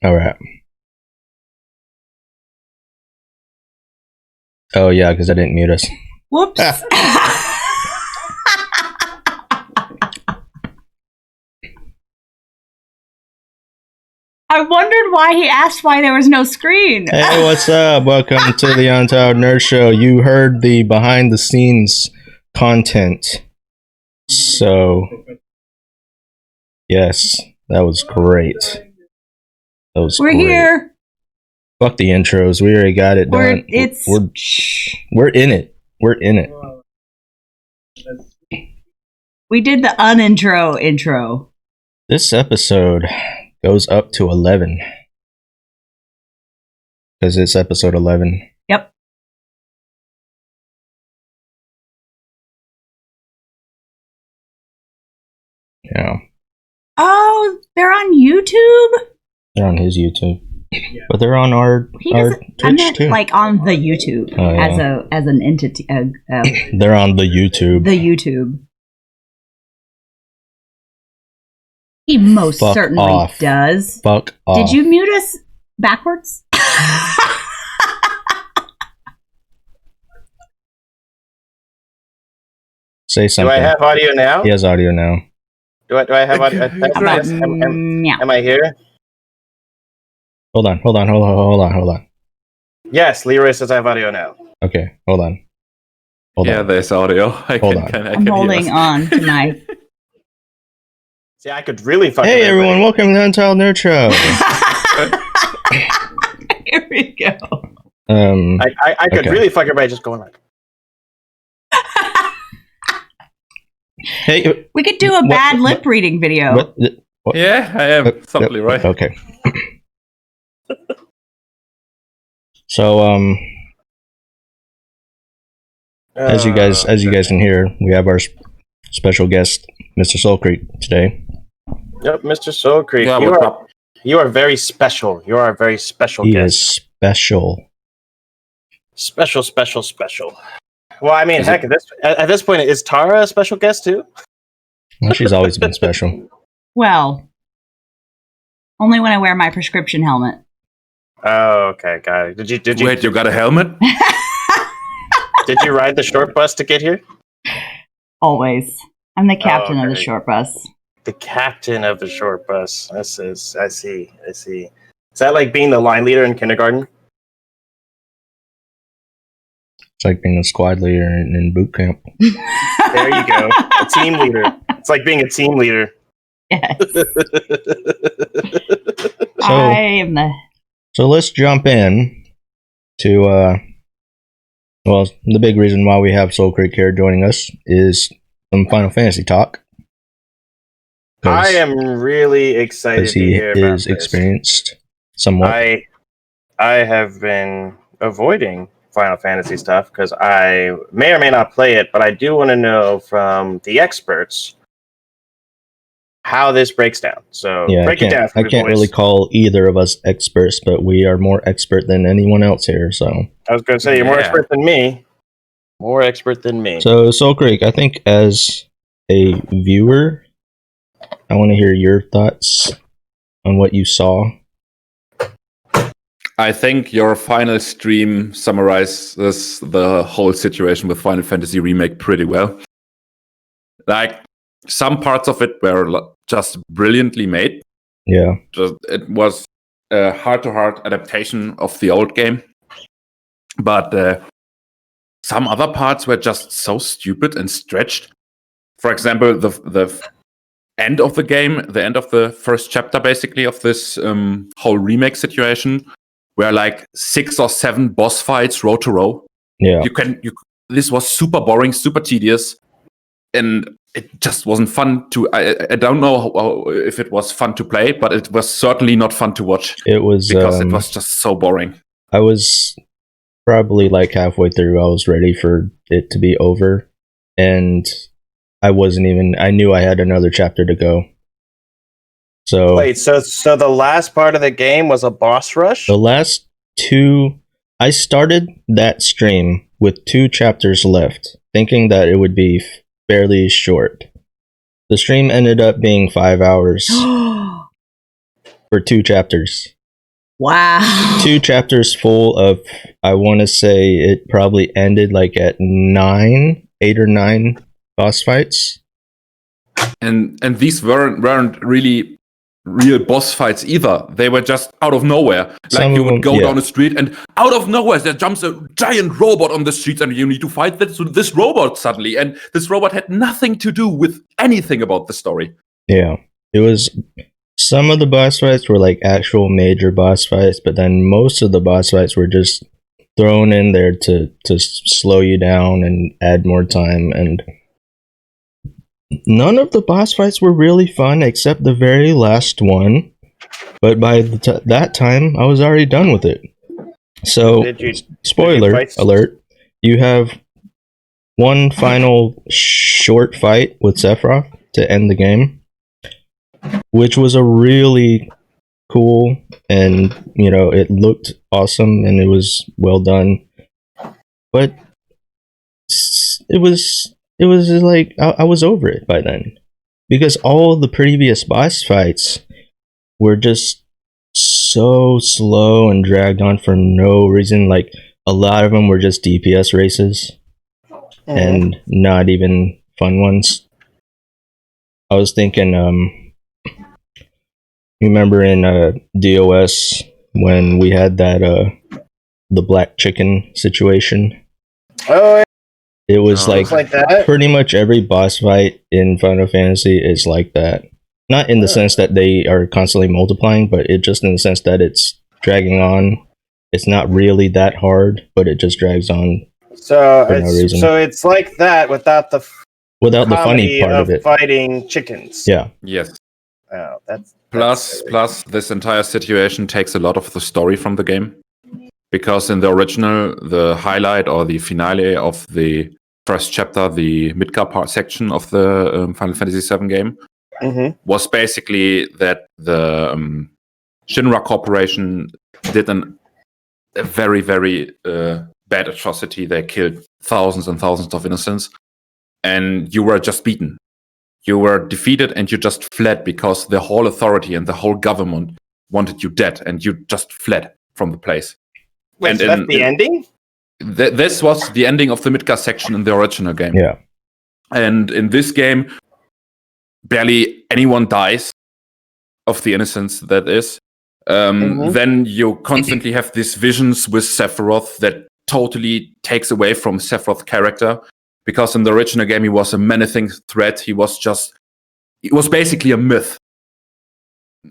All right. Oh yeah, because I didn't mute us. Whoops. I wondered why he asked why there was no screen. Hey, what's up? Welcome to the Untitled Nerd Show. You heard the behind the scenes content. So, yes, that was great. We're great. Here. Fuck the intros. We already got it done. We're in it. We're in it. We did the unintro intro. This episode goes up to 11. Because it's episode 11. Yep. Yeah. Oh, they're on YouTube? They're on his YouTube. But they're on our Twitch too. Like on the YouTube as an entity. They're on the YouTube. The YouTube. He most certainly does. Fuck off. Did you mute us backwards? Say something. Do I have audio now? He has audio now. Do I have audio? Am I here? Hold on. Yes, Leroy says I have audio now. Okay, hold on. There's audio. I'm holding on to my... See, I could really fuck. Hey everyone, welcome to the Untitled Nerd Show. Here we go. I could really fuck everybody just going like. Hey, we could do a bad lip reading video. What? Yeah, I am something right. Okay. So as you guys can hear, we have our special guest, MrSoulcreek, today. Yep, MrSoulcreek. Yeah, you are very special. You are a very special guest. He is special. Special. Well, I mean, at this point, is Tara a special guest too? Well, she's always been special. Well, only when I wear my prescription helmet. Oh, okay, got it. Did you? Wait, you got a helmet? Did you ride the short bus to get here? Always. I'm the captain of the short bus. The captain of the short bus. I see. Is that like being the line leader in kindergarten? It's like being a squad leader in boot camp. There you go. A team leader. It's like being a team leader. Yes. I am the... So let's jump in to, the big reason why we have Soulcreek here joining us is some Final Fantasy talk. I am really excited to hear about this. He is experienced somewhat. I have been avoiding Final Fantasy stuff because I may or may not play it, but I do want to know from the experts how this breaks down. So break it down for me, I can't boys. really call either of us experts, but we are more expert than anyone else here. So I was going to say, you're more expert than me. More expert than me. So Soulcreek, I think as a viewer, I want to hear your thoughts on what you saw. I think your final stream summarizes the whole situation with Final Fantasy Remake pretty well. Like, some parts of it were just brilliantly made. Yeah. It was a heart-to-heart adaptation of the old game. But some other parts were just so stupid and stretched. For example, the end of the game, the end of the first chapter, basically, of this whole remake situation, were like 6 or 7 boss fights row to row. Yeah. This was super boring, super tedious, and it just wasn't fun to. I don't know if it was fun to play, but it was certainly not fun to watch. It was because it was just so boring. I was probably like halfway through. I was ready for it to be over, and I wasn't even. I knew I had another chapter to go. So wait, so the last part of the game was a boss rush? The last 2, I started that stream with 2 chapters left, thinking that it would be fairly short. The stream ended up being 5 hours for 2 chapters. Wow. 2 chapters full of, I want to say it probably ended like at 8 or 9 boss fights. And these weren't really real boss fights either. They were just out of nowhere. Some Like you of would them, go yeah. down the street and out of nowhere there jumps a giant robot on the streets and you need to fight this robot suddenly. And this robot had nothing to do with anything about the story. Yeah. It was, some of the boss fights were like actual major boss fights, but then most of the boss fights were just thrown in there to slow you down and add more time. And none of the boss fights were really fun except the very last one. But by that time, I was already done with it. So, spoiler alert, you have one final short fight with Sephiroth to end the game, which was a really cool, and it looked awesome and it was well done. But it was like I was over it by then, because all the previous boss fights were just so slow and dragged on for no reason. Like, a lot of them were just DPS races and not even fun ones. I was thinking, you remember in DOS when we had that the black chicken situation? Oh, It was like that? Pretty much every boss fight in Final Fantasy is like that. Not in the sense that they are constantly multiplying, but it just in the sense that it's dragging on. It's not really that hard, but it just drags on. So it's like that without the funny part of it. Fighting chickens. Yeah. Yes. Oh, Plus, this entire situation takes a lot of the story from the game, because in the original, the highlight or the finale of the first chapter, the Midgar part section of the Final Fantasy VII game, was basically that the Shinra Corporation did a very, very bad atrocity. They killed thousands and thousands of innocents, and you were just beaten. You were defeated and you just fled because the whole authority and the whole government wanted you dead, and you just fled from the place. Wait, and so that's the ending? This was the ending of the Midgar section in the original game. Yeah. And in this game, barely anyone dies of the innocence that is. Then you constantly have these visions with Sephiroth that totally takes away from Sephiroth's character. Because in the original game, he was a menacing threat. He was basically a myth.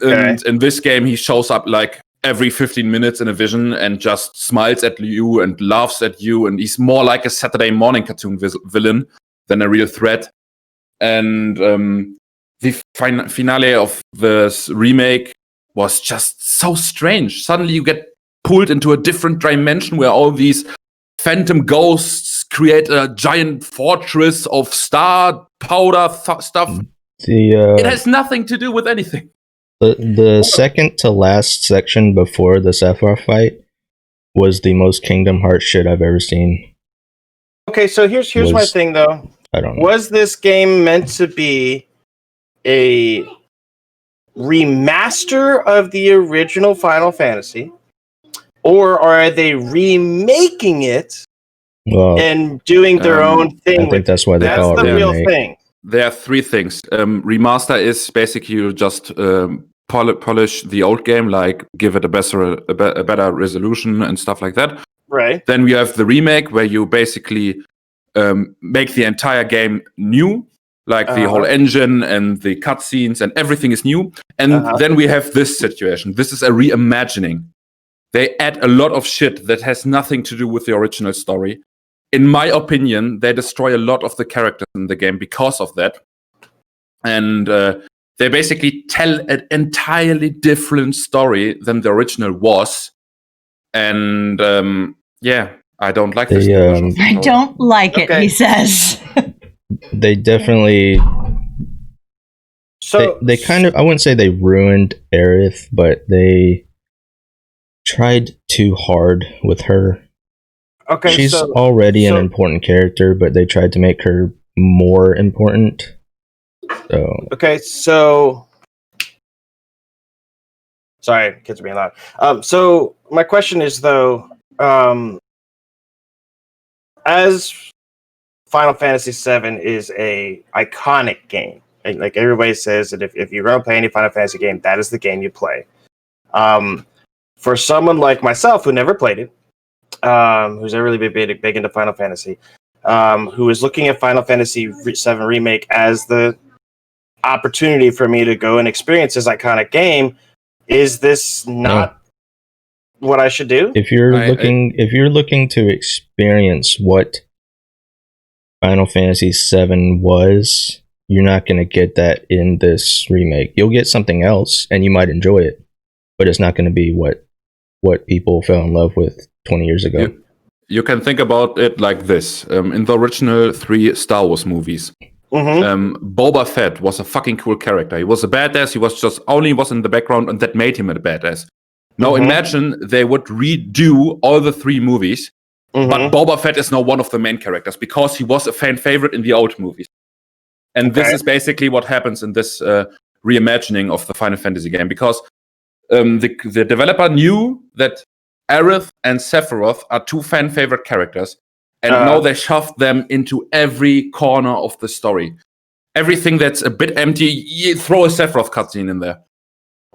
And in this game, he shows up like every 15 minutes in a vision and just smiles at you and laughs at you. And he's more like a Saturday morning cartoon villain than a real threat. And the finale of this remake was just so strange. Suddenly you get pulled into a different dimension where all these phantom ghosts create a giant fortress of star powder stuff. It has nothing to do with anything. The second to last section before the Sephiroth fight was the most Kingdom Hearts shit I've ever seen. Okay, so here's my thing though. I don't know. Was this game meant to be a remaster of the original Final Fantasy, or are they remaking it and doing their own thing? I think that's why they call it the real remake. thing. There are three things. Remaster is basically you just polish the old game, like give it a better resolution and stuff like that. Right. Then we have the remake, where you basically make the entire game new, like the whole engine and the cutscenes and everything is new. And then we have this situation. This is a reimagining. They add a lot of shit that has nothing to do with the original story. In my opinion, they destroy a lot of the characters in the game because of that. And they basically tell an entirely different story than the original was. And I don't like this. I don't like it, he says. They definitely... So they kind of... I wouldn't say they ruined Aerith, but they tried too hard with her. Okay, she's already an important character, but they tried to make her more important. So Sorry, kids are being loud. So my question is though, as Final Fantasy VII is a iconic game, like everybody says that if you're going to play any Final Fantasy game, that is the game you play. For someone like myself who never played it, who's never really big into Final Fantasy, who is looking at Final Fantasy VII Remake as the opportunity for me to go and experience this iconic game, is this not what I should do? If you're looking to experience what Final Fantasy VII was, you're not going to get that in this remake. You'll get something else, and you might enjoy it, but it's not going to be what people fell in love with 20 years ago. You can think about it like this. In the original 3 Star Wars movies, Boba Fett was a fucking cool character. He was a badass. He was just only was in the background, and that made him a badass. Now imagine they would redo all the 3 movies, but Boba Fett is now one of the main characters because he was a fan favorite in the old movies. And this is basically what happens in this reimagining of the Final Fantasy game, because the developer knew that Aerith and Sephiroth are 2 fan favorite characters, and now they shoved them into every corner of the story. Everything that's a bit empty, you throw a Sephiroth cutscene in there.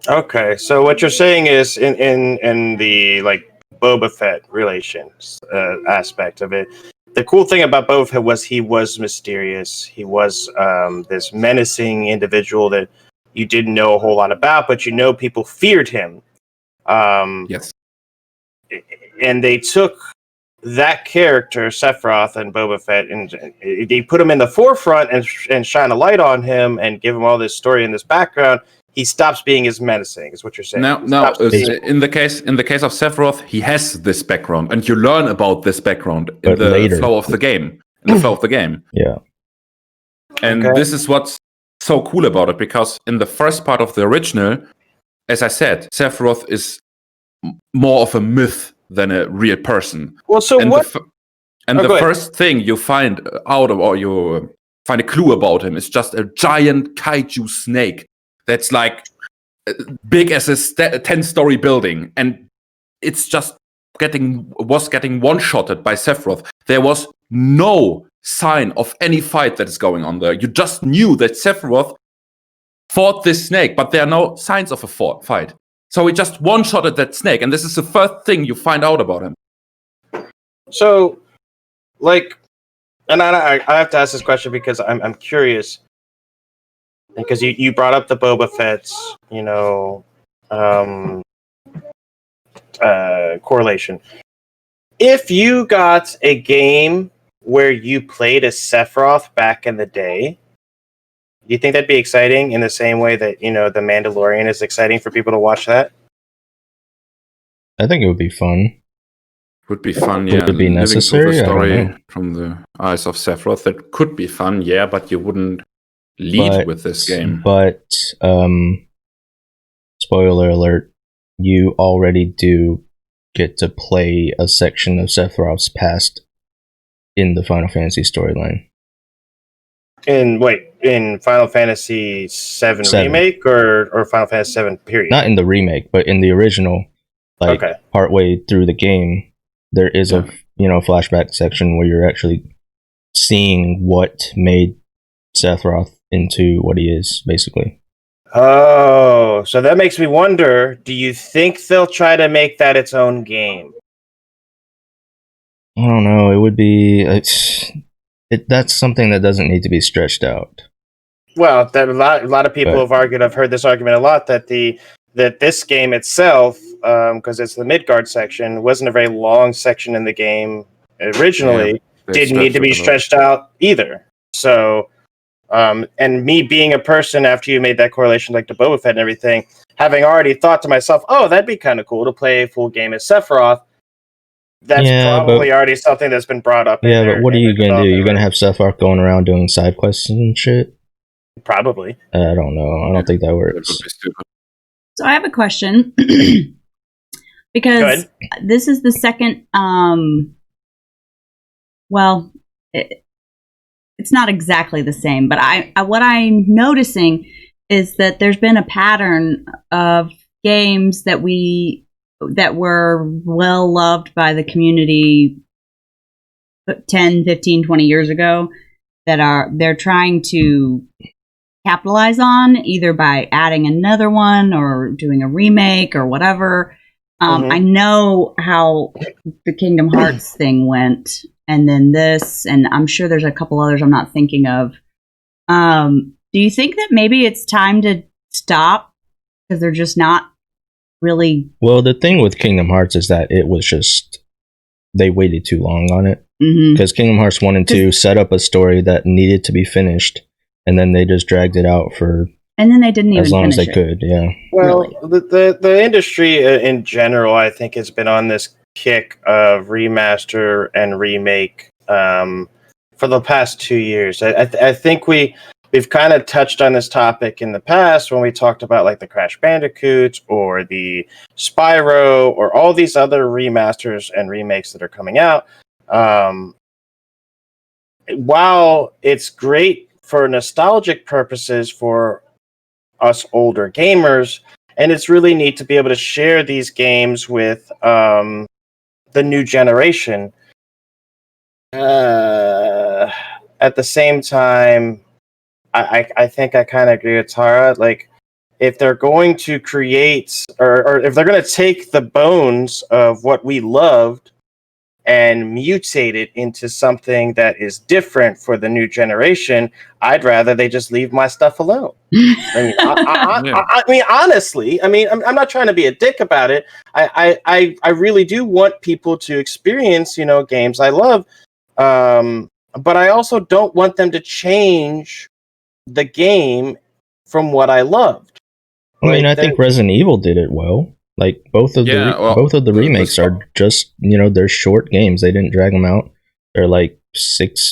Okay, so what you're saying is in the like Boba Fett relations aspect of it, the cool thing about Boba Fett was he was mysterious. He was this menacing individual that you didn't know a whole lot about, but you know people feared him. Yes. And they took that character, Sephiroth and Boba Fett, and they put him in the forefront and shine a light on him and give him all this story and this background. He stops being as menacing, is what you're saying. Now, in the case of Sephiroth, he has this background, and you learn about this background in the flow of the game. Yeah. And this is what's so cool about it, because in the first part of the original, as I said, Sephiroth is more of a myth than a real person. Well, so and what? The first thing you find out of, or you find a clue about him, is just a giant kaiju snake that's like big as a 10-story building, and it's just getting one-shotted by Sephiroth. There was no sign of any fight that is going on there. You just knew that Sephiroth fought this snake, but there are no signs of a fight. So he just one-shotted that snake, and this is the first thing you find out about him. So, like, and I have to ask this question because I'm curious, because you brought up the Boba Fett's, correlation. If you got a game where you played as Sephiroth back in the day, do you think that'd be exciting in the same way that, The Mandalorian is exciting for people to watch that? I think it would be fun. Would be fun, yeah. Would it be necessary? The story from the eyes of Sephiroth, that could be fun, yeah, but you wouldn't lead with this game. But, spoiler alert, you already do get to play a section of Sephiroth's past in the Final Fantasy storyline. In Final Fantasy VII Remake or Final Fantasy VII period? Not in the remake, but in the original, partway through the game, there is a flashback section where you're actually seeing what made Sephiroth into what he is, basically. Oh, so that makes me wonder, do you think they'll try to make that its own game? I don't know. It would be... that's something that doesn't need to be stretched out. Well, a lot of people have argued. I've heard this argument a lot that this game itself, because it's the Midgard section, wasn't a very long section in the game originally. Didn't need to be stretched out either. So, and me being a person after you made that correlation, like to Boba Fett and everything, having already thought to myself, "Oh, that'd be kind of cool to play a full game as Sephiroth." That's probably already something that's been brought up. Yeah, but what are you going to do? You're going to have Sephiroth going around doing side quests and shit? Probably. I don't know. I don't think that works. So I have a question. Because this is the second... it's not exactly the same, but what I'm noticing is that there's been a pattern of games that were well loved by the community 10, 15, 20 years ago that they're trying to capitalize on either by adding another one or doing a remake or whatever. I know how the Kingdom Hearts thing went, and then this, and I'm sure there's a couple others I'm not thinking of. Do you think that maybe it's time to stop because they're just not really? Well, the thing with Kingdom Hearts is that it was just they waited too long on it because Kingdom Hearts 1 and 2 set up a story that needed to be finished, and then they just dragged it out and then they didn't even as long as they finish could. Yeah. Well, really. the industry in general, I think, has been on this kick of remaster and remake for the past 2 years. I think we've kind of touched on this topic in the past when we talked about like the Crash Bandicoots or the Spyro or all these other remasters and remakes that are coming out. While it's great for nostalgic purposes for us older gamers, and it's really neat to be able to share these games with the new generation. At the same time, I think I kind of agree with Tara. Like, if they're going to create, or if they're going to take the bones of what we loved and mutate it into something that is different for the new generation, I'd rather they just leave my stuff alone. I mean, honestly, I'm not trying to be a dick about it. I really do want people to experience, games I love. But I also don't want them to change the game from what I loved. I mean, I think Resident Evil did it well. Like both of the remakes are just they're short games. They didn't drag them out. They're like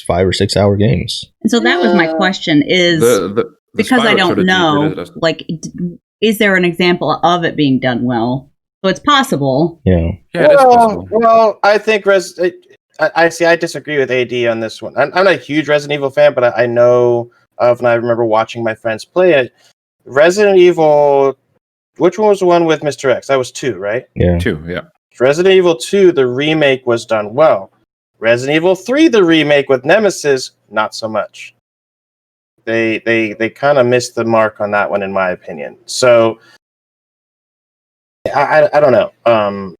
5 or 6 hour games. And so that was my question: is because I don't know, like, is there an example of it being done well? So it's possible. Yeah. It's possible. Well, I think I disagree with AD on this one. I'm not a huge Resident Evil fan, but I know of, and I remember watching my friends play it. Resident Evil. Which one was the one with Mr. X? That was 2, right? Yeah. 2, yeah. Resident Evil 2, the remake was done well. Resident Evil 3, the remake with Nemesis, not so much. They kind of missed the mark on that one, in my opinion. So, I don't know.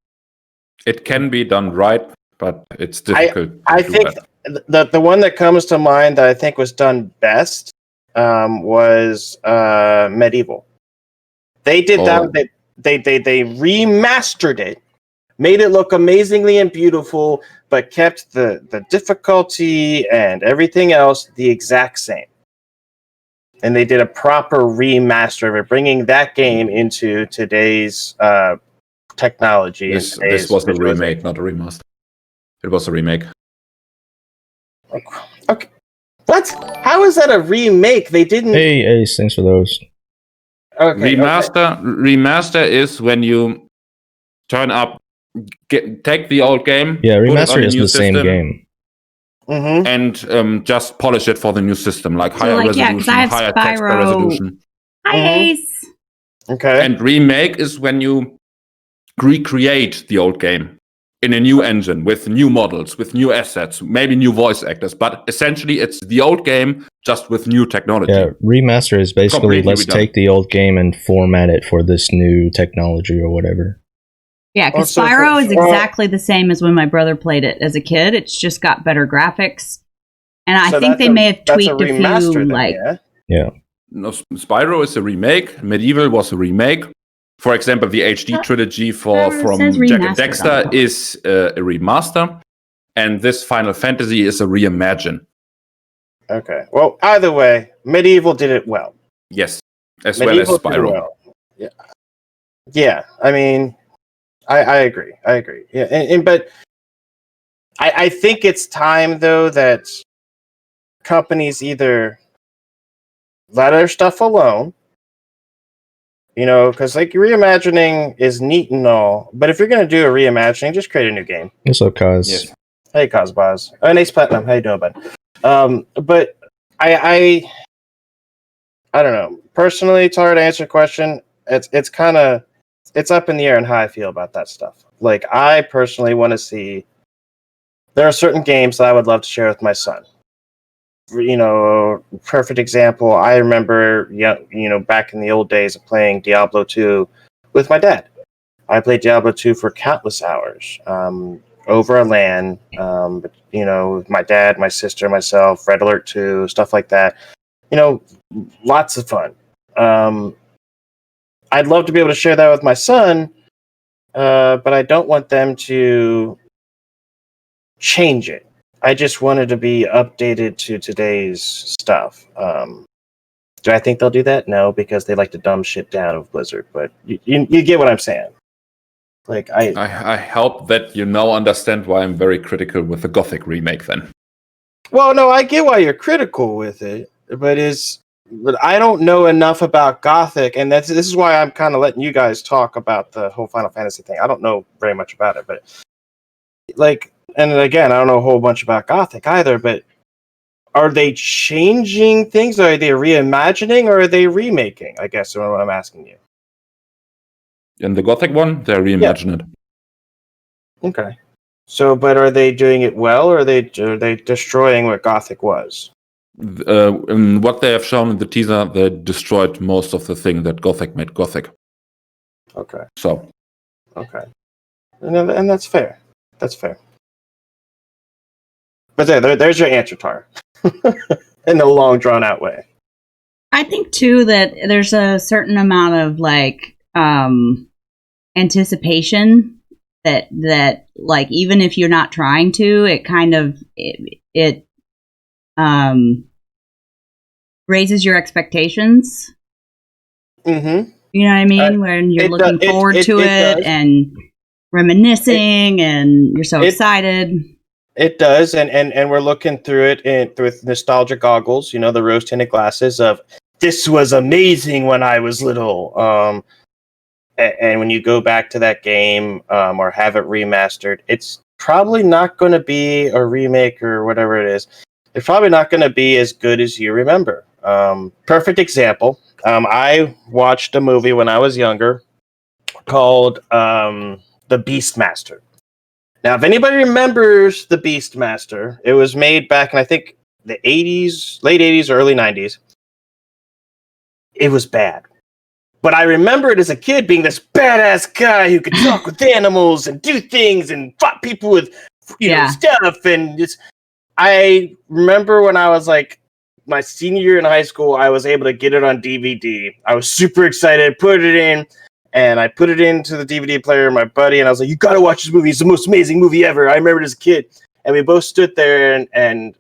It can be done right, but it's difficult. I think the one that comes to mind that I think was done best was Medieval. They did that. They remastered it, made it look amazingly and beautiful, but kept the difficulty and everything else the exact same. And they did a proper remaster of it, bringing that game into today's technology. This was a remake, not a remaster. It was a remake. Okay. What? How is that a remake? They didn't. Hey, Ace, thanks for those. Okay, remaster is when you turn up, take the old game. Yeah, remaster is the same game. And just polish it for the new system, like higher resolution, higher text per resolution. Hi, Ace. Okay. And remake is when you recreate the old game in a new engine with new models, with new assets, maybe new voice actors, but essentially it's the old game just with new technology. Yeah, remaster is basically let's take the old game and format it for this new technology or whatever. Yeah, because Spyro is exactly the same as when my brother played it as a kid. It's just got better graphics. And I think they may have tweaked a few, like... Yeah. No, Spyro is a remake. Medieval was a remake. For example, the HD trilogy from Jack and Dexter is a remaster. And this Final Fantasy is a reimagine. Okay. Well, either way, Medieval did it well. Yes. As Medieval well as Spyro. Well. Yeah. Yeah, I mean... I agree. Yeah, but I think it's time, though, that companies either let their stuff alone, because like reimagining is neat and all, but if you're going to do a reimagining, just create a new game. What's up, Kaz? Yes. Hey, Kazbaz. And Ace Platinum. How you doing, bud? But I don't know. Personally, Tara, to answer your question, it's kind of it's up in the air on how I feel about that stuff. Like, I personally want to see. There are certain games that I would love to share with my son. Perfect example. I remember, back in the old days of playing Diablo 2 with my dad. I played Diablo 2 for countless hours over a LAN. With my dad, my sister, myself, Red Alert 2, stuff like that. Lots of fun. I'd love to be able to share that with my son, but I don't want them to change it. I just wanted to be updated to today's stuff. Do I think they'll do that? No, because they like to dumb shit down of Blizzard. But you get what I'm saying. Like I hope that you now understand why I'm very critical with the Gothic remake. Then. Well, no, I get why you're critical with it, but I don't know enough about Gothic, and this is why I'm kind of letting you guys talk about the whole Final Fantasy thing. I don't know very much about it, but and again, I don't know a whole bunch about Gothic either, but are they changing things? Are they reimagining, or are they remaking? I guess is what I'm asking you. In the Gothic one, they're reimagining it. Okay. So, but are they doing it well, or are they destroying what Gothic was? In what they have shown in the teaser, they destroyed most of the thing that Gothic made Gothic. Okay. So. Okay. And that's fair. That's fair. But there's your answer, Tar. In a long, drawn-out way. I think too that there's a certain amount of anticipation that like even if you're not trying to, it kind of it raises your expectations. Mm-hmm. You know what I mean? When you're looking forward to it and reminiscing, and you're so excited. It does, and we're looking through it with nostalgia goggles, the rose-tinted glasses of, this was amazing when I was little. And when you go back to that game or have it remastered, it's probably not going to be a remake or whatever it is. It's probably not going to be as good as you remember. Perfect example. I watched a movie when I was younger called The Beastmaster. Now, if anybody remembers The Beastmaster, it was made back in, I think, the 80s, late 80s, or early 90s. It was bad. But I remember it as a kid being this badass guy who could talk with animals and do things and fight people with stuff. And I remember when I was like my senior year in high school, I was able to get it on DVD. I was super excited, put it in. And I put it into the DVD player, my buddy, and I was like, you got to watch this movie. It's the most amazing movie ever. I remember it as a kid. And we both stood there, and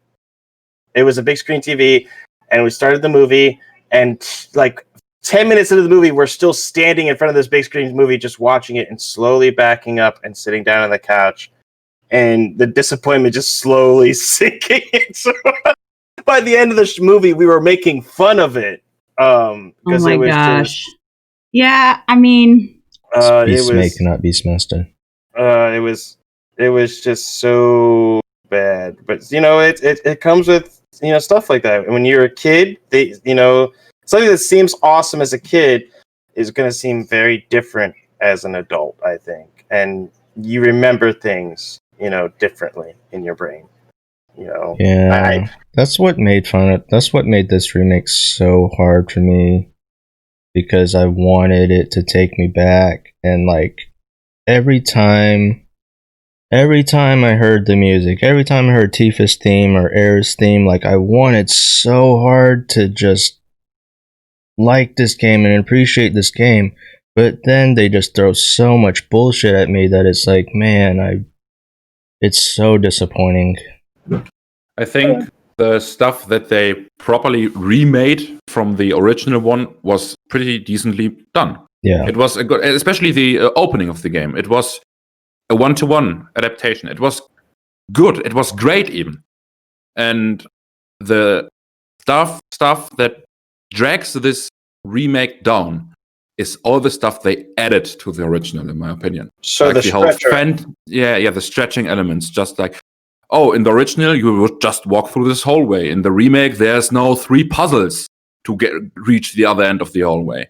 it was a big screen TV, and we started the movie, and 10 minutes into the movie, we're still standing in front of this big screen movie, just watching it and slowly backing up and sitting down on the couch. And the disappointment just slowly sinking in. So by the end of the movie, we were making fun of it. Oh my gosh. Yeah, I mean, Beastmaker, not Beastmaster. It was just so bad. But it comes with stuff like that. When you're a kid, something that seems awesome as a kid is going to seem very different as an adult, I think. And you remember things, differently in your brain. Yeah, that's what made this remake so hard for me. Because I wanted it to take me back, and every time I heard the music, every time I heard Tifa's theme or Aerith's theme, I wanted so hard to just like this game and appreciate this game, but then they just throw so much bullshit at me that it's like, man, it's so disappointing. I think the stuff that they properly remade from the original one was pretty decently done. Yeah, it was a good, especially the opening of the game. It was a one-to-one adaptation. It was good. It was great even, and the stuff that drags this remake down is all the stuff they added to the original, in my opinion. So the stretcher. The stretching elements, just like. Oh, in the original, you would just walk through this hallway. In the remake, there's no 3 puzzles to reach the other end of the hallway.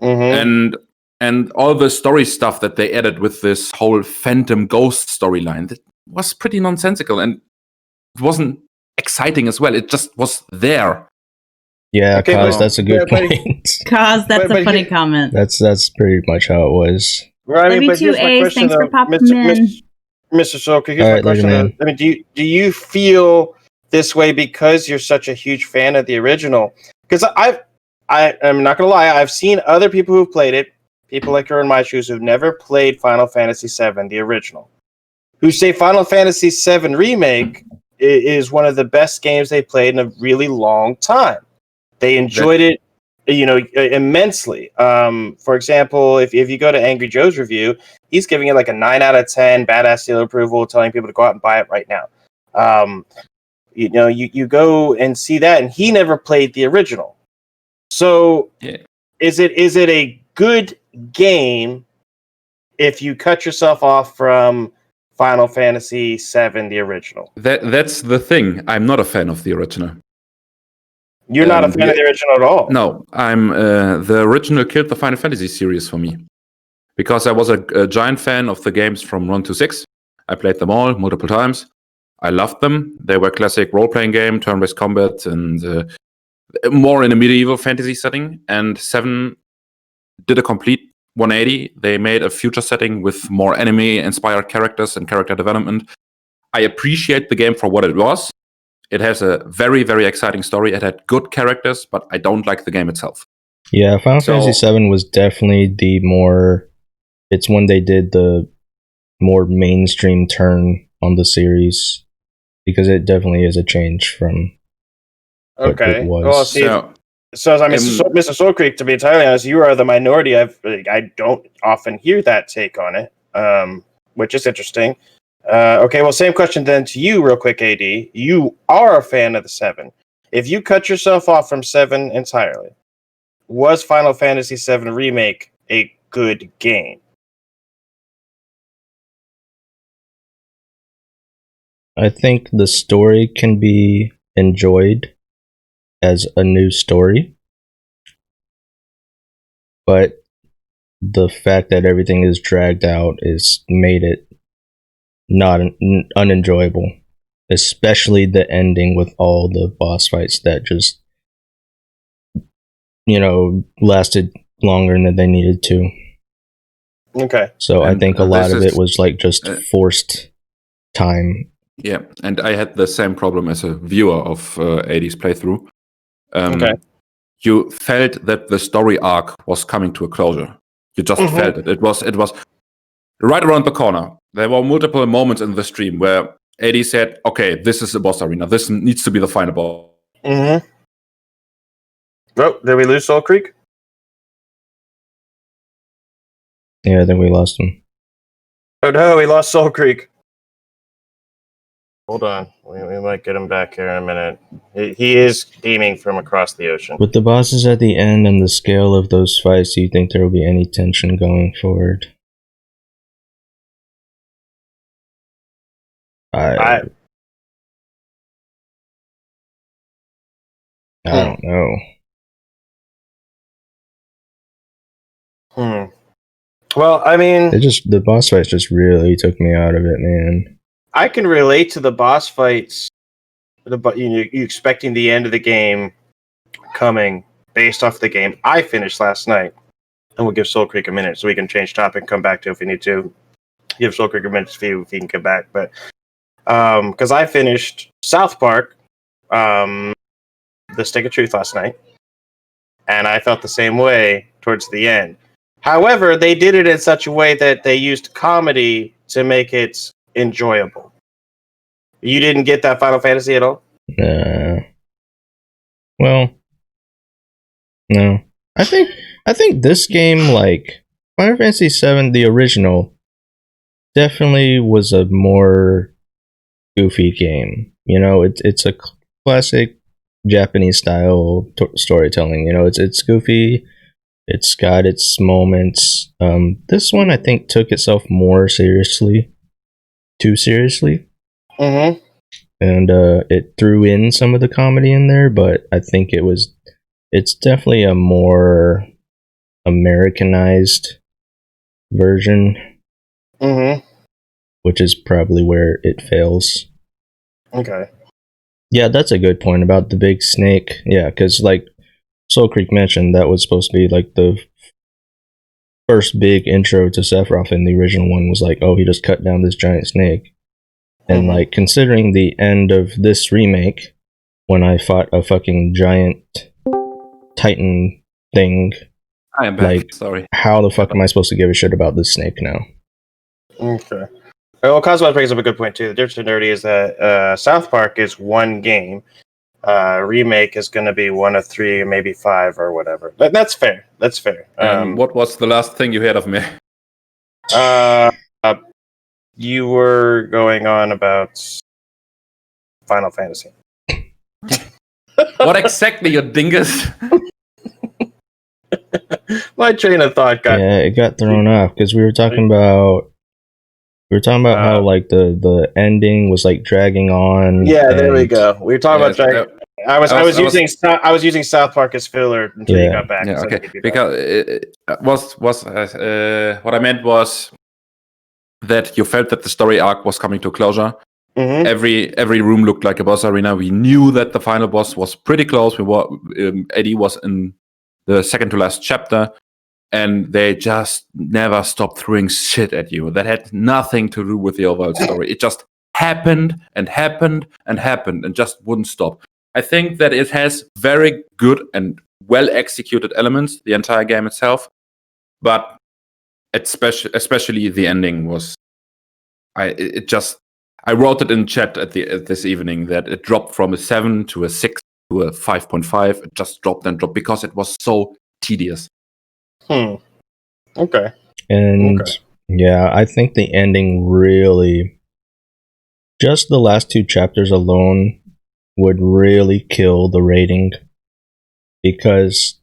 Mm-hmm. And And all the story stuff that they added with this whole Phantom Ghost storyline, that was pretty nonsensical, and it wasn't exciting as well. It just was there. Yeah, Okay, cause well, that's a good but- point. Cause that's But a funny here- comment. That's pretty much how it was. Well, I Love mean, you but too, here's my Ace. question, Thanks for though, popping Mr. Soulcreek. Here's All my right, later, question, though. man. I mean, do you feel this way because you're such a huge fan of the original? Because I'm not gonna lie, I've seen other people who've played it, people like her in my shoes who've never played Final Fantasy VII, the original, who say Final Fantasy VII Remake is one of the best games they played in a really long time. They enjoyed it, immensely. For example, if you go to Angry Joe's review, he's giving it like a 9 out of 10, badass seal approval, telling people to go out and buy it right now. You go and see that, and he never played the original. So, Yeah. is it a good game if you cut yourself off from Final Fantasy VII, the original? That's the thing. I'm not a fan of the original. You're not a fan of the original at all. No, I'm the original killed the Final Fantasy series for me, because I was a giant fan of the games from 1 to 6. I played them all multiple times. I loved them. They were classic role-playing game, turn-based combat, and more in a medieval fantasy setting. And 7 did a complete 180. They made a future setting with more anime-inspired characters and character development. I appreciate the game for what it was. It has a very, very exciting story. It had good characters, but I don't like the game itself. Yeah, Final Fantasy VII was definitely the more. It's when they did the more mainstream turn on the series, because it definitely is a change from what Okay. it was. Well, see, so as Mr. Soulcreek, to be entirely honest, you are the minority. I don't often hear that take on it, which is interesting. Okay, well, same question then to you, real quick, AD. You are a fan of the 7. If you cut yourself off from 7 entirely, was Final Fantasy VII Remake a good game? I think the story can be enjoyed as a new story, but the fact that everything is dragged out is made it not unenjoyable, especially the ending with all the boss fights that just lasted longer than they needed to. Okay. So I think a lot of it was like just forced time. Yeah, and I had the same problem as a viewer of 80's playthrough. Okay. You felt that the story arc was coming to a closure. You just felt it. It was right around the corner. There were multiple moments in the stream where 80 said, "Okay, this is the boss arena. This needs to be the final boss." Mm-hmm. Oh, did we lose Soul Creek? Yeah, then we lost him. Oh no, we lost Soul Creek. Hold on, we might get him back here in a minute. He is beaming from across the ocean. With the bosses at the end and the scale of those fights, do you think there will be any tension going forward? I don't know. Well, I mean, the boss fights just really took me out of it, man. I can relate to the boss fights. You expecting the end of the game coming based off the game I finished last night, and we'll give Soul Creek a minute so we can change topic and come back to it if we need to. Give Soul Creek a minute to see if he can come back, but because I finished South Park, The Stick of Truth last night, and I felt the same way towards the end. However, they did it in such a way that they used comedy to make it enjoyable. You didn't get that Final Fantasy at all? Well, no. I think this game, like Final Fantasy VII, the original, definitely was a more goofy game. It's a classic Japanese style storytelling. It's goofy. It's got its moments. This one, I think, took itself more seriously. Too seriously. Mm-hmm. And it threw in some of the comedy in there, but I think it's definitely a more Americanized version, Mm-hmm. which is probably where it fails. Okay. Yeah, that's a good point about the big snake. Yeah, because like Soulcreek mentioned, that was supposed to be like the first big intro to Sephiroth, and the original one was like, oh, he just cut down this giant snake. And like, considering the end of this remake, when I fought a fucking giant Titan thing, I am back. like, Sorry. how the fuck am I supposed to give a shit about this snake now? Okay. Well, Cosmo brings up a good point too. The difference to Nerdy is that South Park is one game. Remake is going to be one of 3, maybe 5, or whatever. But that's fair. That's fair. What was the last thing you heard of me? You were going on about Final Fantasy. What exactly, you dingus? My train of thought got it got thrown off because we were talking about how like the ending was like dragging on. Yeah, there we go. We were talking about dragging. I was using South Park as filler until you got back. Yeah, so okay. Because it was what I meant was that you felt that the story arc was coming to closure. Mm-hmm. Every room looked like a boss arena. We knew that the final boss was pretty close. Eddie was in the second to last chapter, and they just never stopped throwing shit at you. That had nothing to do with the overall story. It just happened and happened and happened and just wouldn't stop. I think that it has very good and well executed elements, the entire game itself, but especially the ending was. I wrote it in chat at this evening that it dropped from a 7 to a 6 to a 5.5. It just dropped and dropped because it was so tedious. Okay. And yeah, I think the ending really, just the last 2 chapters alone would really kill the rating, because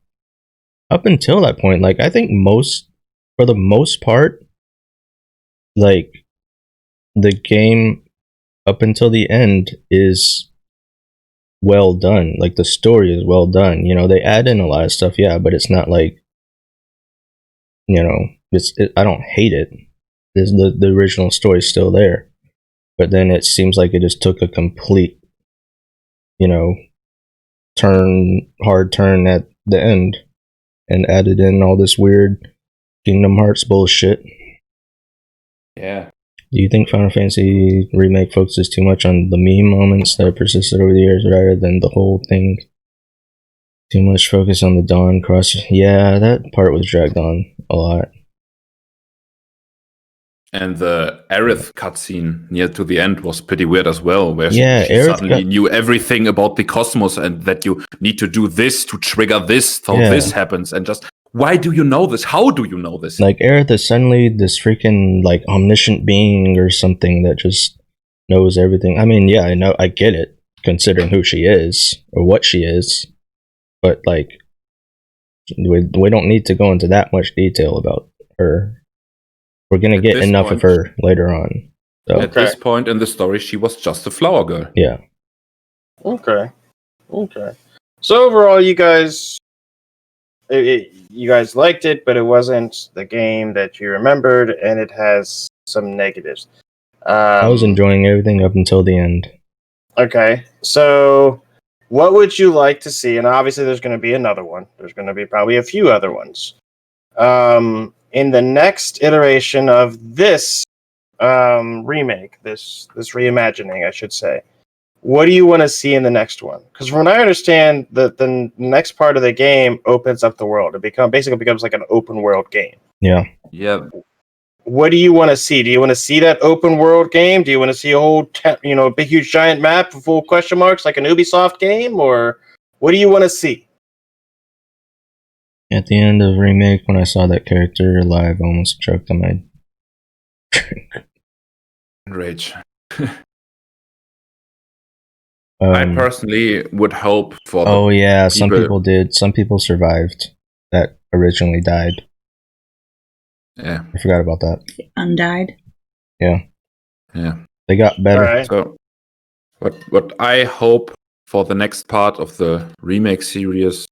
up until that point, like, I think for the most part, like, the game up until the end is well done. Like, the story is well done. You know, they add in a lot of stuff, yeah, but it's not like, you know, I don't hate it. The original story's still there. But then it seems like it just took a complete, you know, hard turn at the end and added in all this weird Kingdom Hearts bullshit. Yeah. Do you think Final Fantasy Remake focuses too much on the meme moments that persisted over the years rather than the whole thing? Too much focus on the Dawn Cross. Yeah, that part was dragged on a lot. And the Aerith cutscene near to the end was pretty weird as well, where she Aerith suddenly knew everything about the cosmos and that you need to do this to trigger this, so this happens, and just, why do you know this? How do you know this? Like, Aerith is suddenly this freaking, like, omniscient being or something that just knows everything. I mean, yeah, I get it, considering who she is, or what she is, but, like, we don't need to go into that much detail about her. We're gonna get enough of her later on. So. At this point in the story, she was just a flower girl. Yeah. Okay. So overall, you guys liked it, but it wasn't the game that you remembered, and it has some negatives. I was enjoying everything up until the end. Okay, so what would you like to see? And obviously, there's going to be another one. There's going to be probably a few other ones. In the next iteration of this remake, this reimagining, I should say, what do you want to see in the next one? Because from what I understand, the next part of the game opens up the world. It basically becomes like an open world game. Yeah. What do you want to see? Do you want to see that open world game? Do you want to see a whole, big huge giant map full of question marks like an Ubisoft game, or what do you want to see? At the end of Remake, when I saw that character live, I almost choked on my drink. Rage. I personally would hope for. Oh yeah, some people did. Some people survived that originally died. Yeah, I forgot about that. Undied. Yeah. They got better. Right. So, what I hope for the next part of the remake series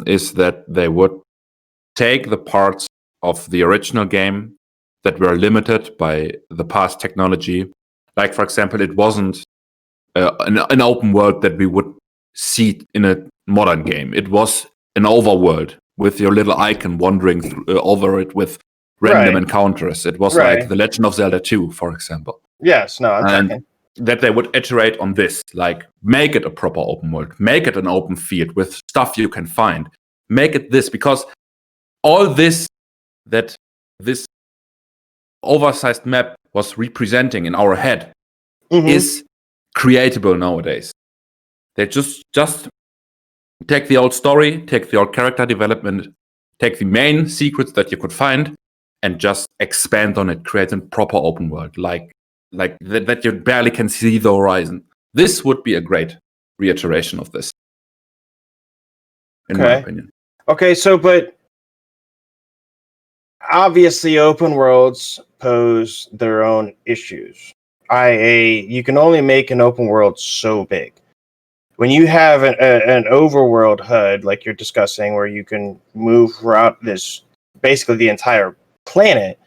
is that they would take the parts of the original game that were limited by the past technology. Like, for example, it wasn't an open world that we would see in a modern game. It was an overworld with your little icon wandering over it with random encounters. It was like The Legend of Zelda 2, for example. Yes, no, I'm tracking. That they would iterate on this, like make it a proper open world, make it an open field with stuff you can find, make it this, because all this that this oversized map was representing in our head is creatable nowadays. They just take the old story, take the old character development, take the main secrets that you could find, and just expand on it, create a proper open world, like that you barely can see the horizon. This would be a great reiteration of this, in my opinion. Okay, so but obviously open worlds pose their own issues. You can only make an open world so big. When you have an overworld HUD like you're discussing, where you can move throughout this basically the entire planet,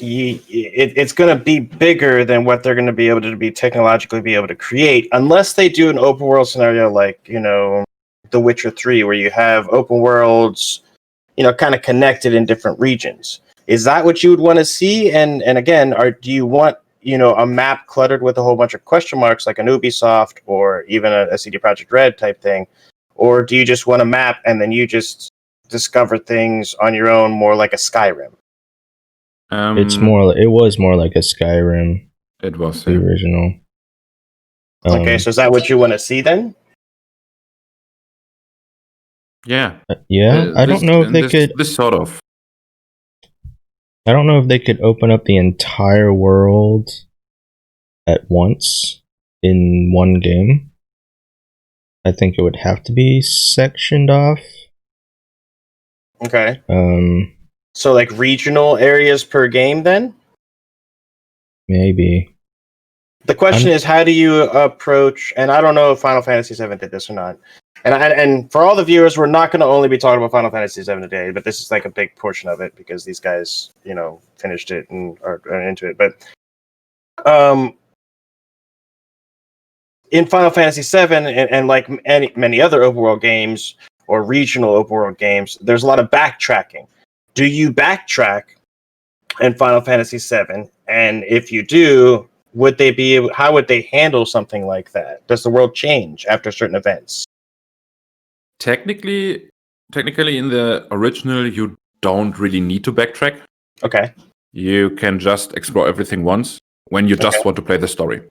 it's going to be bigger than what they're going to be able to technologically be able to create, unless they do an open world scenario like, The Witcher 3, where you have open worlds, kind of connected in different regions. Is that what you would want to see? And again, do you want, a map cluttered with a whole bunch of question marks like an Ubisoft or even a CD Projekt Red type thing? Or do you just want a map and then you just discover things on your own, more like a Skyrim? It was more like a Skyrim. It was the original. Okay, so is that what you want to see then? Yeah. I don't know if they could. This sort of. I don't know if they could open up the entire world at once in one game. I think it would have to be sectioned off. Okay. So like regional areas per game then? Maybe. The question is, how do you approach, and I don't know if Final Fantasy VII did this or not, and for all the viewers, we're not going to only be talking about Final Fantasy VII today, but this is like a big portion of it because these guys, finished it and are into it. But in Final Fantasy VII, and like many other open world games or regional open world games, there's a lot of backtracking. Do you backtrack in Final Fantasy VII? And if you do, how would they handle something like that? Does the world change after certain events? Technically in the original, you don't really need to backtrack. Okay. You can just explore everything once when you just want to play the story.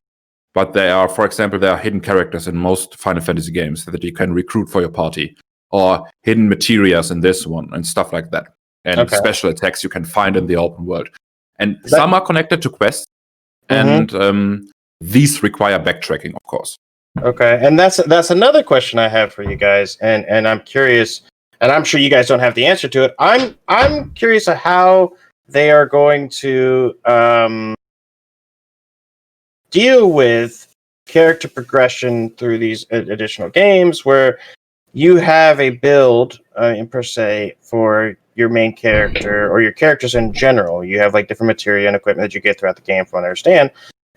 But for example, there are hidden characters in most Final Fantasy games that you can recruit for your party, or hidden materials in this one and stuff like that. And special attacks you can find in the open world. And some are connected to quests, and these require backtracking, of course. Okay, and that's another question I have for you guys, and I'm curious, and I'm sure you guys don't have the answer to it. I'm curious of how they are going to deal with character progression through these additional games, where you have a build per se for your main character or your characters in general. You have like different materia and equipment that you get throughout the game, from what I understand.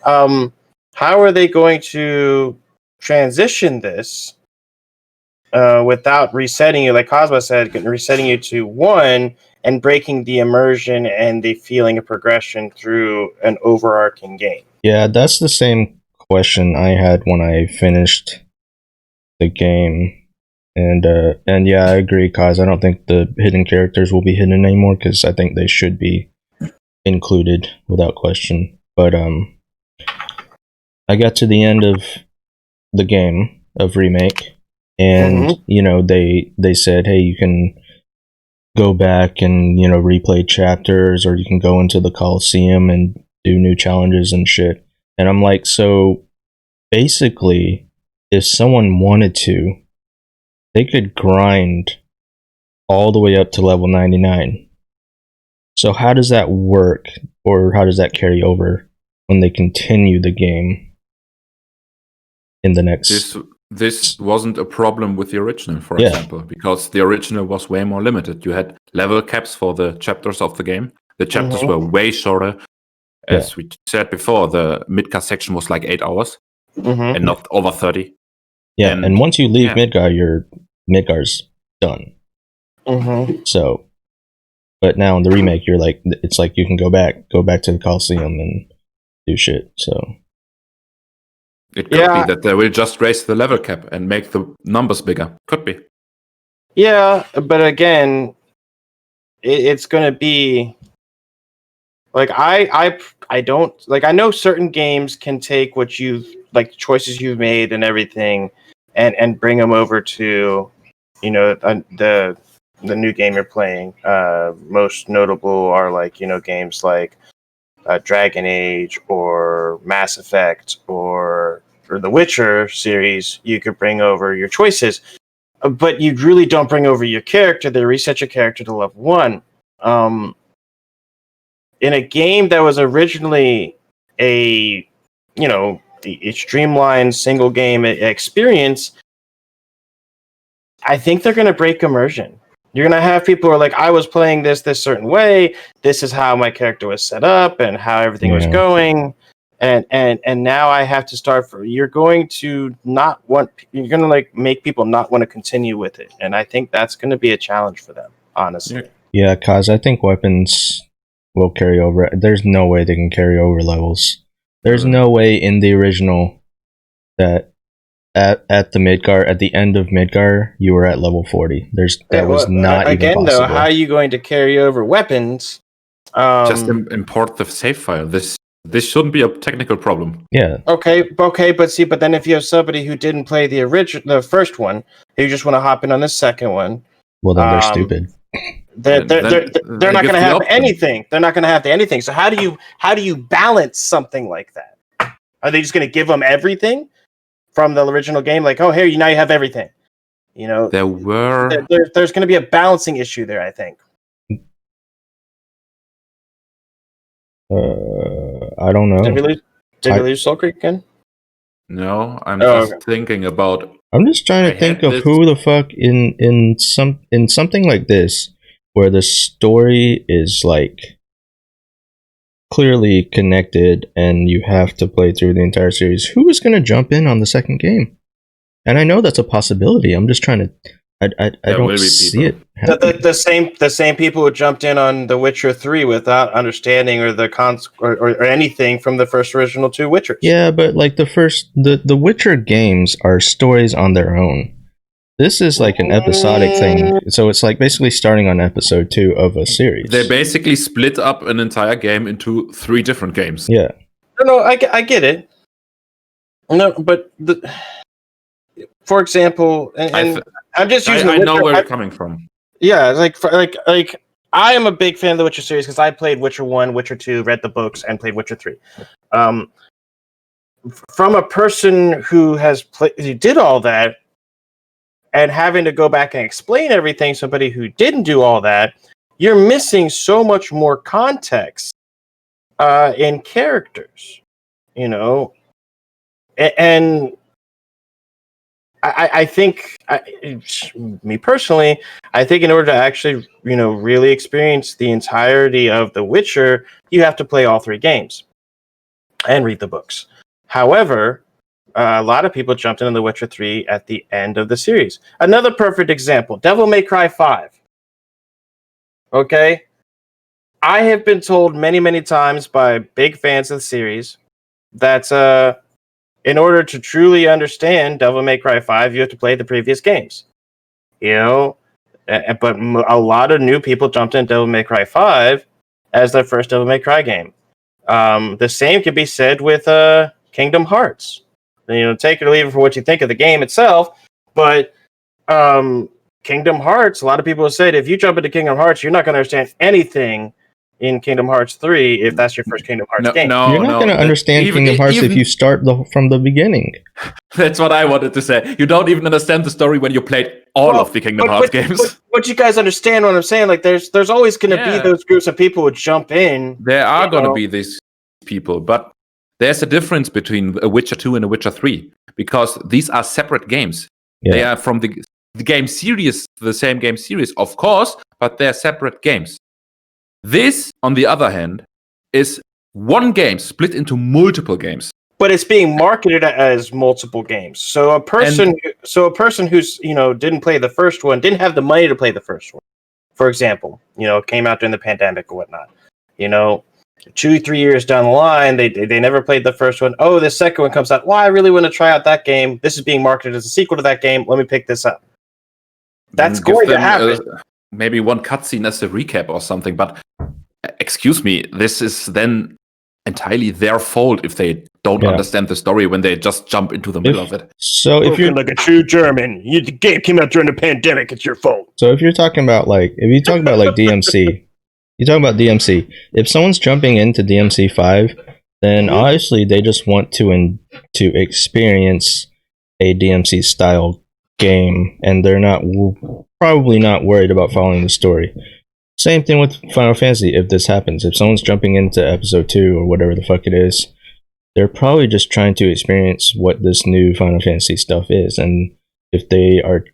How are they going to transition this without resetting you, like Cosmo said, resetting you to 1 and breaking the immersion and the feeling of progression through an overarching game? Yeah, that's the same question I had when I finished the game. And yeah, I agree, Kaz. I don't think the hidden characters will be hidden anymore, because I think they should be included without question. But I got to the end of the game of Remake, and they said, hey, you can go back and replay chapters, or you can go into the Coliseum and do new challenges and shit. And I'm like, so basically, if someone wanted to, they could grind all the way up to level 99. So how does that work, or how does that carry over when they continue the game in the next this wasn't a problem with the original, for Yeah. example, because the original was way more limited. You had level caps for the chapters of the game. The chapters were way shorter. As we said before, the Midgar section was like 8 hours and not over 30. Yeah, and once you leave Midgar, your Midgar's done. So, but now in the remake, you're like, it's like you can go back to the Coliseum and do shit. So it could be that they will just raise the level cap and make the numbers bigger. Could be. Yeah, but again, it's going to be like I don't like. I know certain games can take what you've like choices you've made and everything, and bring them over to, you know, the new game you're playing. Most notable are like, you know, games like Dragon Age or Mass Effect or the Witcher series. You could bring over your choices, but you really don't bring over your character. They reset your character to level 1. In a game that was originally a streamlined single game experience, I think they're going to break immersion. You're going to have people who are like, I was playing this certain way. This is how my character was set up and how everything was going. And now I have to start you're going to like make people not want to continue with it. And I think that's going to be a challenge for them, honestly. Yeah, cause I think weapons will carry over. There's no way they can carry over levels. There's no way in the original that at the Midgar, at the end of Midgar, you were at level 40. That was not even possible. Though, how are you going to carry over weapons? Just import the save file. This shouldn't be a technical problem. Yeah. Okay, but then if you have somebody who didn't play the first one, who just want to hop in on the second one, well, then they're stupid. They're not going to have anything. They're not going to have anything. So how do you balance something like that? Are they just going to give them everything from the original game? Like, oh, here, now you have everything. You know, there's going to be a balancing issue there, I think. I don't know. Did we lose Soulcreek again? No, I'm just thinking about. I'm just trying to think of who the fuck in something like this, where the story is like clearly connected and you have to play through the entire series. Who is going to jump in on the second game? And I know that's a possibility. I'm just trying to. I don't see it. The same people who jumped in on The Witcher 3 without understanding or anything from the first original 2 Witchers. Yeah, but like the Witcher games are stories on their own. This is like an episodic thing, so it's like basically starting on episode 2 of a series. They basically split up an entire game into 3 different games. Yeah. No, I get it. No, but for example, I'm just using. I know where you're coming from. Yeah, like I am a big fan of the Witcher series because I played Witcher 1, Witcher 2, read the books, and played Witcher 3. From a person who did all that, and having to go back and explain everything, somebody who didn't do all that, you're missing so much more context in characters, you know, and. I think, me personally, I think in order to actually, really experience the entirety of The Witcher, you have to play all 3 games and read the books. However, a lot of people jumped into The Witcher 3 at the end of the series. Another perfect example, Devil May Cry 5. Okay? I have been told many, many times by big fans of the series that in order to truly understand Devil May Cry 5, you have to play the previous games. You know? But a lot of new people jumped in Devil May Cry 5 as their first Devil May Cry game. The same could be said with Kingdom Hearts. Take it or leave it for what you think of the game itself, but Kingdom Hearts, a lot of people have said, if you jump into Kingdom Hearts, you're not going to understand anything in Kingdom Hearts 3 if that's your first Kingdom Hearts game. You're not going to understand Kingdom Hearts if you start from the beginning. That's what I wanted to say. You don't even understand the story when you played all of the Kingdom Hearts games. But you guys understand what I'm saying? Like, there's always going to be those groups of people who jump in. There are going to be these people, but there's a difference between a Witcher 2 and a Witcher 3 because these are separate games. Yeah. They are from the game series, the same game series, of course, but they're separate games. This, on the other hand, is one game split into multiple games. But it's being marketed as multiple games. So a person who's didn't play the first one, didn't have the money to play the first one, for example, came out during the pandemic or whatnot. 2-3 years down the line, they never played the first one. Oh, the second one comes out. Well, I really want to try out that game. This is being marketed as a sequel to that game. Let me pick this up. That's going to happen. Maybe one cutscene as a recap or something. But excuse me, this is then entirely their fault if they don't understand the story when they just jump into the middle of it. So if you're like a true German, the game came out during the pandemic. It's your fault. So if you're talking about DMC. You talk about DMC. If someone's jumping into DMC 5, then obviously they just want to experience a DMC style game, and they're probably not worried about following the story. Same thing with Final Fantasy. If this happens, if someone's jumping into episode 2 or whatever the fuck it is, they're probably just trying to experience what this new Final Fantasy stuff is. And if they are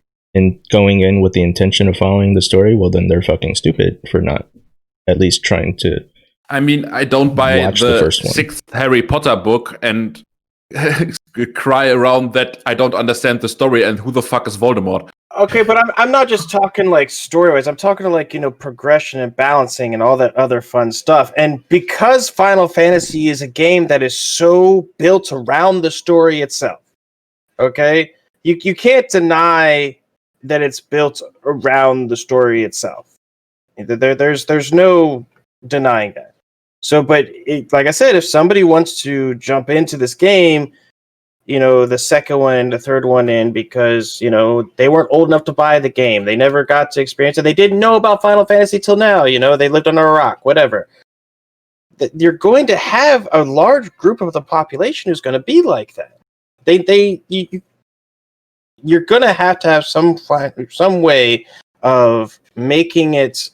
going in with the intention of following the story, well, then they're fucking stupid for not at least trying to. I mean, I don't buy the sixth Harry Potter book and cry around that I don't understand the story and who the fuck is Voldemort. Okay, but I'm not just talking like story-wise. I'm talking to progression and balancing and all that other fun stuff. And because Final Fantasy is a game that is so built around the story itself, okay, you can't deny that it's built around the story itself. There's no denying that. So, but like I said, if somebody wants to jump into this game, the second one, the third one in, because, they weren't old enough to buy the game. They never got to experience it. They didn't know about Final Fantasy till now. They lived under a rock, whatever. You're going to have a large group of the population who's going to be like that. You're going to have some way of making it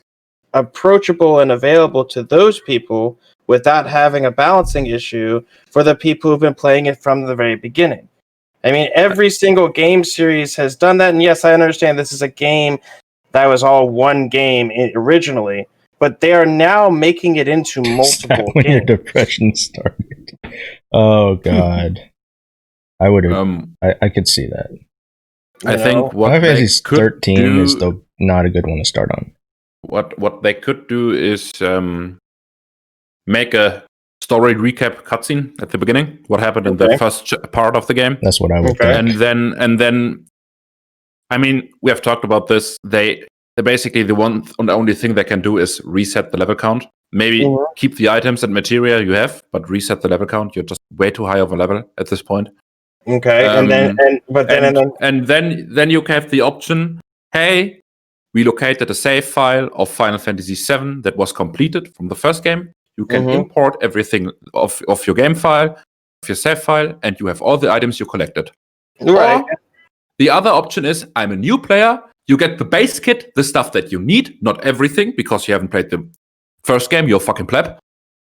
approachable and available to those people without having a balancing issue for the people who've been playing it from the very beginning. I mean, every single game series has done that, and yes, I understand this is a game that was all one game originally, but they are now making it into multiple when games. Your depression started. Oh God, I would. I could see that. I think what Final Fantasy 13 is still not a good one to start on. What they could do is make a story recap cutscene at the beginning. What happened in the first part of the game? That's what I would think. And then, I mean, we have talked about this. They basically the only thing they can do is reset the level count. Maybe keep the items and materia you have, but reset the level count. You're just way too high of a level at this point. Okay, and then you have the option. Hey, we located a save file of Final Fantasy VII that was completed from the first game. You can import everything of your game file, of your save file, and you have all the items you collected. Right. Or the other option is, I'm a new player. You get the base kit, the stuff that you need, not everything, because you haven't played the first game. You're a fucking pleb.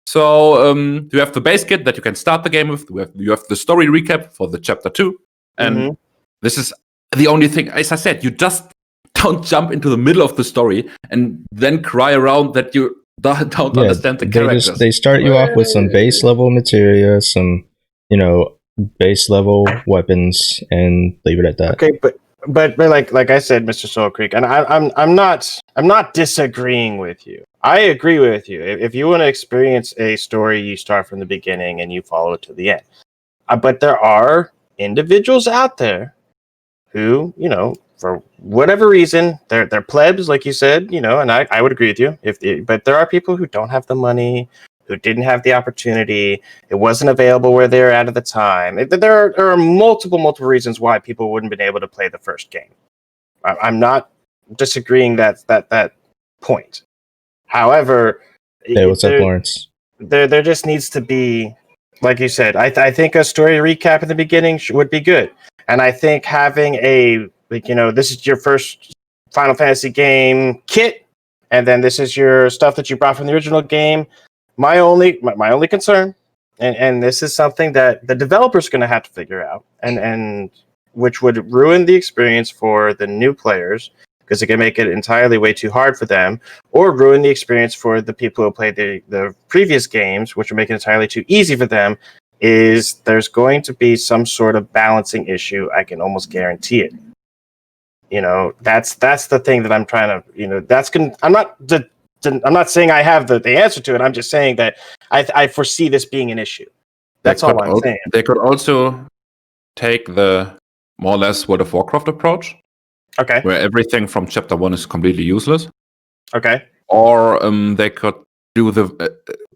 So you have the base kit that you can start the game with. You have the story recap for the chapter 2. And this is the only thing. As I said, you just don't jump into the middle of the story and then cry around that you don't understand the characters. They start you off with some base level materia, some base level weapons, and leave it at that. Okay, but like I said, Mr. MrSoulcreek, and I'm not disagreeing with you. I agree with you. If you want to experience a story, you start from the beginning and you follow it to the end. But there are individuals out there who, for whatever reason, they're plebs, like you said, and I would agree with you. But there are people who don't have the money, who didn't have the opportunity. It wasn't available where they're at the time. There are multiple reasons why people wouldn't have been able to play the first game. I'm not disagreeing that point. However, hey, what's up, Lawrence? There just needs to be, like you said, I think a story recap in the beginning would be good. And I think having this is your first Final Fantasy game kit, and then this is your stuff that you brought from the original game. My only concern and this is something that the developer's going to have to figure out, and which would ruin the experience for the new players because it can make it entirely way too hard for them, or ruin the experience for the people who played the previous games, which would make it entirely too easy for them. Is there's going to be some sort of balancing issue? I can almost guarantee it. That's the thing that I'm trying to. I'm not saying I have the answer to it. I'm just saying that I foresee this being an issue. That's all I'm saying. They could also take the more or less World of Warcraft approach. Okay. Where everything from chapter 1 is completely useless. Okay. Or they could do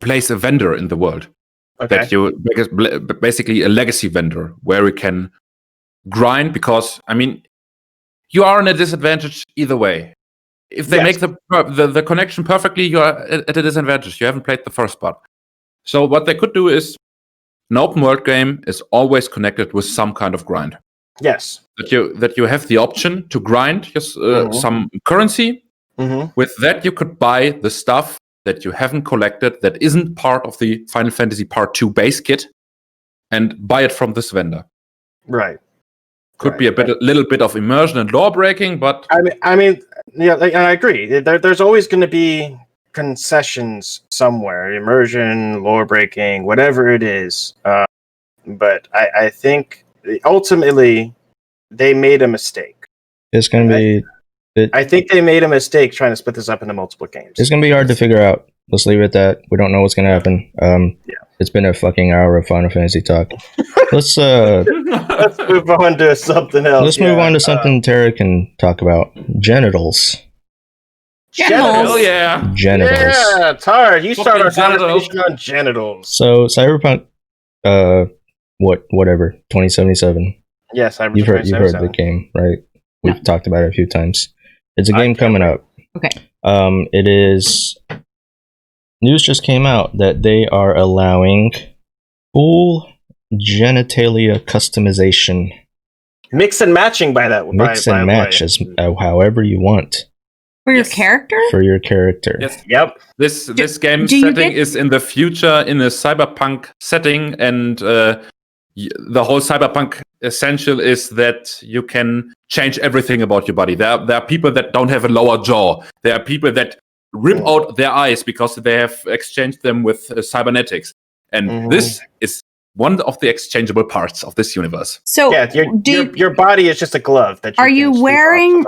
place a vendor in the world. Okay. That you basically a legacy vendor where you can grind, because you are in a disadvantage either way. If they make the connection perfectly, you are at a disadvantage. You haven't played the first part. So what they could do is an open world game is always connected with some kind of grind. Yes. That you have the option to grind some currency. Mm-hmm. With that, you could buy the stuff that you haven't collected, that isn't part of the Final Fantasy Part 2 base kit, and buy it from this vendor. Right. Could be a little bit of immersion and lore breaking, but I mean, yeah, I agree. There's always going to be concessions somewhere, immersion, lore breaking, whatever it is. But I think ultimately they made a mistake. It's going to be. I think they made a mistake trying to split this up into multiple games. It's going to be hard to figure out. Let's leave it at that. We don't know what's going to happen. It's been a fucking hour of Final Fantasy talk. Let's move on to something else. Let's move on to something Tara can talk about. Genitals. Genitals. Yeah. Genitals. Yeah, Tara, you start our conversation on genitals. So Cyberpunk, whatever, 2077. Yes, Cyberpunk. You've heard the game, right? We've talked about it a few times. It's a game coming up. Okay. It is. News just came out that they are allowing full genitalia customization. Mix and matching by that. Mix and match as however you want. For your character? For your character. Yes. Yep. This game setting is in the future in a cyberpunk setting, and the whole cyberpunk essential is that you can change everything about your body. There are people that don't have a lower jaw. There are people that rip out their eyes because they have exchanged them with cybernetics. And this is one of the exchangeable parts of this universe. So your body is just a glove. Are you wearing,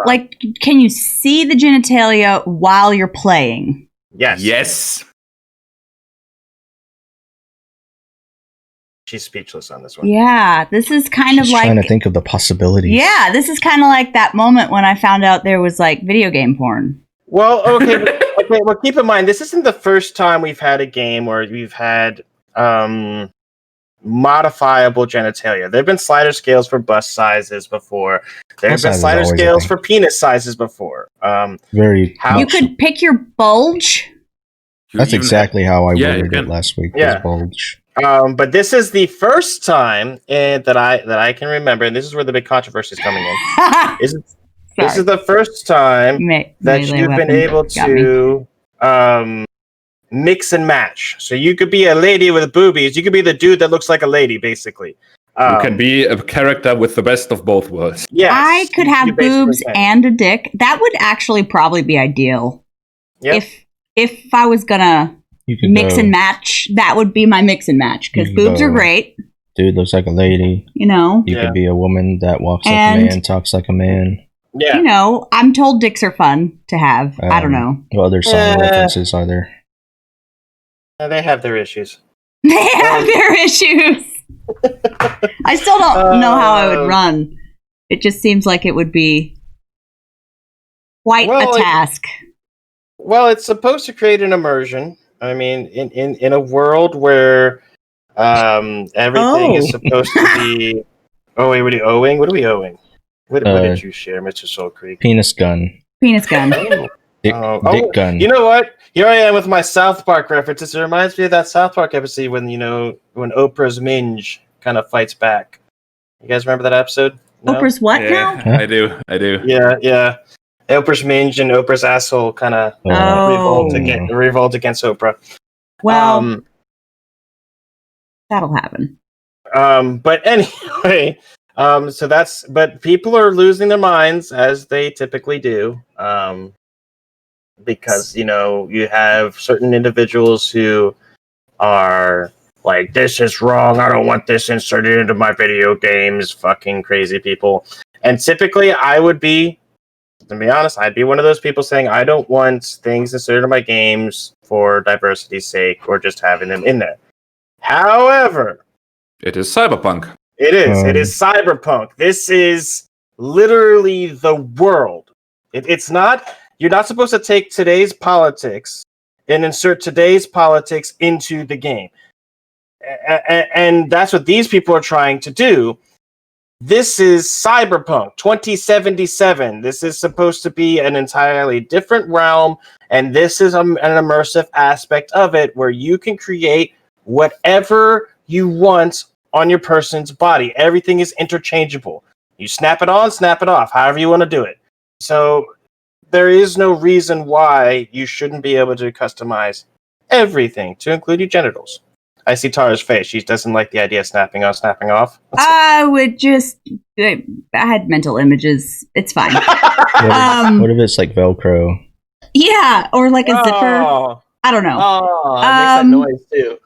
can you see the genitalia while you're playing? Yes. Yes. She's speechless on this one. Yeah, this is kind of like... trying to think of the possibilities. Yeah, this is kind of like that moment when I found out there was, video game porn. Well, okay. Well, keep in mind, this isn't the first time we've had a game where we've had modifiable genitalia. There have been slider scales for bust sizes before. There have been slider scales for penis sizes before. You could pick your bulge? That's exactly how I worded it last week. Yeah. Bulge. But this is the first time that I can remember, and this is where the big controversy is coming in. This is the first time that you've been able to mix and match. So you could be a lady with boobies. You could be the dude that looks like a lady, basically. You can be a character with the best of both worlds. Yes, I could have boobs and a dick. That would actually probably be ideal. Yep. If I was gonna mix and match, that would be my mix and match, because boobs are great. Dude looks like a lady. You could be a woman that walks like a man, talks like a man. Yeah. I'm told dicks are fun to have. I don't know. What other song references are there? They have their issues. They have their issues. I still don't know how I would run. It just seems like it would be quite a task. It's supposed to create an immersion. I mean, in a world where everything is supposed to be... Oh, wait, what are we owing? What did you share, MrSoulcreek? Penis gun. Penis gun. Dick gun. You know what? Here I am with my South Park references. It reminds me of that South Park episode when Oprah's Minge kind of fights back. You guys remember that episode? No? Oprah's what now? I do. Yeah. Oprah's Minge and Oprah's asshole kind of revolt against Oprah. Well, That'll happen. But anyway, but people are losing their minds as they typically do. Because, you have certain individuals who are like, this is wrong, I don't want this inserted into my video games, fucking crazy people. And typically to be honest, I'd be one of those people saying, I don't want things inserted in my games for diversity's sake or just having them in there. However, it is cyberpunk. It is cyberpunk. This is literally the world. It's not, you're not supposed to take today's politics and insert today's politics into the game. And that's what these people are trying to do. This is Cyberpunk 2077. This is supposed to be an entirely different realm, and this is an immersive aspect of it where you can create whatever you want on your person's body. Everything is interchangeable. You snap it on, snap it off, however you want to do it. So there is no reason why you shouldn't be able to customize everything to include your genitals. I see Tara's face. She doesn't like the idea of snapping on, snapping off. I had mental images. It's fine. What if it's like Velcro? Yeah, or like a zipper. I don't know. Oh, it makes that noise too.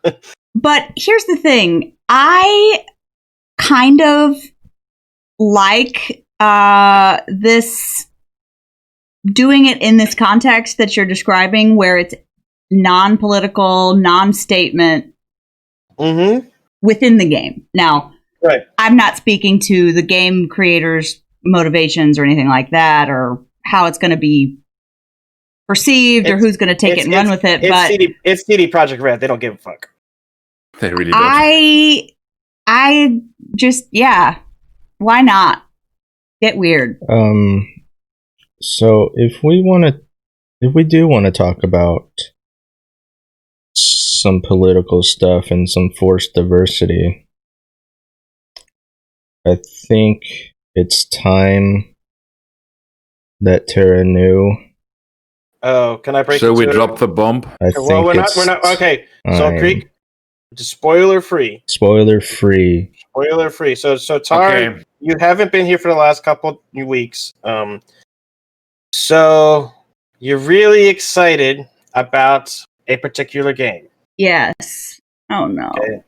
But here's the thing. I kind of like this, doing it in this context that you're describing, where it's non-political, non-statement within the game. Now, right. I'm not speaking to the game creators' motivations or anything like that, or how it's going to be perceived, or who's going to take it and run with it. But it's CD Projekt Red. They don't give a fuck. They really don't. I just, why not? Get weird. So if we do want to talk about some political stuff and some forced diversity, I think it's time that Tara knew. Oh, can I break? Shall we drop the bomb? Well, we're not. Okay, Soulcreek, spoiler free. Spoiler free. Spoiler free. So Tara, you haven't been here for the last couple weeks. So you're really excited about a particular game. Yes. Oh no. Okay.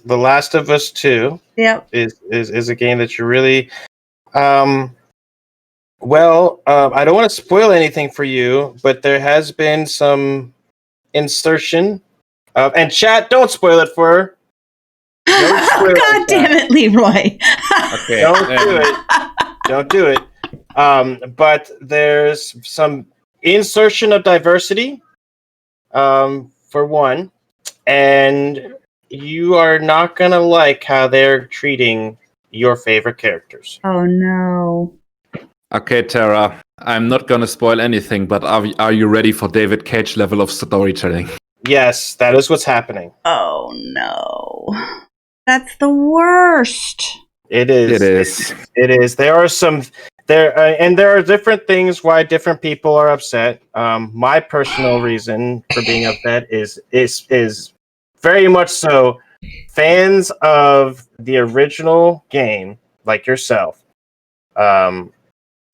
The Last of Us 2. Yep. Is a game that you're really I don't want to spoil anything for you, but there has been some insertion and chat, don't spoil it for her. God damn it, Leroy. Okay. Don't do it. But there's some insertion of diversity, for one, and you are not gonna like how they're treating your favorite characters. Oh no. Okay, Tara, I'm not gonna spoil anything, but are you ready for David Cage level of storytelling? Yes, that is what's happening. Oh no. That's the worst. It is. It is. There are different things why different people are upset. My personal reason for being upset is very much so fans of the original game, like yourself.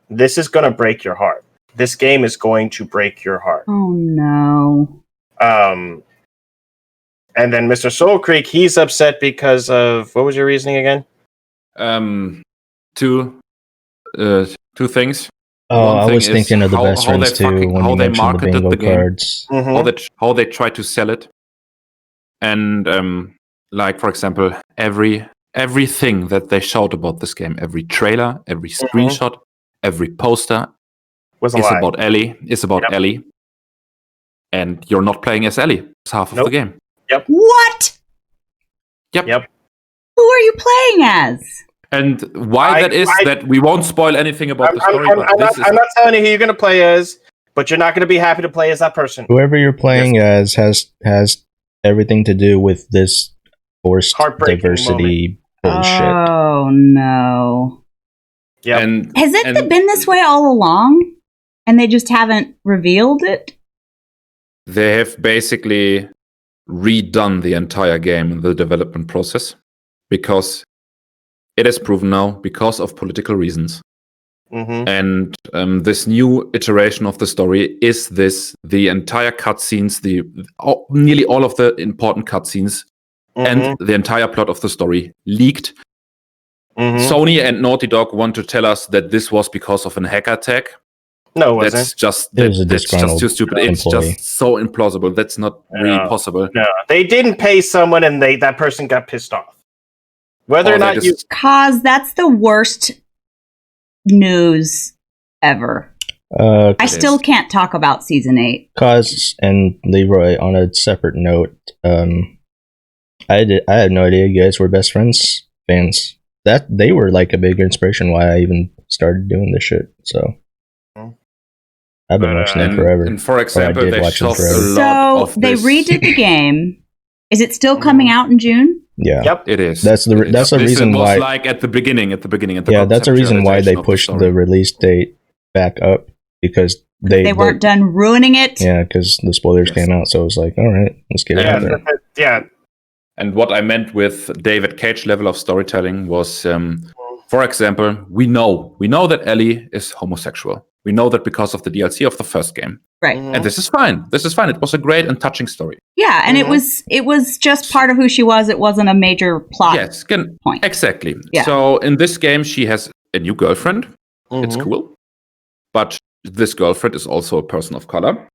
This is going to break your heart. This game is going to break your heart. Oh no. And then Mr. Soulcreek, he's upset because of, what was your reasoning again? Two things. Oh, I was thinking of the best friends too when you mentioned the bingo cards. How they try to sell it, and like for example, everything that they showed about this game, every trailer, every screenshot, every poster is about Ellie. Is about Ellie, and you're not playing as Ellie. It's half of the game. Yep. What? Yep. Who are you playing as? And why that we won't spoil anything about the story. I'm not telling you who you're going to play as, but you're not going to be happy to play as that person. Whoever you're playing as has everything to do with this forced diversity bullshit. Oh no. Yeah. Has it been this way all along? And they just haven't revealed it? They have basically redone the entire game in the development process because it is proven now because of political reasons. Mm-hmm. And this new iteration of the story is the entire cutscenes, nearly all of the important cutscenes, and the entire plot of the story leaked. Sony and Naughty Dog want to tell us that this was because of an hacker attack. No, it wasn't. That's just It was a that's just disgruntled too stupid. It's employee. just so implausible. That's not really possible. No, they didn't pay someone, and that person got pissed off. Whether or not you, cause that's the worst news ever. I still can't talk about season 8. Cause and Leroy, on a separate note, I had no idea you guys were best friends fans. That they were like a big inspiration why I even started doing this shit. So I've been watching them forever. And for example, they shelved a lot So of they this. redid the game. Is it still coming out in June? Yeah. Yep. It is. That's the reason why. Like at the beginning. Yeah, that's the reason why they pushed the release date back up, because they weren't done ruining it. Yeah, because the spoilers came out, so it was like, all right, let's get it out there. Yeah. And what I meant with David Cage level of storytelling was, for example, we know that Ellie is homosexual. We know that because of the DLC of the first game. Right. And this is fine. It was a great and touching story. Yeah, and it was just part of who she was. It wasn't a major plot point. Exactly. Yeah. So in this game, she has a new girlfriend. It's cool. But this girlfriend is also a person of color.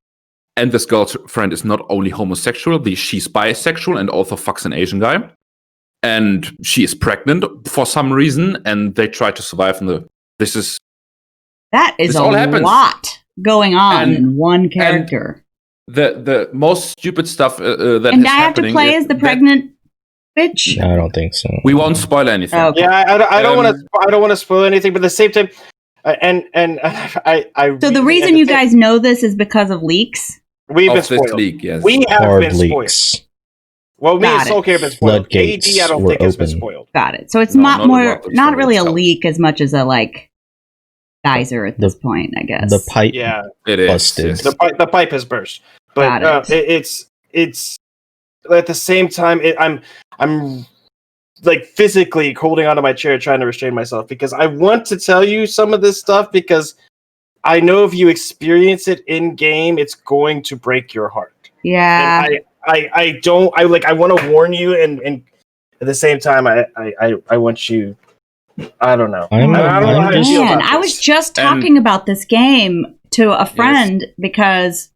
And this girlfriend is not only homosexual, she's bisexual and also fucks an Asian guy. And she is pregnant for some reason, and they try to survive in That is a lot going on in one character. The most stupid stuff that and I have to play as the pregnant bitch. No, I don't think so. We won't spoil anything. Okay. Yeah, I don't want to spoil anything, but at the same time, So the reason you guys know this is because of leaks. We've been spoiled. Leak, yes. We have Hard been leaks. spoiled. Well, me and Soulcreek have been spoiled. Floodgates AD, I don't were think has been open. spoiled. Got it. So it's not not really a itself. leak as much as a geyser at this point, I guess. The pipe it is. busted. Yes. The pipe has burst. But Got it's at the same time, I'm like physically holding onto my chair, trying to restrain myself, because I want to tell you some of this stuff, because I know if you experience it in game, it's going to break your heart. Yeah. And I want to warn you, and at the same time, I want you. I don't know. I don't know how to feel about this. I was just talking about this game to a friend because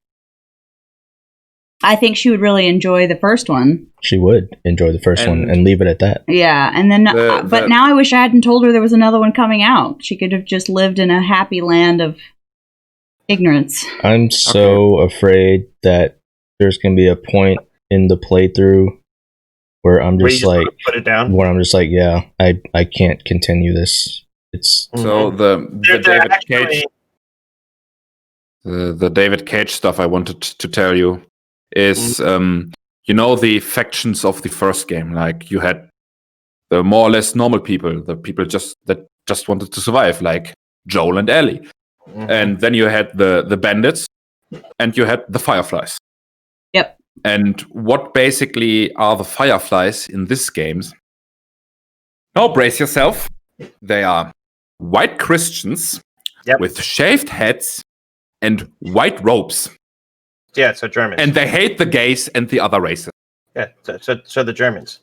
I think she would really enjoy the first one. She would enjoy the first one and leave it at that. Yeah, and then but now I wish I hadn't told her there was another one coming out. She could have just lived in a happy land of ignorance. I'm so afraid that there's going to be a point in the playthrough where I'm just like, put it down. Where I'm just like, yeah, I can't continue this. It's so the David Cage, the David Cage stuff I wanted to tell you is, the factions of the first game. Like you had the more or less normal people, the people that just wanted to survive, like Joel and Ellie, and then you had the bandits, and you had the Fireflies. Yep. And what basically are the Fireflies in this game? Now brace yourself. They are white Christians with shaved heads and white robes. Yeah, so Germans. And they hate the gays and the other races. Yeah, so the Germans.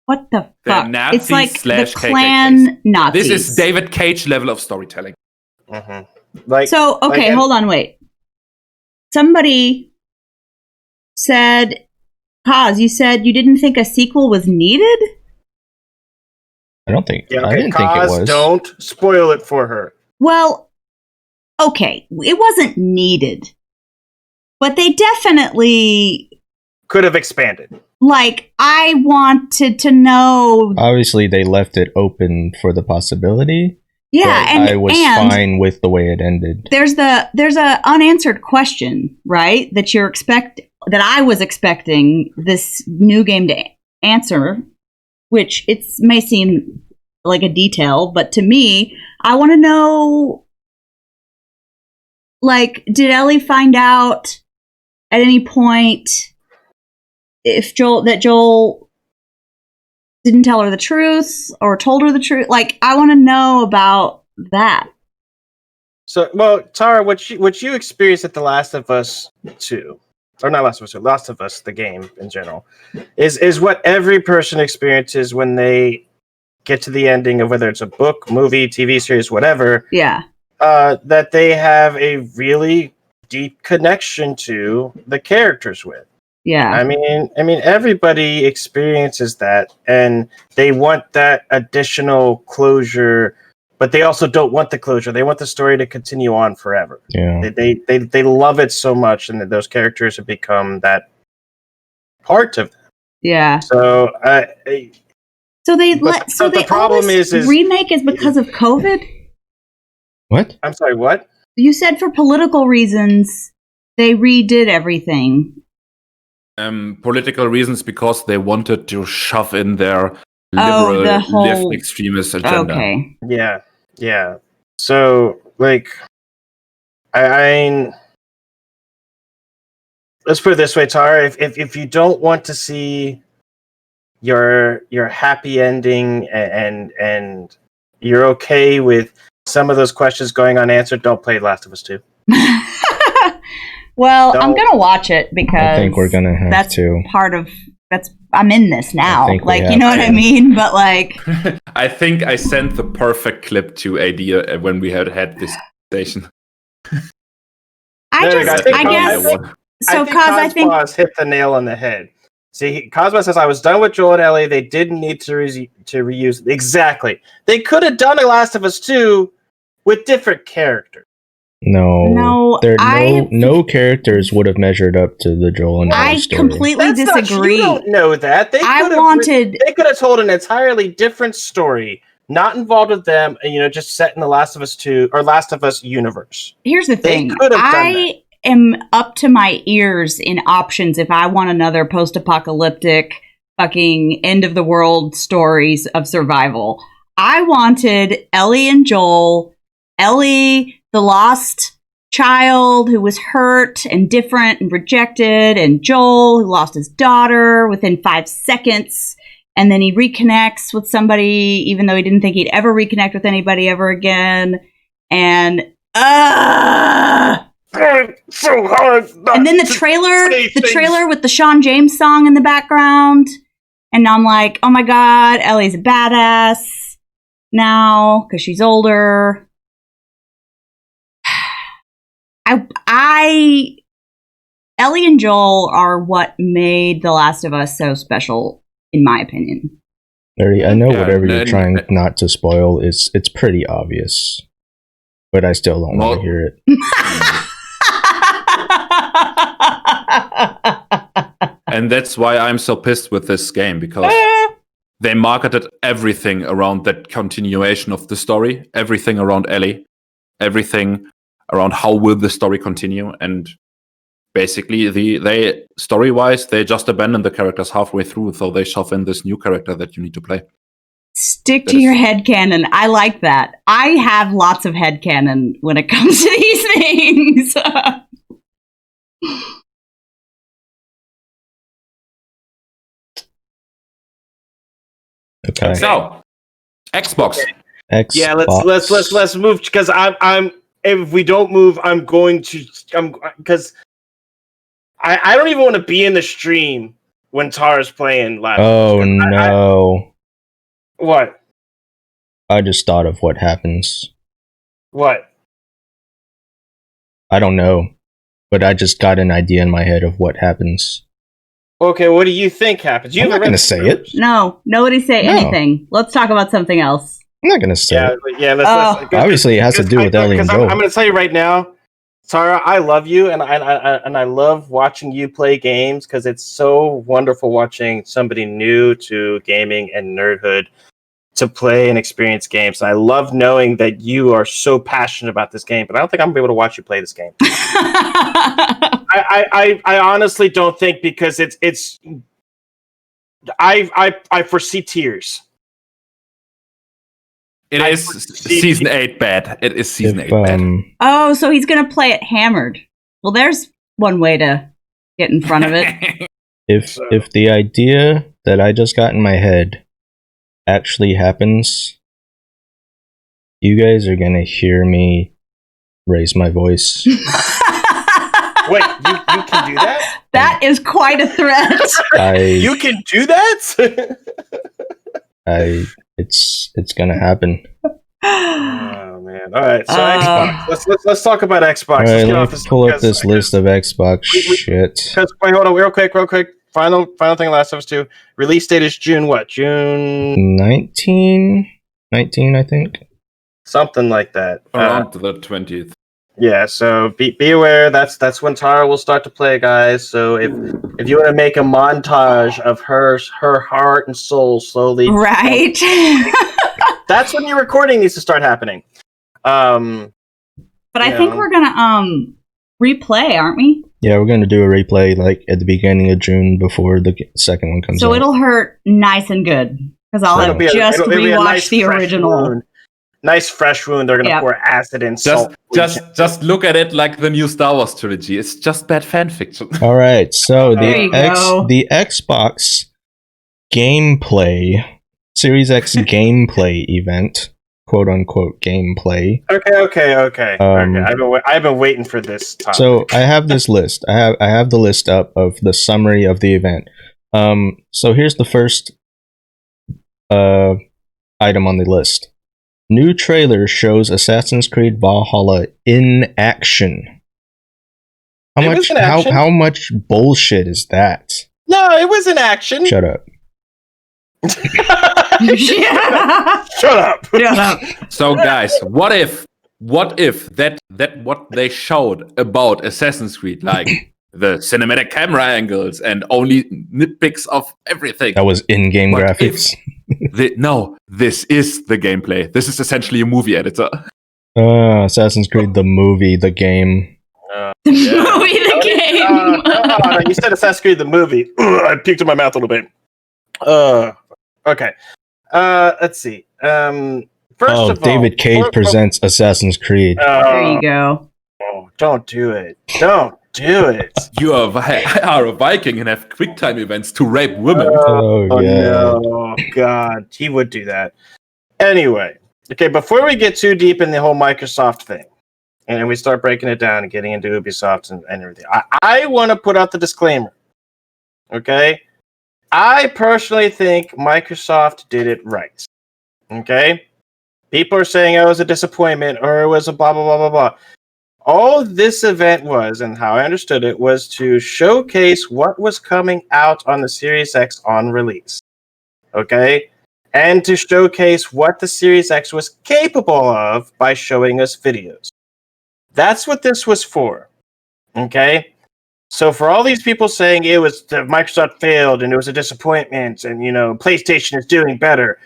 What the They're fuck? Nazis It's like the / Klan KKKs. Nazis. This is David Cage level of storytelling. So, okay, hold on, wait. Somebody said, Kaz, you said you didn't think a sequel was needed? I don't think. Yeah, I didn't think it was. Don't spoil it for her. Well, okay, it wasn't needed, but they definitely could have expanded. Like, I wanted to know. Obviously, they left it open for the possibility. Yeah, and I was fine with the way it ended. There's a unanswered question, right? That I was expecting this new game to answer, which it may seem like a detail, but to me, I want to know, like, did Ellie find out at any point if Joel didn't tell her the truth or told her the truth. Like, I want to know about that. So, well, Tara, what you experienced at The Last of Us 2, or not Last of Us 2, Last of Us, the game in general, is what every person experiences when they get to the ending of whether it's a book, movie, TV series, whatever. Yeah. That they have a really deep connection to the characters with. Yeah. I mean, everybody experiences that, and they want that additional closure, but they also don't want the closure. They want the story to continue on forever. Yeah. They love it so much, and that those characters have become that part of them. Yeah. So, the problem is remake is because of COVID? What? I'm sorry, what? You said for political reasons they redid everything. Political reasons, because they wanted to shove in their liberal, left extremist agenda. Okay. Yeah. So, like, I let's put it this way, Tara. If you don't want to see your happy ending and you're okay with some of those questions going unanswered, don't play Last of Us 2. Well, I'm gonna watch it because I think we're gonna have to. I'm in this now. Like, you know what I mean? But like, I think I sent the perfect clip to AD when we had this conversation. I think Cosmos hit the nail on the head. See, Cosmos says, I was done with Joel and Ellie. They didn't need to reuse. Exactly. They could have done a Last of Us 2 with different characters. No, no characters would have measured up to the Joel and Ellie story. I completely disagree. You don't know that. They could have told an entirely different story, not involved with them, and just set in the Last of Us 2 or Last of Us universe. Here's the thing. They could have done that. Am up to my ears in options if I want another post-apocalyptic fucking end of the world stories of survival. I wanted Ellie and Joel, Ellie, the lost child who was hurt and different and rejected, and Joel, who lost his daughter within 5 seconds, and then he reconnects with somebody even though he didn't think he'd ever reconnect with anybody ever again. And so hard. And then the trailer with the Sean James song in the background, and I'm like, oh my god, Ellie's a badass now because she's older. Ellie and Joel are what made The Last of Us so special, in my opinion. I know whatever you're trying not to spoil it's pretty obvious, but I still don't want to hear it. And that's why I'm so pissed with this game, because they marketed everything around that continuation of the story, everything around Ellie, everything around how will the story continue, and basically they story-wise they just abandon the characters halfway through, so they shove in this new character that you need to play. Stick to your headcanon. I like that. I have lots of headcanon when it comes to these things. Okay. So, Xbox. Yeah, let's move, because I'm if we don't move, I'm going to because I don't even want to be in the stream when Tara's playing live. Oh no! What? I just thought of what happens. What? I don't know, but I just got an idea in my head of what happens. Okay, what do you think happens? I'm not going to say it. No, nobody say anything. Let's talk about something else. I'm not going to say it. Yeah, let's obviously, it has to do with Ellie and Joel. I'm going to tell you right now, Tara, I love you, and I love watching you play games, because it's so wonderful watching somebody new to gaming and nerdhood to play and experience games. And I love knowing that you are so passionate about this game, but I don't think I'm going to be able to watch you play this game. I honestly don't think, because it's I foresee tears. It is season 8 bad. It is season 8 bad. Oh, so he's going to play it hammered. Well, there's one way to get in front of it. If the idea that I just got in my head actually happens, you guys are gonna hear me raise my voice. Wait, you can do that? That is quite a threat. You can do that? It's gonna happen. Oh man! All right, so Xbox. Let's talk about Xbox. All Let's right, get let off me this. pull up this list of Xbox shit. Because wait, hold on, real quick. Final thing. Last of Us 2. Release date is June what? June 19, I think. something like that. Around the 20th. Yeah. So be aware. That's when Tara will start to play, guys. So if you want to make a montage of her heart and soul slowly, Right. that's when your recording needs to start happening. But I think we're gonna replay, aren't we? Yeah, we're gonna do a replay like at the beginning of June before the second one comes out. So it'll hurt nice and good because I'll have just rewatched the original. Wound. Nice fresh wound. They're gonna pour acid and salt. Just look at it like the new Star Wars trilogy. It's just bad fan fiction. All right, so the Xbox gameplay Series X gameplay event, quote unquote gameplay. Okay. I've been waiting for this topic. So I have this list. I have the list up of the summary of the event. So here's the first item on the list. New trailer shows Assassin's Creed Valhalla in action. How much bullshit is that? No, it was in action. Shut up. Shut up. So guys, what if that what they showed about Assassin's Creed, like the cinematic camera angles and only nitpicks of everything, that was in-game graphics? This is the gameplay. This is essentially a movie editor. Assassin's Creed the movie, the game. The game. You said Assassin's Creed the movie. I puked in my mouth a little bit. Okay. Let's see. First of all, David Cage presents Assassin's Creed. There you go. Oh, don't do it. Don't do it. You are a Viking and have QuickTime events to rape women. No, God, he would do that. Anyway, okay. Before we get too deep in the whole Microsoft thing, and we start breaking it down and getting into Ubisoft and everything, I want to put out the disclaimer. Okay. I personally think Microsoft did it right. Okay? People are saying it was a disappointment or it was a blah, blah, blah, blah, blah. All this event was, and how I understood it, was to showcase what was coming out on the Series X on release. Okay? And to showcase what the Series X was capable of by showing us videos. That's what this was for. Okay? So for all these people saying it was Microsoft failed and it was a disappointment and PlayStation is doing better,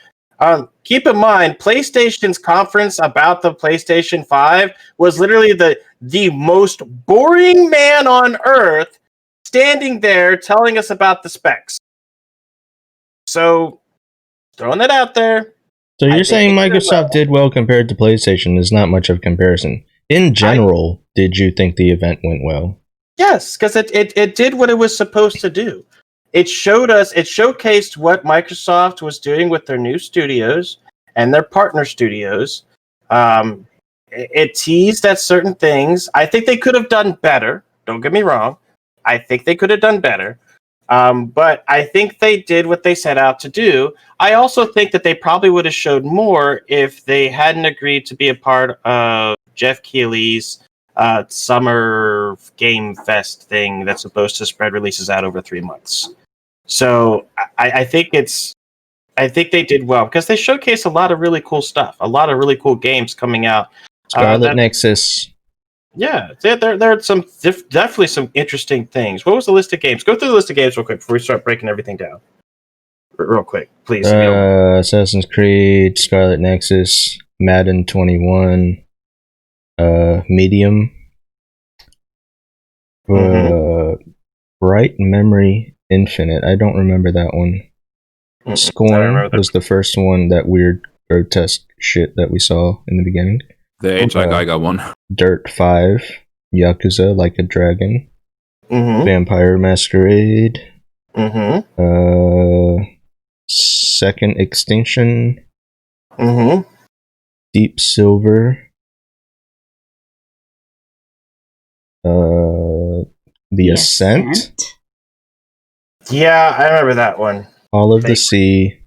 keep in mind PlayStation's conference about the PlayStation 5 was literally the most boring man on earth standing there telling us about the specs. So throwing that out there. So you're saying Microsoft did well compared to PlayStation? There's not much of comparison. In general, did you think the event went well? Yes, because it did what it was supposed to do. It showcased what Microsoft was doing with their new studios and their partner studios. It teased at certain things. I think they could have done better. Don't get me wrong. I think they could have done better. But I think they did what they set out to do. I also think that they probably would have showed more if they hadn't agreed to be a part of Jeff Keighley's summer game fest thing that's supposed to spread releases out over 3 months. So I think they did well because they showcased a lot of really cool stuff, a lot of really cool games coming out. Scarlet Nexus. Yeah, there are some definitely some interesting things. What was the list of games? Go through the list of games real quick before we start breaking everything down. Real quick, please. Assassin's Creed, Scarlet Nexus, Madden 21, Medium, Bright Memory Infinite. I don't remember that one. Scorn was the first one, that weird grotesque shit that we saw in the beginning. The H.I. Geiger one. Dirt 5, Yakuza Like a Dragon, Vampire Masquerade, Mm-hmm. Second Extinction, Mm-hmm. Deep Silver, The Ascent, Yeah, I remember that one. All of the Sea,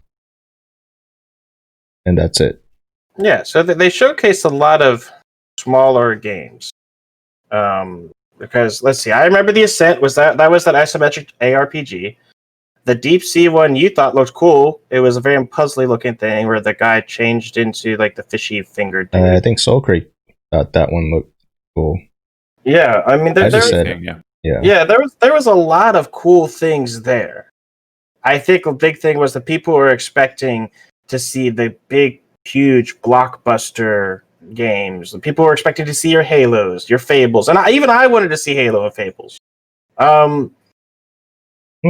and that's it. Yeah, so they showcased a lot of smaller games. Because let's see, I remember The Ascent was that was that isometric ARPG. The Deep Sea one you thought looked cool. It was a very puzzly looking thing where the guy changed into like the fishy fingered dude. I think SoulCreek thought that one looked cool. Yeah, I mean, there was a lot of cool things there. I think a big thing was that people were expecting to see the big, huge blockbuster games. People were expecting to see your Halos, your Fables, and even I wanted to see Halo and Fables. Well,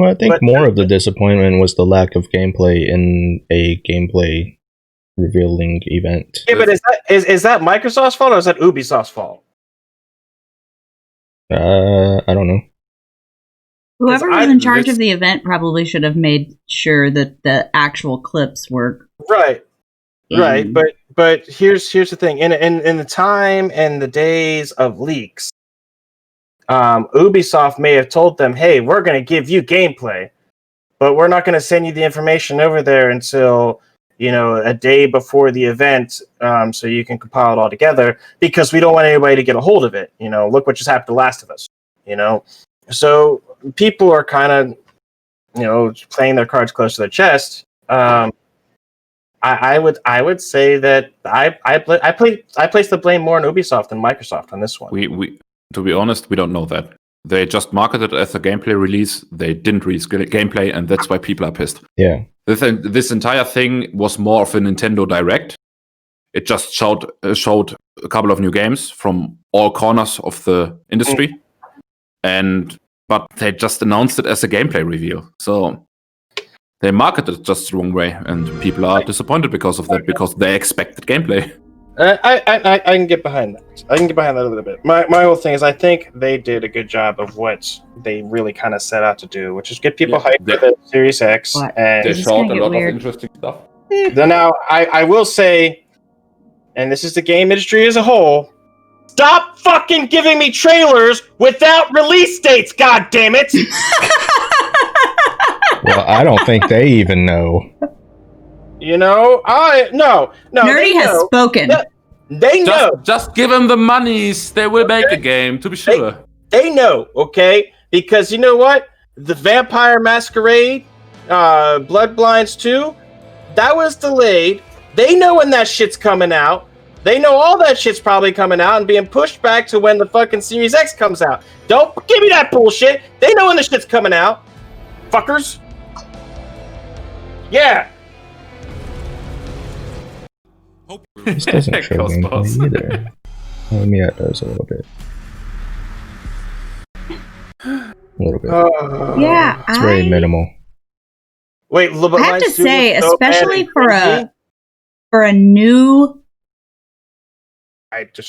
I think more of the disappointment was the lack of gameplay in a gameplay revealing event. Yeah, but is that Microsoft's fault or is that Ubisoft's fault? I don't know. Whoever was in charge of the event probably should have made sure that the actual clips were right. But here's the thing: in the time and the days of leaks, Ubisoft may have told them, "Hey, we're going to give you gameplay, but we're not going to send you the information over there until a day before the event, so you can compile it all together because we don't want anybody to get a hold of it. Look what just happened to Last of Us. So people are kind of playing their cards close to their chest. I would say that I place the blame more on Ubisoft than Microsoft on this one. We to be honest, we don't know that. They just marketed it as a gameplay release. They didn't release gameplay, and that's why people are pissed. Yeah. This entire thing was more of a Nintendo Direct. It just showed a couple of new games from all corners of the industry, but they just announced it as a gameplay reveal. So they marketed it just the wrong way, and people are disappointed because of that, because they expected gameplay. I can get behind that. I can get behind that a little bit. My whole thing is I think they did a good job of what they really kind of set out to do, which is get people hyped for the Series X. And they showed a lot of interesting stuff. Now, I will say, and this is the game industry as a whole, stop fucking giving me trailers without release dates, god damn it! Well, I don't think they even know. No. Nerdy has spoken. They know. Just give them the monies. They will make a game, to be sure. They know, okay? Because you know what? The Vampire Masquerade, Bloodblinds 2, that was delayed. They know when that shit's coming out. They know all that shit's probably coming out and being pushed back to when the fucking Series X comes out. Don't give me that bullshit. They know when the shit's coming out. Fuckers. Yeah. This doesn't show gameplay either. Well, yeah, it does a little bit. A little bit. Yeah, it's very minimal. Wait, I have to say, especially for a new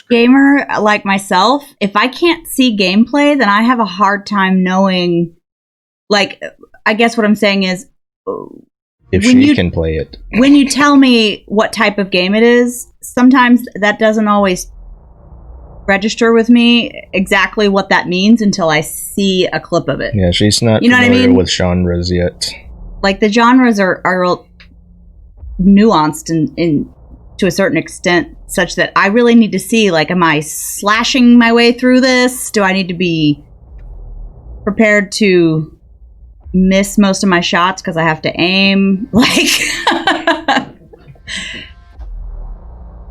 gamer like myself, if I can't see gameplay, then I have a hard time knowing. Like, I guess what I'm saying is, if she can play it. When you tell me what type of game it is, sometimes that doesn't always register with me exactly what that means until I see a clip of it. Yeah, she's not familiar with genres yet. Like, the genres are nuanced in to a certain extent, such that I really need to see, like, am I slashing my way through this? Do I need to be prepared to miss most of my shots because I have to aim? Like,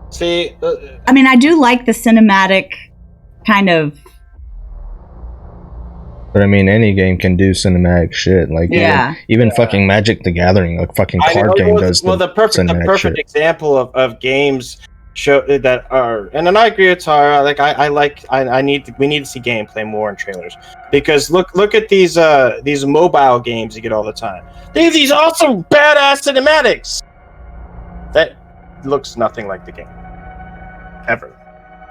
see, I mean, I do like the cinematic kind of. But I mean, any game can do cinematic shit. Like, even fucking Magic the Gathering, a fucking card game does. The perfect example of games show that are, and then I agree with Tara. Like, we need to see gameplay more in trailers, because look at these mobile games you get all the time. They have these awesome badass cinematics that looks nothing like the game ever.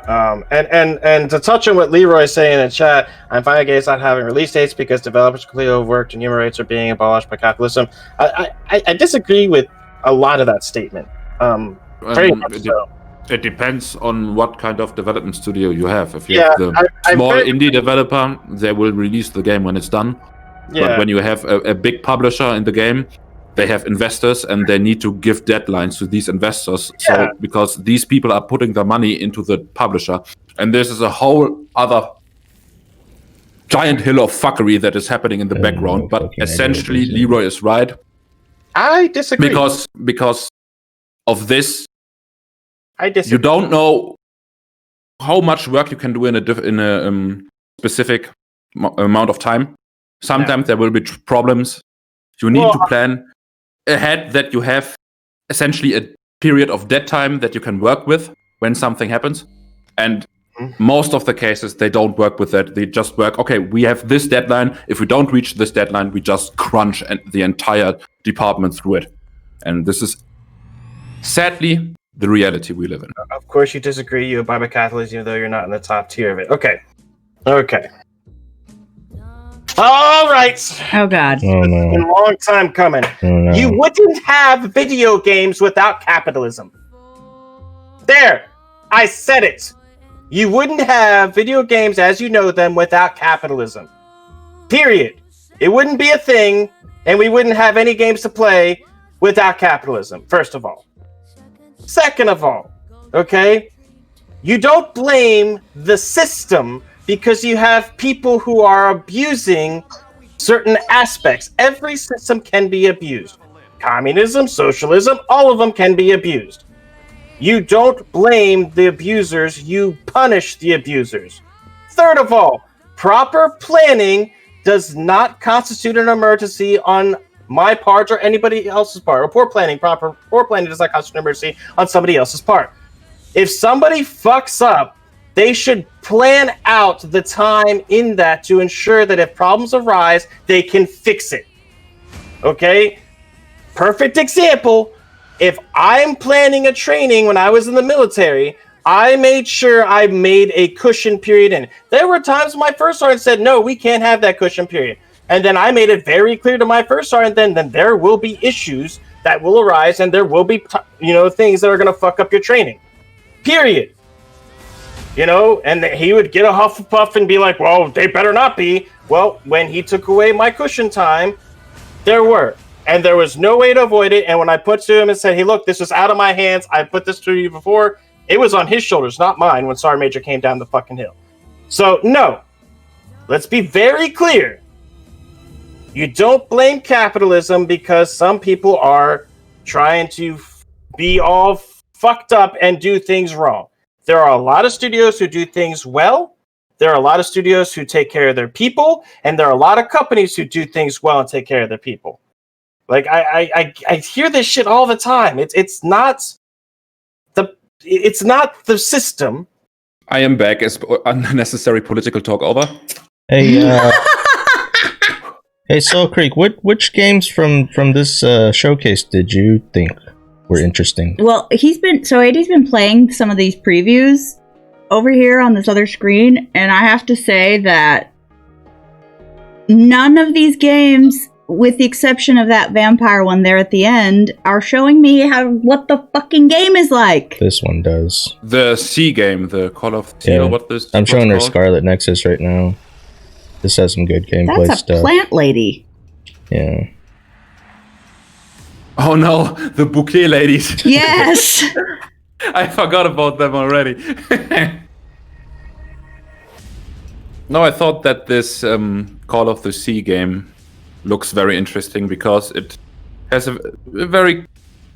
And to touch on what Leroy's saying in the chat, I'm finding games not having release dates because developers completely overworked and human rights are being abolished by capitalism. I disagree with a lot of that statement. Very much so. It depends on what kind of development studio you have. If you have the small indie developer, they will release the game when it's done. Yeah. But when you have a big publisher in the game, they have investors and they need to give deadlines to these investors. Yeah. So because these people are putting their money into the publisher, and this is a whole other giant hill of fuckery that is happening in the background. But essentially, Leroy is right. I disagree because of this. I disagree. You don't know how much work you can do in a specific amount of time. Sometimes there will be problems. You need to plan ahead that you have essentially a period of dead time that you can work with when something happens. And most of the cases, they don't work with that. They just work, okay, we have this deadline. If we don't reach this deadline, we just crunch the entire department through it. And this is sadly the reality we live in. Of course you disagree. You abide by capitalism, even though you're not in the top tier of it. Okay. All right. Oh, God. Oh, no. It's been a long time coming. Oh, no. You wouldn't have video games without capitalism. There. I said it. You wouldn't have video games as you know them without capitalism. Period. It wouldn't be a thing, and we wouldn't have any games to play without capitalism, first of all. Second of all, okay, you don't blame the system because you have people who are abusing certain aspects. Every system can be abused. Communism, socialism, all of them can be abused. You don't blame the abusers, you punish the abusers. Third of all, proper planning does not constitute an emergency on my part or anybody else's part. Or poor planning does not constitute an emergency on somebody else's part. If somebody fucks up, they should plan out the time in that to ensure that if problems arise, they can fix it. Okay? Perfect example. If I'm planning a training when I was in the military, I made sure I made a cushion period in. There were times when my first sergeant said, no, we can't have that cushion period. And then I made it very clear to my first sergeant, then there will be issues that will arise and there will be, things that are going to fuck up your training. Period. And he would get a Hufflepuff and be like, well, they better not be. Well, when he took away my cushion time, there were. And there was no way to avoid it. And when I put to him and said, hey, look, this was out of my hands. I put this to you before. It was on his shoulders, not mine, when Sergeant Major came down the fucking hill. So, no. Let's be very clear. You don't blame capitalism because some people are trying to be all fucked up and do things wrong. There are a lot of studios who do things well. There are a lot of studios who take care of their people. And there are a lot of companies who do things well and take care of their people. Like, I hear this shit all the time. It's not the system. I am back. Is unnecessary political talk over? Hey, hey, Soulcreek, which games from this showcase did you think were interesting? Well, Eddie's been playing some of these previews over here on this other screen, and I have to say that none of these games, with the exception of that vampire one there at the end, are showing me what the fucking game is like. This one does. The C game, the Call of Sea, or what this? I'm showing her Scarlet Nexus right now. This has some good gameplay stuff. That's a plant lady. Yeah. Oh no, the bouquet ladies. Yes. I forgot about them already. No, I thought that this Call of the Sea game looks very interesting because it has a very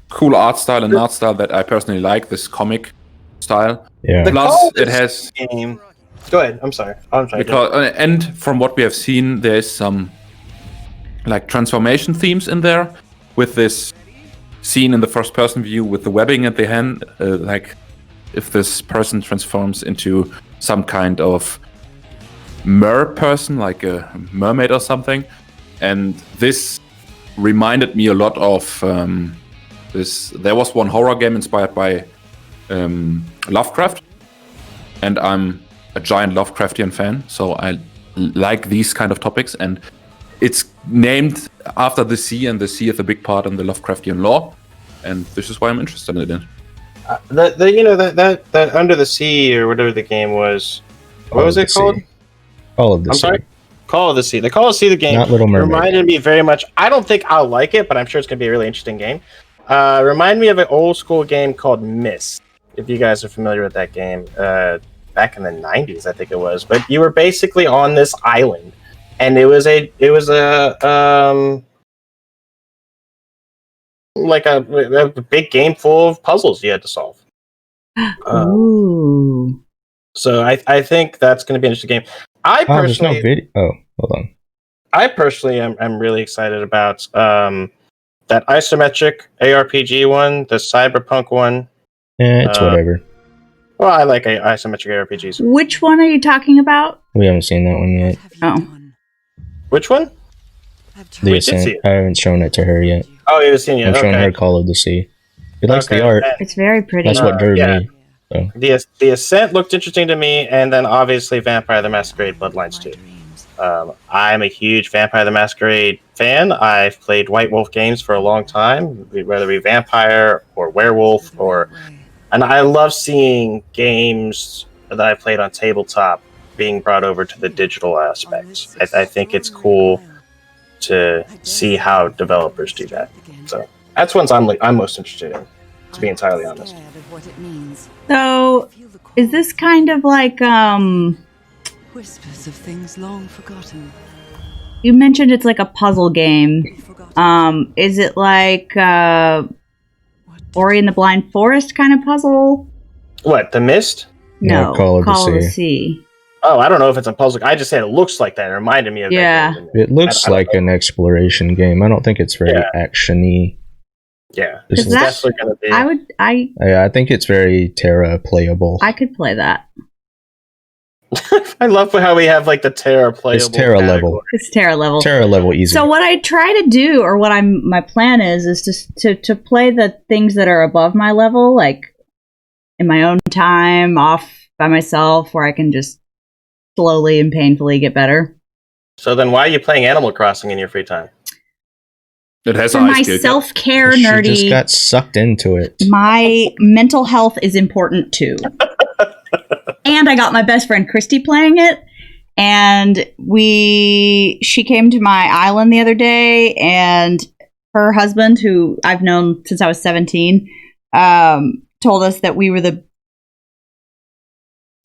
cool art style, an art style that I personally like, this comic style. Yeah. Plus, it has... Game. Go ahead, I'm sorry. And from what we have seen, there's some transformation themes in there, with this scene in the first person view with the webbing at the hand, if this person transforms into some kind of mer person, like a mermaid or something. And this reminded me a lot of this. There was one horror game inspired by Lovecraft, and I'm a giant Lovecraftian fan, so I like these kind of topics, and it's named after the sea, and the sea is a big part in the Lovecraftian lore, and this is why I'm interested in it. That Under the Sea or whatever the game was. What was it called? Call of the I'm Sea. sorry. Call of the Sea. The Call of the Sea, the game, Not Little Mermaid. reminded me very much. I don't think I'll like it, but I'm sure it's going to be a really interesting game. Remind me of an old school game called Myst. If you guys are familiar with that game, back in the 90s, I think it was. But you were basically on this island, and it was a like a big game full of puzzles you had to solve. Ooh. So I think that's going to be an interesting game. I There's no personally, video. Oh, hold on. I personally am really excited about that isometric ARPG one, the cyberpunk one. It's whatever. Well, I like isometric ARPGs. Which one are you talking about? We haven't seen that one yet. Oh. Which one? The We did see Ascent. it. I haven't shown it to her yet. Oh, you haven't seen it I'm yet. showing Okay. her Call of the Sea. She likes Okay. the art. It's very pretty. That's what drew yeah. me. So. The Ascent looked interesting to me, and then obviously Vampire the Masquerade Bloodlines 2. I'm a huge Vampire the Masquerade fan. I've played White Wolf games for a long time, whether it be Vampire or Werewolf, and I love seeing games that I played on tabletop being brought over to the digital aspects. I think it's cool to see how developers do that. So that's ones I'm most interested in, to be entirely honest. So, is this kind of like Whispers of things long forgotten. you mentioned it's like a puzzle game. Is it like Ori and the Blind Forest kind of puzzle? What, the Mist? No, Call of the Sea. Sea. Oh, I don't know if it's a puzzle. I just said it looks like that. It reminded me of Yeah. that game. It looks I don't like know. an exploration game. I don't think it's very action-y. Yeah, This it's is- definitely going to be. I think it's very Terra playable. I could play that. I love how we have like the Terra playable. It's Terra category. level. It's Terra level. Terra level easy. So what I try to do, or what my plan is to play the things that are above my level, like in my own time, off by myself, where I can just slowly and painfully get better. So then, why are you playing Animal Crossing in your free time? It has For eyes, my kid. self-care She just nerdy, got sucked into it. my mental health is important too. And I got my best friend Christy playing it, and she came to my island the other day, and her husband, who I've known since I was 17, told us that we were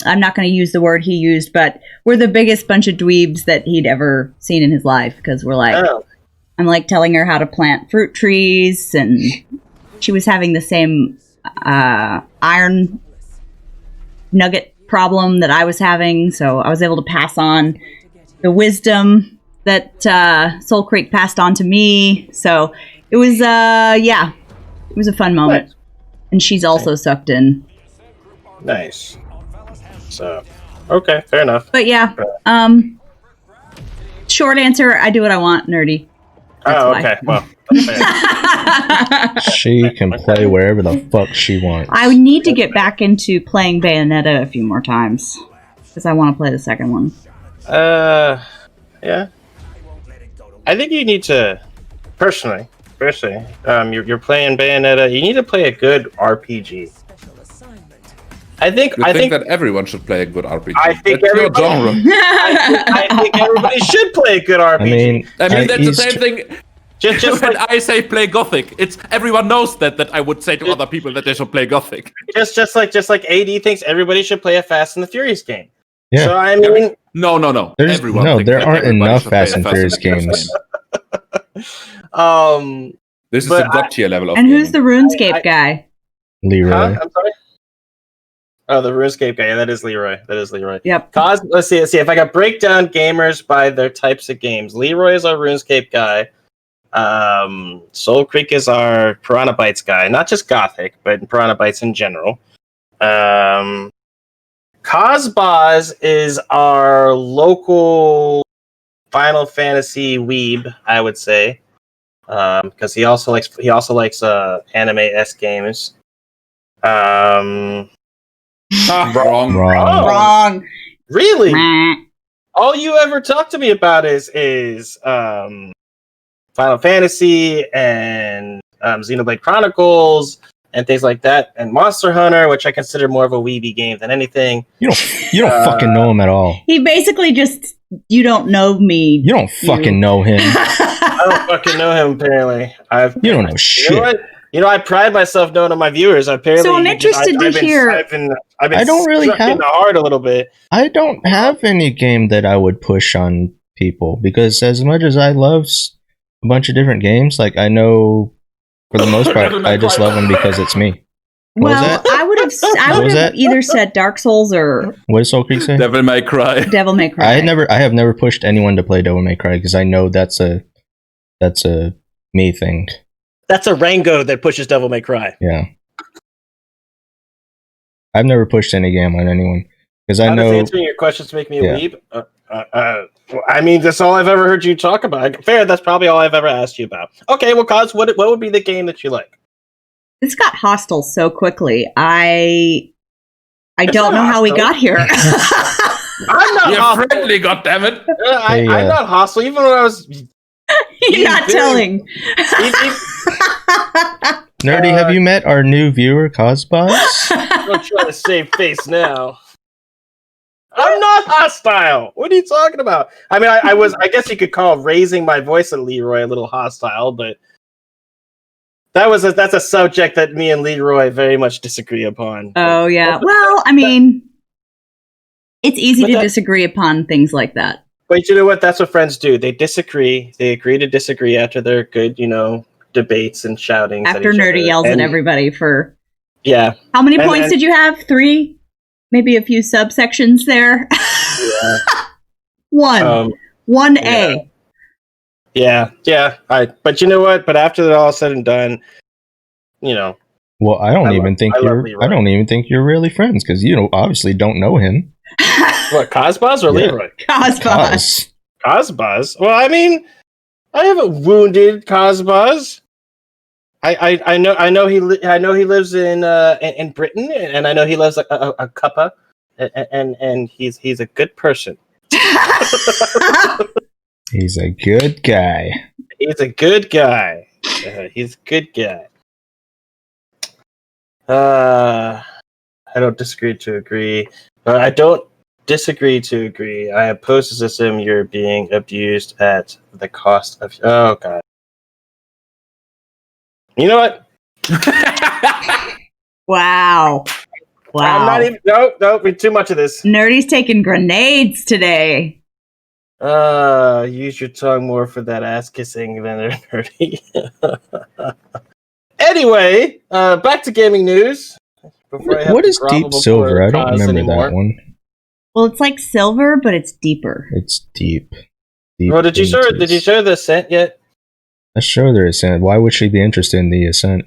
I'm not going to use the word he used, but we're the biggest bunch of dweebs that he'd ever seen in his life, because we're like, Oh, I'm like telling her how to plant fruit trees, and she was having the same iron nugget problem that I was having, so I was able to pass on the wisdom that SoulcreK passed on to me. So it was it was a fun moment. Nice. And she's also sucked in. nice. So, okay, fair enough. But yeah, short answer, I do what I want, nerdy. That's Oh, why. okay. Well, that's fair. She can play wherever the fuck she wants. I need to get back into playing Bayonetta a few more times, because I want to play the second one. Yeah. I think you need to, personally, you're playing Bayonetta. You need to play a good RPG. I think that everyone should play a good RPG. I think That's your everybody- genre. I think everybody should play a good RPG. I mean, That's the he's same thing. just when like I say play Gothic, it's everyone knows that I would say to other people that they should play Gothic. just like AD thinks everybody should play a Fast and the Furious game. Yeah. So I mean, No. There's- Everyone no, thinks there that aren't everybody enough should play Fast a and Furious games. This is But the God tier level of And who's the gaming. RuneScape guy? Leroy. huh? I'm sorry. Oh, the RuneScape guy. Yeah, that is Leroy. Yep. Let's see if I got break down gamers by their types of games. Leroy is our RuneScape guy. SoulcreK is our Piranha Bytes guy, not just Gothic, but Piranha Bytes in general. Cosbaz is our local Final Fantasy weeb, I would say, because he also likes anime-esque games. Wrong. Wrong. Really? Meh. All you ever talk to me about is Final Fantasy and Xenoblade Chronicles and things like that, and Monster Hunter, which I consider more of a weeby game than anything. You don't fucking know him at all. He basically just, you don't know me. You don't fucking know him. I don't fucking know him. Apparently, You don't know shit. You know what? I pride myself knowing to my viewers. Apparently, So I'm interested to hear. I've been I don't really struck in the heart a little bit. I don't have any game that I would push on people because as much as I love a bunch of different games, like I know for the most part, I just love them because it's me. What was Well, that? I would have either said Dark Souls or What did Soul Creek say? Devil May Cry. Devil May Cry. I have never pushed anyone to play Devil May Cry because I know that's a me thing. That's a Rango that pushes Devil May Cry. Yeah. I've never pushed any game on anyone because I How does know. answering your questions make me a weeb? I mean, that's all I've ever heard you talk about. Fair, that's probably all I've ever asked you about. Okay, well, Cos, what would be the game that you like? This got hostile so quickly. I don't know how we got here. I'm not You're hostile. friendly, goddammit. Hey, I'm not hostile, even when I was. You're not telling. Nerdy, have you met our new viewer, Cosbos? Don't try to save face now. I'm not hostile. What are you talking about? I mean, I was. I guess you could call raising my voice at Leroy a little hostile, but that's a subject that me and Leroy very much disagree upon. Oh, yeah. Well, I mean, it's easy But to that- disagree upon things like that. But you know what? That's what friends do. They disagree. They agree to disagree after their good, debates and shoutings. After at each Nerdy other. yells And- at everybody for... Yeah. How many And- points and- did you have? 3? Maybe a few subsections there? Yeah. 1. 1A. Yeah. But you know what? But after it all said and done, Well, I don't even think you're really friends because you obviously don't know him. What, Cosbuzz or Yeah. Leroy? Cosbos. Cosbuzz? Well, I mean, I haven't wounded Cosbuzz. I know he lives in Britain, and I know he loves a cuppa, and he's a good person. He's a good guy. He's a good guy. He's a good guy. I don't disagree to agree. I don't disagree to agree. I oppose the system. You're being abused at the cost of. Oh god. You know what? Wow. I'm not even. No, too much of this. Nerdy's taking grenades today. Use your tongue more for that ass kissing than Nerdy. Anyway, back to gaming news. What is Deep Silver? I don't remember that one. Well, it's like silver, but it's deeper. It's deep. Well, did you show the Ascent yet? Let's show their Ascent. Why would she be interested in the Ascent?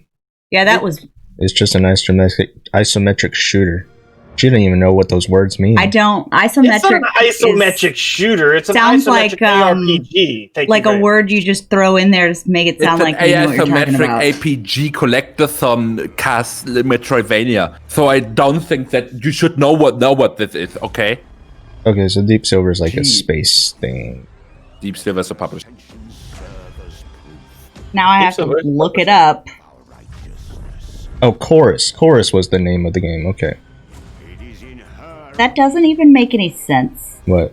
Yeah, that was... It's just an isometric shooter. She didn't even know what those words mean. I don't. It's Isometric not an isometric shooter. It's an sounds isometric like, ARPG. Thank like you a very word you just throw in there to make it sound like you know what you're talking about. It's an asymmetric APG collectathon cast Metroidvania. So I don't think that you should know what this is, okay? Okay, so Deep Silver is like a space thing. Deep Silver is a publisher. Now I have to look it up. Oh, Chorus. Chorus was the name of the game. Okay. That doesn't even make any sense. What?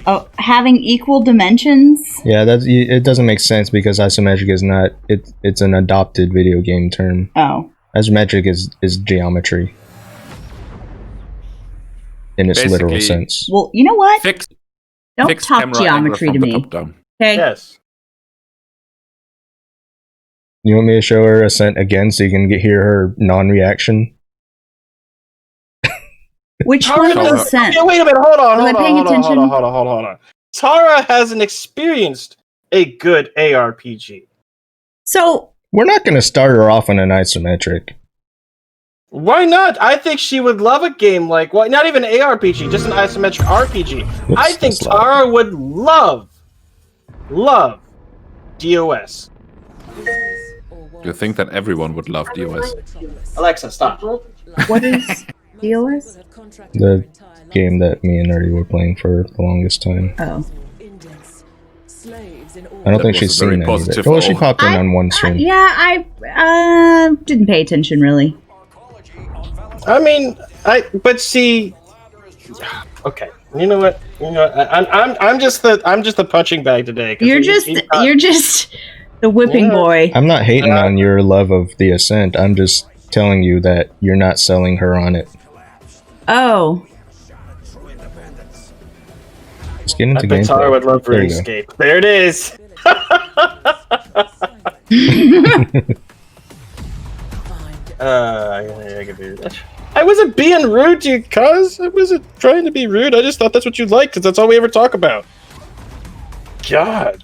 Oh, having equal dimensions? Yeah, it doesn't make sense because isometric is not. It's an adopted video game term. Oh. Isometric is geometry in its literal sense. Well, you know what? Don't fixed talk camera geometry to angle from the me. top down. Okay. Yes. You want me to show her Ascent again so you can hear her non-reaction? Which one of those sent? Okay, wait a minute. Hold attention? on. Tara hasn't experienced a good ARPG. So we're not going to start her off on an isometric. Why not? I think she would love a game like not even an ARPG, just an isometric RPG. I think Tara would love DOS. You think that everyone would love DOS? Alexa, stop. What is DOS? The game that me and Nerdy were playing for the longest time. Oh. I don't That think was she's a very seen any of it. positive Well, she O. popped in on one stream. Yeah, I didn't pay attention really. I mean, but see, okay. You know what? I'm just the punching bag today. You're just the whipping boy. I'm not hating on your love of the Ascent. I'm just telling you that you're not selling her on it. Oh. Let's get into I bet Tara gameplay. would love There you go. RuneScape. There it is. I can do that. I wasn't being rude to you, cuz. I wasn't trying to be rude. I just thought that's what you liked, because that's all we ever talk about. God.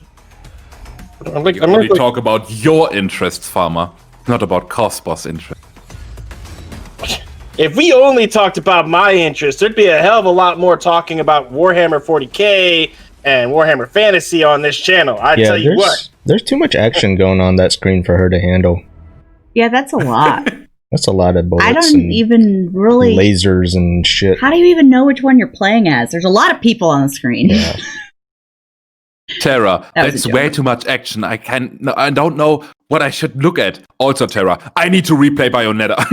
We talk about your interests, Farmer, not about Cosmos' interests. If we only talked about my interests, there'd be a hell of a lot more talking about Warhammer 40k and Warhammer Fantasy on this channel. I tell you what. There's too much action going on that screen for her to handle. Yeah, that's a lot. That's a lot of bullets. I don't and even really lasers and shit. How do you even know which one you're playing as? There's a lot of people on the screen. Yeah. Terra, That was that's a joke. way too much action. I don't know what I should look at. Also, Terra, I need to replay Bayonetta.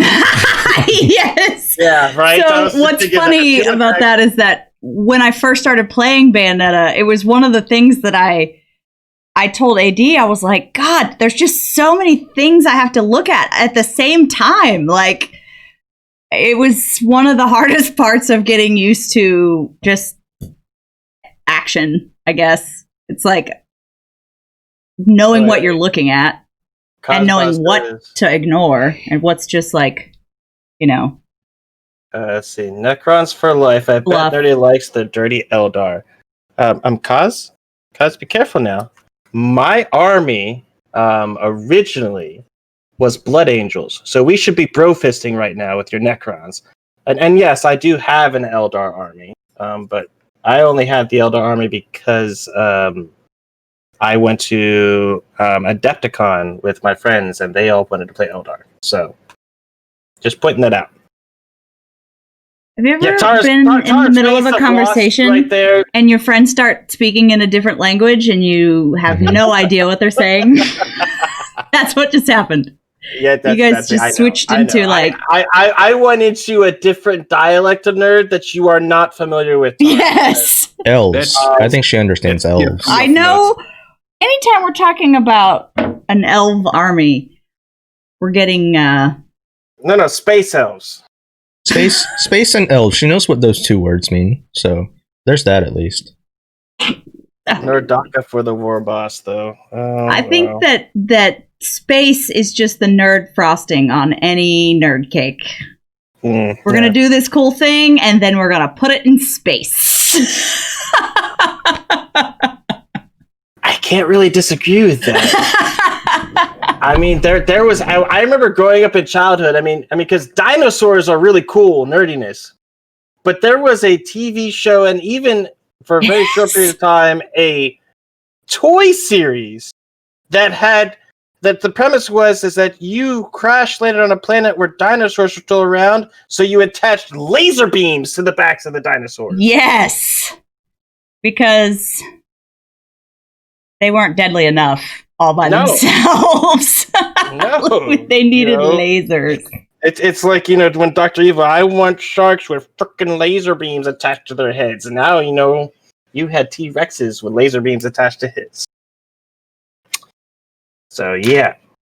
Yes. Yeah, right? So what's funny about that is that when I first started playing Bayonetta, it was one of the things that I told AD, I was like, God, there's just so many things I have to look at the same time. Like, it was one of the hardest parts of getting used to just action, I guess. It's like knowing what you're looking at and knowing what to ignore and what's just like, you know. Let's see. Necrons for life. I Bluff. bet Nerdy likes the dirty Eldar. Kaz? Kaz, be careful now. My army originally was Blood Angels, so we should be bro-fisting right now with your Necrons. And yes, I do have an Eldar army, but I only have the Eldar army because I went to Adepticon with my friends, and they all wanted to play Eldar. So, just pointing that out. Have you ever been in the middle of a conversation right there, and your friends start speaking in a different language and you have no idea what they're saying? That's what just happened. Yeah, you guys just switched into like... I went into a different dialect of nerd that you are not familiar with. Yes! Elves. I think she understands elves. I know. Anytime we're talking about an elf army, we're getting... No, space elves. Space and elves. She knows what those two words mean. So, there's that at least. Nerdaka for the war boss, though. Oh, I think that space is just the nerd frosting on any nerd cake. We're going to do this cool thing, and then we're going to put it in space. I can't really disagree with that. I mean, there was... I remember growing up in childhood, I mean, because dinosaurs are really cool nerdiness. But there was a TV show, and even for a very short period of time, a toy series that had... That the premise is that you crash landed on a planet where dinosaurs were still around, so you attached laser beams to the backs of the dinosaurs. Yes! Because they weren't deadly enough all by themselves. No. They needed lasers. It's like, when Dr. Evil, I want sharks with frickin' laser beams attached to their heads. And now, you had T-Rexes with laser beams attached to his. So, yeah.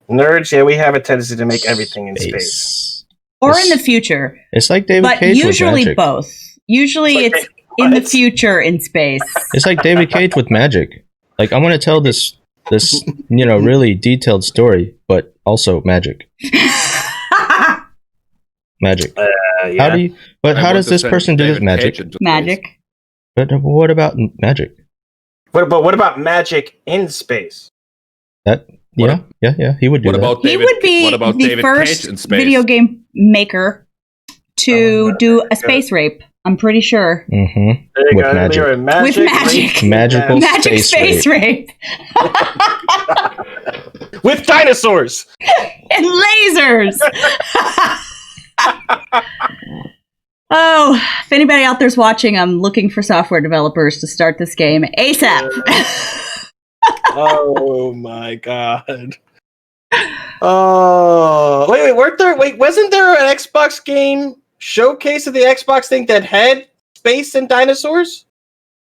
Nerds, we have a tendency to make everything in space. Or in the future. It's like David but Cage with usually magic. Both. Usually it's in the future in space. It's like David Cage with magic. Like, I want to tell this really detailed story, but also magic. Magic. Yeah. How does this person do this magic? Magic. But what about magic? What about magic in space? Yeah, he would do that. He would be the first video game maker to do a space rape. I'm pretty sure. Mm-hmm. There you With go. magic. With magic. Magical magic space rape. With dinosaurs. And lasers. Oh, if anybody out there's watching, I'm looking for software developers to start this game ASAP. Oh my god. Oh, wait, wasn't there an Xbox game showcase of the Xbox thing that had space and dinosaurs?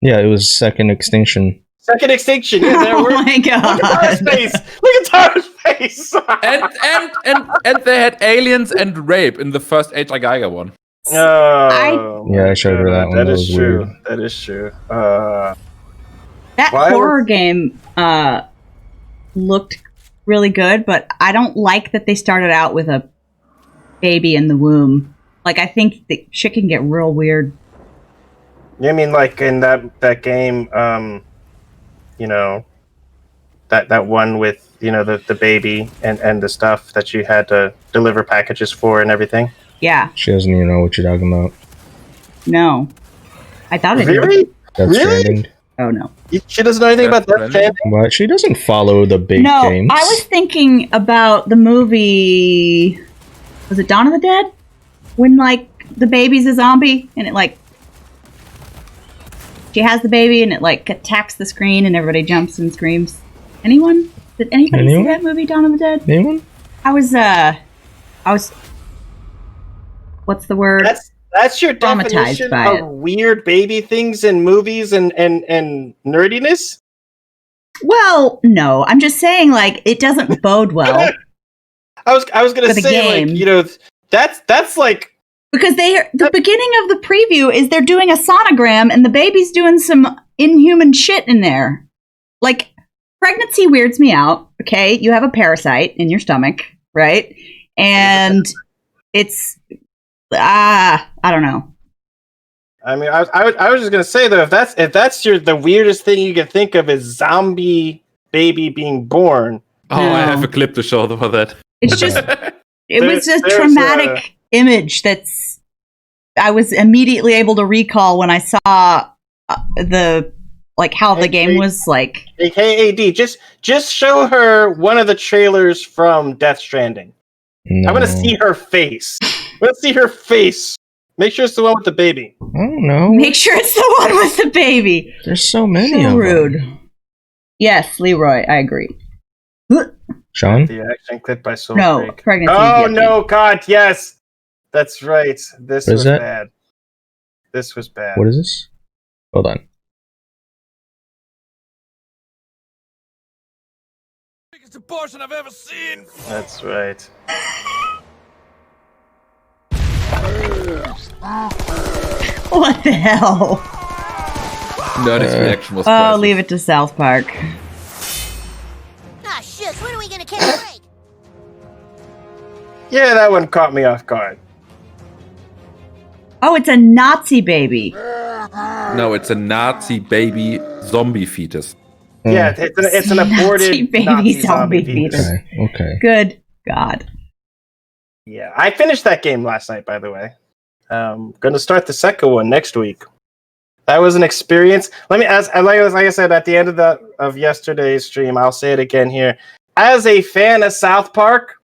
Yeah, it was Second Extinction. Second Extinction. Yeah, there were. Oh my god. Look at Tara's face. Look at Tara's face. and they had aliens and rape in the first H.R. Geiger one. Oh, Yeah, I showed her that one. That That is was true. weird. That is true. That Why horror game looked really good, but I don't like that they started out with a baby in the womb. Like, I think the shit can get real weird. You mean like in that game, you know, that one with, you know, the baby and the stuff that you had to deliver packages for and everything? Yeah. She doesn't even know what you're talking about. No. I thought it Really? did. That's Really? Stranding. Oh, no. She doesn't know anything about Death Death Stranding? Stranding? What? She doesn't follow the big No, games. I was thinking about the movie... Was it Dawn of the Dead? When, like, the baby's a zombie, and it, like... She has the baby, and it, like, attacks the screen, and everybody jumps and screams. Anyone? Did anybody see that movie, Dawn of the Dead? Anyone? I was... What's the word? That's your Traumatized definition by it. of weird baby things in movies and nerdiness? Well, no. I'm just saying, like, it doesn't bode well. I was gonna For the say, game. like, you know, that's like Because the beginning of the preview is they're doing a sonogram and the baby's doing some inhuman shit in there. Like, pregnancy weirds me out, okay? You have a parasite in your stomach, right? And it's, I don't know. I mean, I was just gonna say though, if that's the weirdest thing you can think of is zombie baby being born. Oh, No. I have a clip to show for that. It's just, it was a There's traumatic image I was immediately able to recall when I saw how the game was like. Hey, AD, just show her one of the trailers from Death Stranding. No. I want to see her face. Let's see her face. Make sure it's the one with the baby. I don't know. Make sure it's the one with the baby. There's so many So of rude. them. Yes, Leroy, I agree. Sean? The action clip by Soul No, Creek. pregnancy. Oh is no, God, yes, that's right. This What is was that? bad. This was bad. What is this? Hold on. Biggest abortion I've ever seen. That's right. What the hell? Nerdy's reaction was Oh, priceless. leave it to South Park. Ah, shucks, when are we gonna catch a break? Yeah, that one caught me off guard. Oh, it's a Nazi baby. No, it's a Nazi baby zombie fetus. Yeah, it's an aborted baby Nazi zombie zombie fetus. fetus. Okay. Good God. Yeah, I finished that game last night, by the way. Going to start the second one next week. That was an experience. Let me ask, like I said at the end of yesterday's stream, I'll say it again here. As a fan of South Park,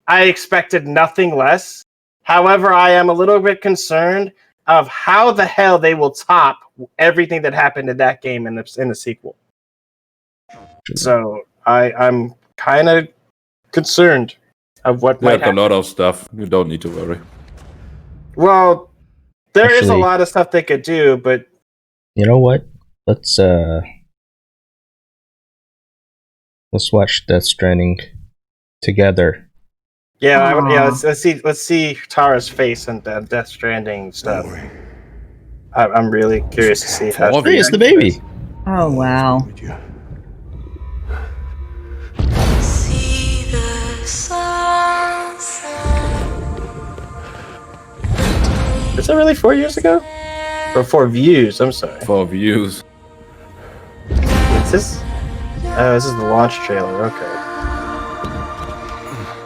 I expected nothing less. However, I am a little bit concerned of how the hell they will top everything that happened in that game in the sequel. So I'm kind of concerned of what might There's a happen. lot of stuff. You don't need to worry. Well, there is a Actually- lot of stuff they could do, but You know what? Let's watch Death Stranding together. yeah, Aw. let's see Tara's face and the Death Stranding stuff. I'm really curious to see how. Hey, it's the baby. Oh, wow. See the sunset. Is that really 4 years ago? Or 4 views? I'm sorry. For views. Is this? Oh, this is the launch trailer. Okay.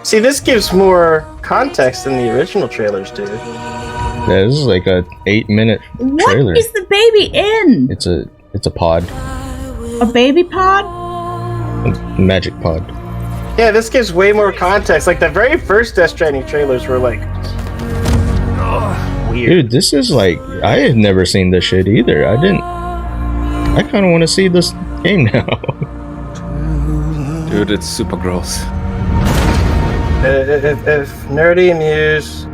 See, this gives more context than the original trailers do. Yeah, this is like a 8-minute What trailer. is the baby in? It's a pod, A baby pod? a magic pod. Yeah, this gives way more context. Like the very first Death Stranding trailers were like weird. Dude, this is like, I had never seen this shit either. I kind of want to see this game now. Dude, it's super gross. If nerdy Muse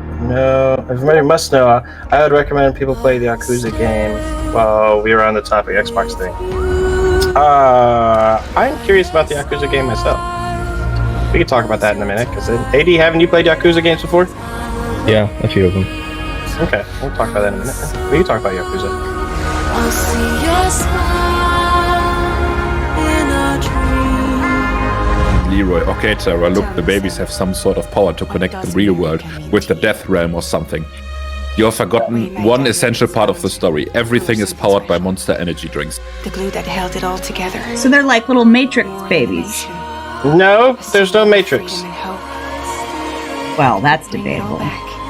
if nerdy must know, I would recommend people play the Yakuza game while we were on the topic Xbox thing. I'm curious about the Yakuza game myself. We can talk about that in a minute. Because AD, haven't you played Yakuza games before? Yeah, a few of them. Okay, we'll talk about that in a minute. We can talk about Yakuza. I'll see your smile in a dream. Leroy, okay, Tara, look, the babies have some sort of power to connect the real world with the death realm or something. You have forgotten one essential part of the story. Everything is powered by Monster energy drinks. The glue that held it all together. So they're like little Matrix babies. No, there's no Matrix. Well, that's debatable.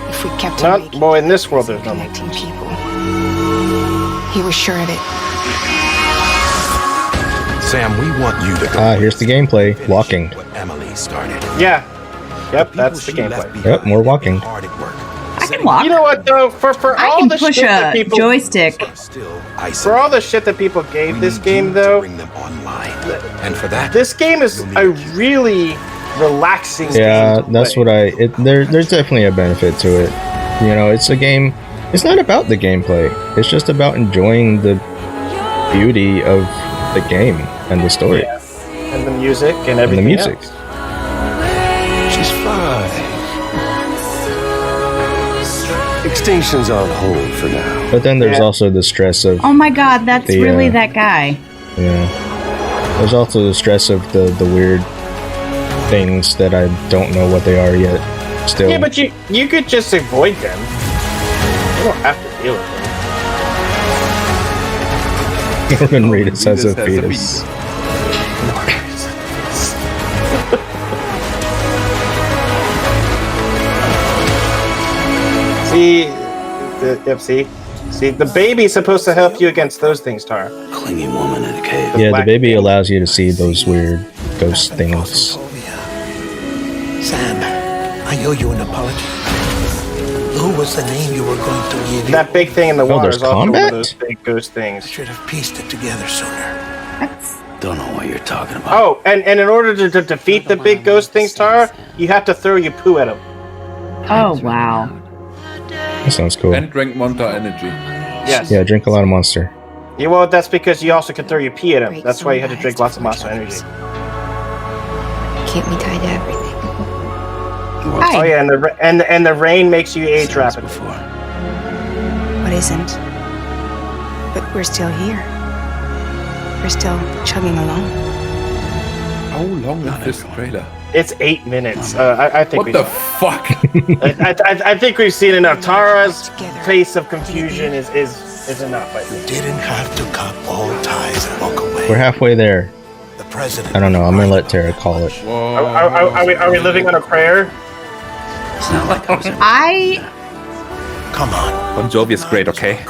If we kept Not, well, in this world there's no connecting Matrix. people. He was sure of it. Sam, we want you to go. Here's the gameplay. Walking. What Emily started. Yeah. Yep, that's the gameplay. Yep, more walking. Hard at work. I can walk. You know what though? For I all can the push shit that a people joystick. Still for all the shit that people gave this game though, bring them online. And for that, this game is a really relaxing Yeah, game to that's play. what there's definitely a benefit to it. You know, it's a game, it's not about the gameplay. It's just about enjoying the beauty of the game and the story. Yeah. And the music and And everything the music. else. she's fine. Extinction's on hold for now. But then there's Yeah. also the stress of, Oh my god, that's The, really that guy. yeah. There's also the stress of the weird things that I don't know what they are yet. Still. Yeah, but you could just avoid them. You don't have to deal with them. Norman Reedus has a fetus. See, the baby's supposed to help you against those things, Tara. Clingy woman in a cave. Yeah, the black baby thing. allows you to see those weird ghost things. Sam, I owe you an apology. Who was the name you were going to give you? That big thing in the water there's is also one combat? of those big ghost I things. should have pieced it together sooner. That's Don't know what you're talking about. Oh, and in order to defeat the big ghost things, Tara, you have to throw your poo at them. oh wow. That sounds cool. And drink Monster energy. Yes. Yeah, drink a lot of Monster. Yeah, well, that's because you also can throw your pee at them. That's why you had to drink lots of Monster Energy. Keep me tied to everything. Oh yeah, and the rain makes you age rapidly. What isn't? But we're still here. We're still chugging along. How long is this trailer? It's 8 minutes. I think What the fuck? I think we've seen enough. Tara's face of confusion is enough. I You think. didn't have to cut all ties and walk away. We're halfway there. The president. I don't know. I'm gonna let Tara call it. Are we living on a prayer? It's not like I was in Come on. Bon Jovi is great, okay?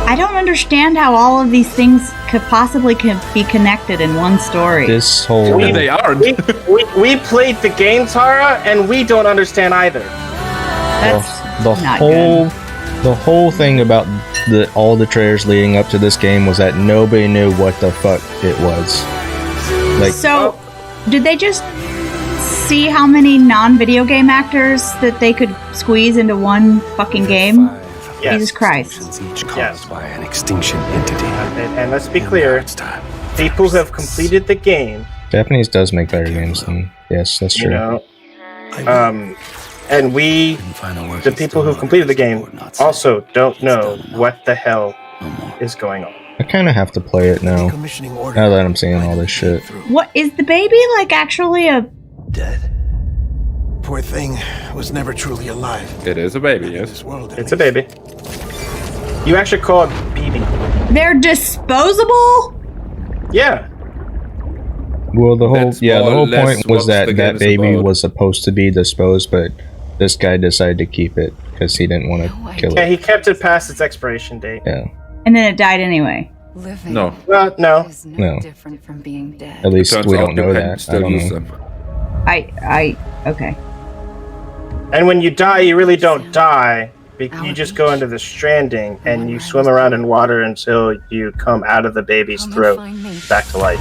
I don't understand how all of these things could possibly be connected in one story. This whole And they aren't. We played the game, Tara, and we don't understand either. That's the not whole thing about all the trailers leading up to this game was that nobody knew what the fuck it was. Like, So, did they just see how many non-video game actors that they could squeeze into one fucking game? Yes. Jesus Christ. each caused Yes. by an extinction entity. And let's be clear, It's time. people who have completed the game, Japanese does make better games than yes, that's you true. know, and we, the people who completed the game, also don't know what the hell is going on. I kind of have to play it now. Commissioning order. Now that I'm seeing all this shit. What is the baby like? Actually, a Dead. Poor thing was never truly alive. It is a baby, yes. This world, at It's a least. baby. You actually call it BB. they're disposable. Yeah. Well, the whole That's the more or whole less point was what the that game that is baby about. was supposed to be disposed, but this guy decided to keep it because he didn't want to kill Yeah, it. he kept it past its expiration date. Yeah, And then it died anyway. Living No. Well, no. is No. different from being dead. at least Turns we out don't know you can that. I still don't use know. them. Okay. And when you die, you really don't die. You just go into the stranding and you swim around in water until you come out of the baby's throat back to life.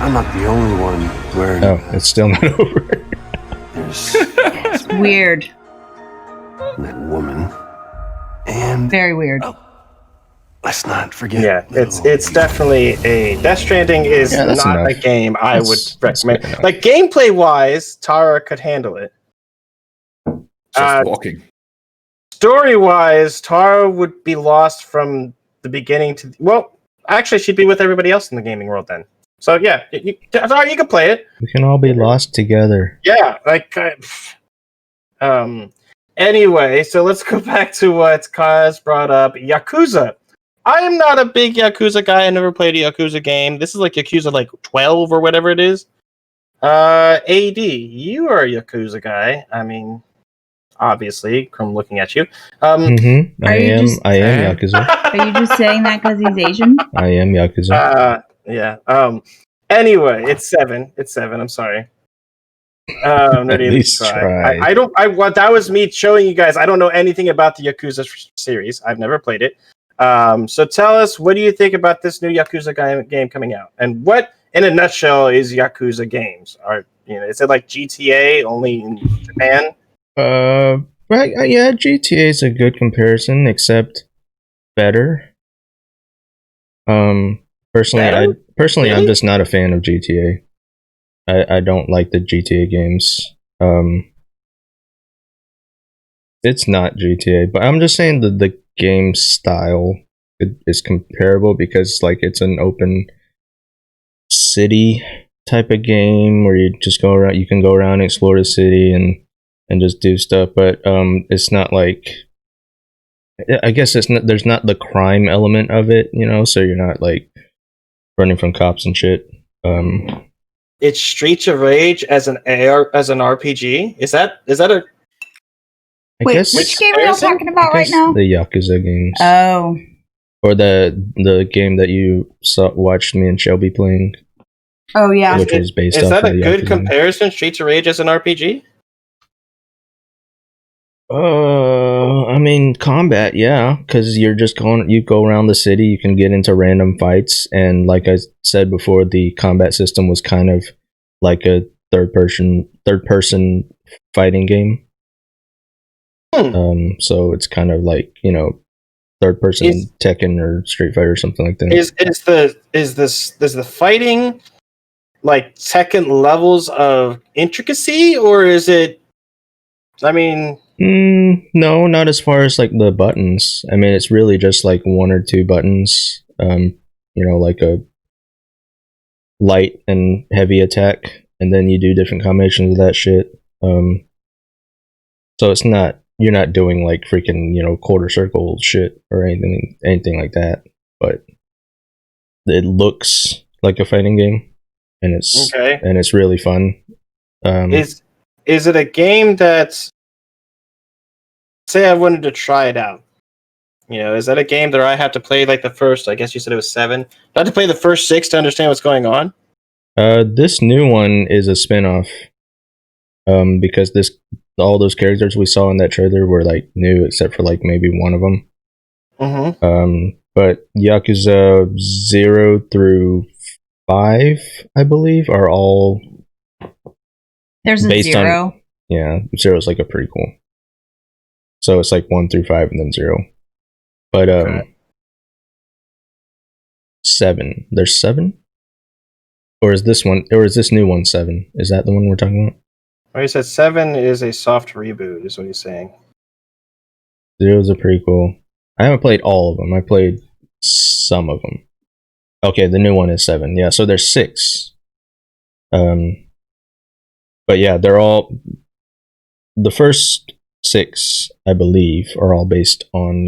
I'm not the only one wearing. Oh, it's still not over. It's weird. That woman. And very weird. Let's not forget. Yeah, it's definitely a Death Stranding is not enough. a game I would recommend. Like gameplay wise, Tara could handle it. Just walking. Story wise, Tara would be lost from the beginning to actually she'd be with everybody else in the gaming world then. So yeah, Tara, you can play it. We can all be lost together. Yeah, anyway, so let's go back to what Kaz brought up. Yakuza. I am not a big Yakuza guy. I never played a Yakuza game. This is like Yakuza 12 or whatever it is. AD, you are a Yakuza guy. I mean, obviously, from looking at you. I am Yakuza. Are you just saying that because he's Asian? I am Yakuza. Yeah. Anyway, it's 7. It's 7. I'm sorry. At least try. That was me showing you guys. I don't know anything about the Yakuza series. I've never played it. So tell us, what do you think about this new Yakuza game coming out? And what, in a nutshell, is Yakuza games? Is it like GTA only in Japan? Right. Yeah, GTA is a good comparison, except better. Personally, really? I'm just not a fan of GTA. I don't like the GTA games. It's not GTA, but I'm just saying that the game style is comparable because it's an open city type of game where you just go around. You can go around and explore the city and just do stuff, but it's not like. I guess it's not. There's not the crime element of it, so you're not running from cops and shit. It's Streets of Rage as an RPG. Is that a? Wait, which game are you talking about right now? The Yakuza games. Oh. Or the game that you watched me and Shelby playing. Oh yeah. Which was based off Is that of a the good Yakuza comparison? Streets of Rage as an RPG? I mean, combat, yeah, because you go around the city, you can get into random fights, and like I said before, the combat system was kind of like a third person fighting game. So it's kind of like third person Tekken or Street Fighter or something like that. Is the fighting like Tekken levels of intricacy, or is it? I mean. No, not as far as the buttons. I mean, it's really just one or two buttons. Like a light and heavy attack, and then you do different combinations of that shit. So it's not, you're not doing freaking quarter circle shit or anything like that. But it looks like a fighting game, and it's really fun. Is it a game that's? Say I wanted to try it out. Is that a game that I have to play the first? I guess you said it was 7. Do I have to play the first 6 to understand what's going on? This new one is a spin-off. Because all those characters we saw in that trailer were new, except for maybe one of them. Mm-hmm. But Yakuza 0 through 5, I believe, are all. There's a 0. Yeah, 0 is a prequel. So it's 1 through 5 and then 0. But 7. There's 7? Or is this new one 7? Is that the one we're talking about? Well, he said 7 is a soft reboot, is what he's saying. 0 is a prequel. I haven't played all of them. I played some of them. Okay, the new one is 7. Yeah, so there's 6. But yeah, they're all. The first 6, I believe, are all based on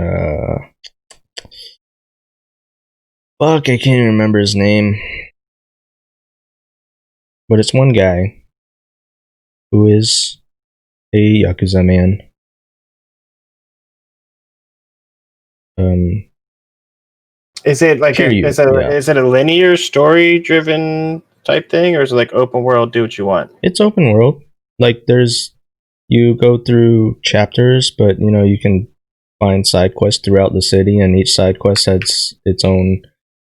fuck, I can't even remember his name. But it's one guy who is a Yakuza man. Is it like is it a linear story driven type thing, or is it like open world? Do what you want. It's open world. Like you go through chapters, but you can find side quests throughout the city, and each side quest has its own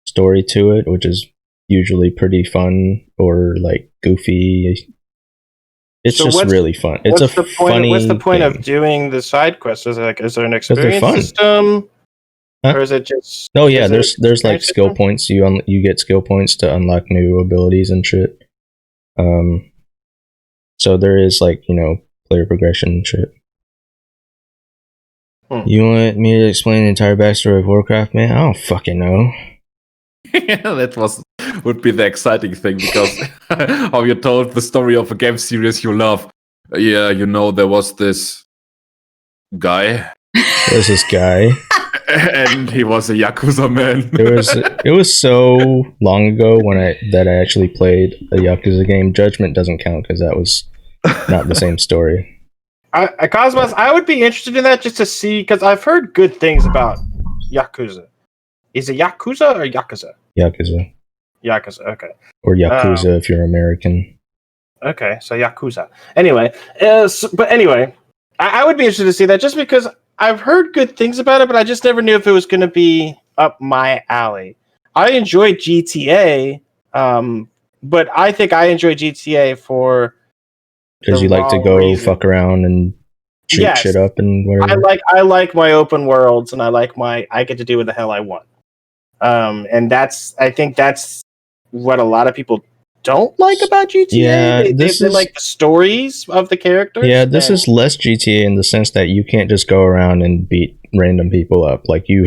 story to it, which is usually pretty fun or like goofy. It's so just really fun. It's funny. What's the point of doing the side quests? Is there an experience system, or is it just? Oh yeah, there's like skill points. You get skill points to unlock new abilities and shit. So there is like player progression and shit. You want me to explain the entire backstory of Warcraft, man? I don't fucking know. Yeah, that would be the exciting thing, because how you told the story of a game series you love. Yeah, there was this guy. There's this guy. And he was a Yakuza man. It was so long ago that I actually played a Yakuza game. Judgment doesn't count because that was not the same story. Cosmos, I would be interested in that just to see, because I've heard good things about Yakuza. Is it Yakuza or Yakuza? Yakuza. Yakuza, okay. Or Yakuza if you're American. Okay, so Yakuza. Anyway, I would be interested to see that just because I've heard good things about it, but I just never knew if it was going to be up my alley. I enjoyed GTA, but I think I enjoy GTA for because you like to go fuck around and shoot shit up and whatever. I like my open worlds, and I get to do what the hell I want. And I think that's what a lot of people don't like about GTA. Yeah, they like the stories of the characters. Yeah, this is less GTA in the sense that you can't just go around and beat random people up. Like you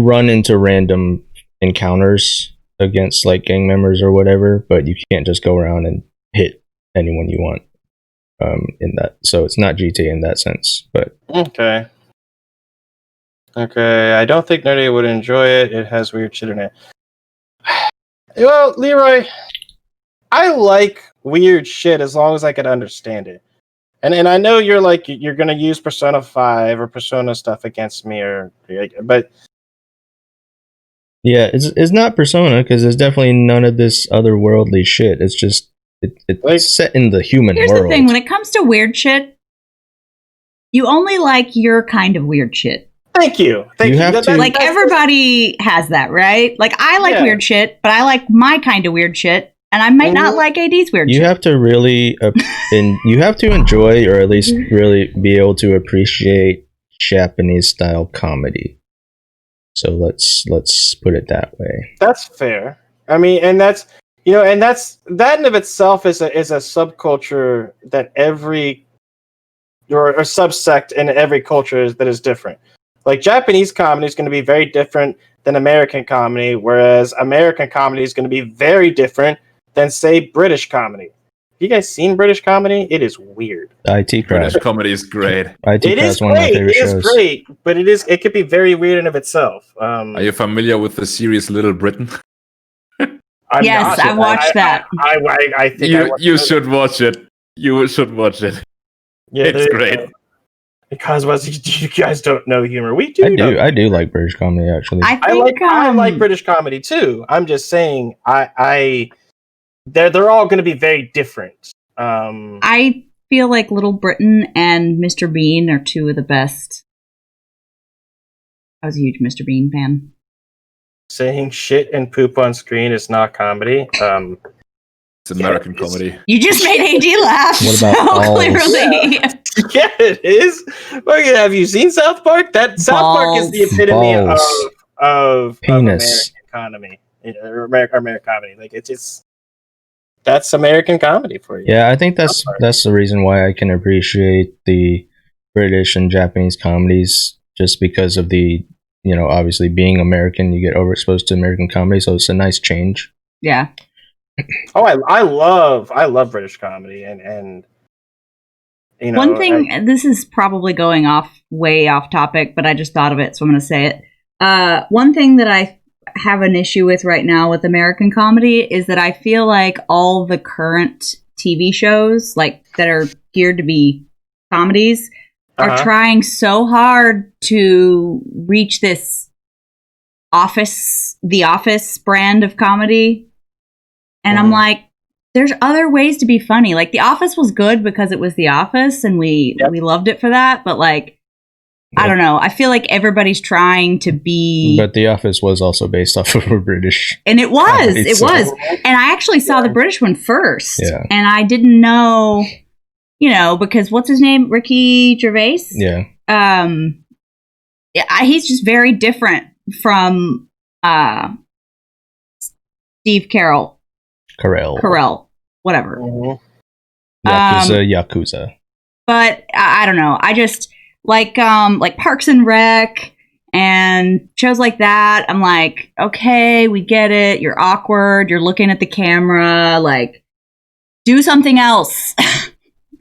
run into random encounters against like gang members or whatever, but you can't just go around and hit anyone you want. In that, so it's not GTA in that sense. But okay, I don't think Nerdy would enjoy it. It has weird shit in it. Well, Leroy, I like weird shit as long as I can understand it. And I know you're gonna use Persona 5 or Persona stuff against me, but yeah, it's not Persona because there's definitely none of this otherworldly shit. It's just it's set in the human world. Here's the thing: when it comes to weird shit, you only like your kind of weird shit. Thank you. Everybody has that, right? Like I like weird shit, but I like my kind of weird shit, and I might not like AD's weird shit. You have to really, you have to enjoy, or at least really be able to appreciate Japanese style comedy. So let's put it that way. That's fair. I mean, and that's that in of itself is a subculture that every or subsect in every culture that is different. Like Japanese comedy is going to be very different than American comedy, whereas American comedy is going to be very different than, say, British comedy. Have you guys seen British comedy? It is weird. IT crowd. British comedy is great. IT it is one great. Of my favorite shows. It is great, but it could be very weird in of itself. Are you familiar with the series Little Britain? Yes, I watched that. I think you should watch it. You should watch it. Yeah, it's great. Because you guys don't know humor. We do. I do like British comedy actually. I like British comedy too. I'm just saying they're all going to be very different. I feel like Little Britain and Mr. Bean are two of the best. I was a huge Mr. Bean fan. Saying shit and poop on screen is not comedy. It's American comedy. You just made AD laugh. What about so clearly? Yeah, it is. Well, have you seen South Park? South Park is the epitome of penis American comedy. Like that's American comedy for you. Yeah, I think that's the reason why I can appreciate the British and Japanese comedies, just because of the obviously being American, you get overexposed to American comedy, so it's a nice change. Yeah. Oh, I love British comedy, and one thing. This is probably going way off topic, but I just thought of it, so I'm going to say it. One thing that I have an issue with right now with American comedy is that I feel like all the current TV shows, like that are geared to be comedies, are trying so hard to reach this the Office brand of comedy. And I'm like, there's other ways to be funny. Like The Office was good because it was The Office and we loved it for that. But like, I don't know. I feel like everybody's trying to be. But The Office was also based off of a British. And it was. It was. And I actually saw the British one first. Yeah. And I didn't know, because what's his name? Ricky Gervais? Yeah. He's just very different from Steve Carell. Whatever. Yakuza. But I don't know. I just like Parks and Rec and shows like that. I'm like, okay, we get it. You're awkward. You're looking at the camera. Like, do something else.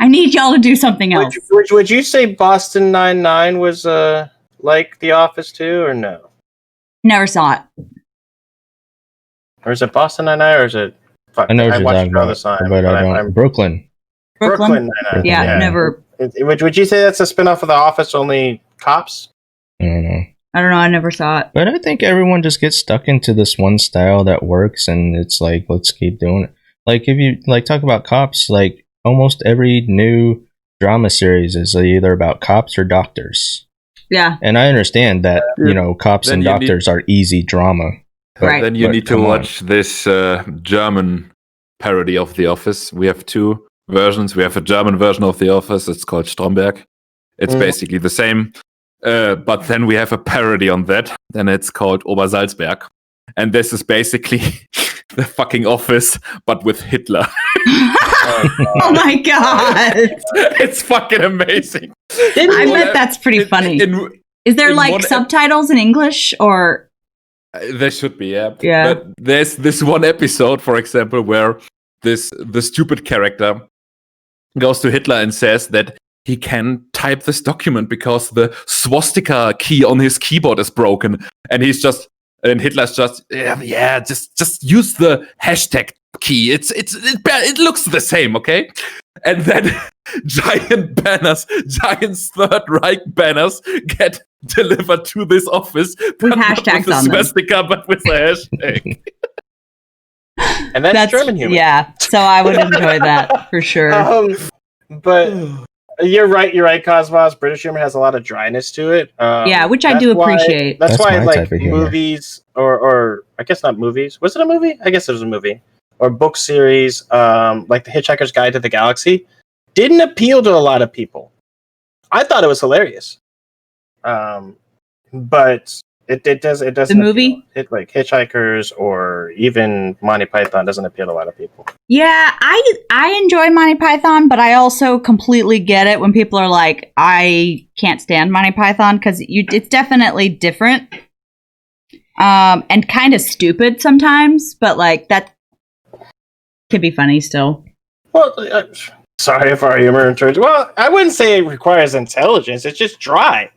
I need y'all to do something else. Would you say Boston 99 was like The Office too, or no? Never saw it. Or is it Boston 99, or is it? I know what you're talking about, but I don't. Brooklyn Nine-Nine. Yeah, never. Would you say that's a spinoff of The Office, only cops? I don't know. I never saw it. But I think everyone just gets stuck into this one style that works, and it's like, let's keep doing it. Like, if you talk about cops, like almost every new drama series is either about cops or doctors. Yeah. And I understand that, cops and doctors are easy drama. Right. Then you need to watch this German parody of The Office. We have two versions. We have a German version of The Office. It's called Stromberg. It's basically the same. But then we have a parody on that, and it's called Obersalzberg. And this is basically the fucking Office, but with Hitler. Oh my god. It's fucking amazing. I bet that's pretty funny. Is there like subtitles in English or... There should be, yeah. Yeah. But there's this one episode, for example, where the stupid character goes to Hitler and says that he can type this document because the swastika key on his keyboard is broken, and Hitler's just just use the hashtag key. It looks the same, okay? And then giant Third Reich banners get delivered to this office with hashtags with on swastika, but with a hashtag. And that's German humor. Yeah, so I would enjoy that for sure. But you're right, Cosmos. British humor has a lot of dryness to it. Yeah, which I do appreciate. That's why like movies, or I guess not movies. Was it a movie? I guess it was a movie. Or book series, like The Hitchhiker's Guide to the Galaxy, didn't appeal to a lot of people. I thought it was hilarious. But it doesn't. The movie? Like Hitchhikers or even Monty Python doesn't appeal to a lot of people. Yeah, I enjoy Monty Python, but I also completely get it when people are like, I can't stand Monty Python, because it's definitely different. And kind of stupid sometimes, but like that could be funny still. Well, sorry if our humor in terms. Well, I wouldn't say it requires intelligence. It's just dry.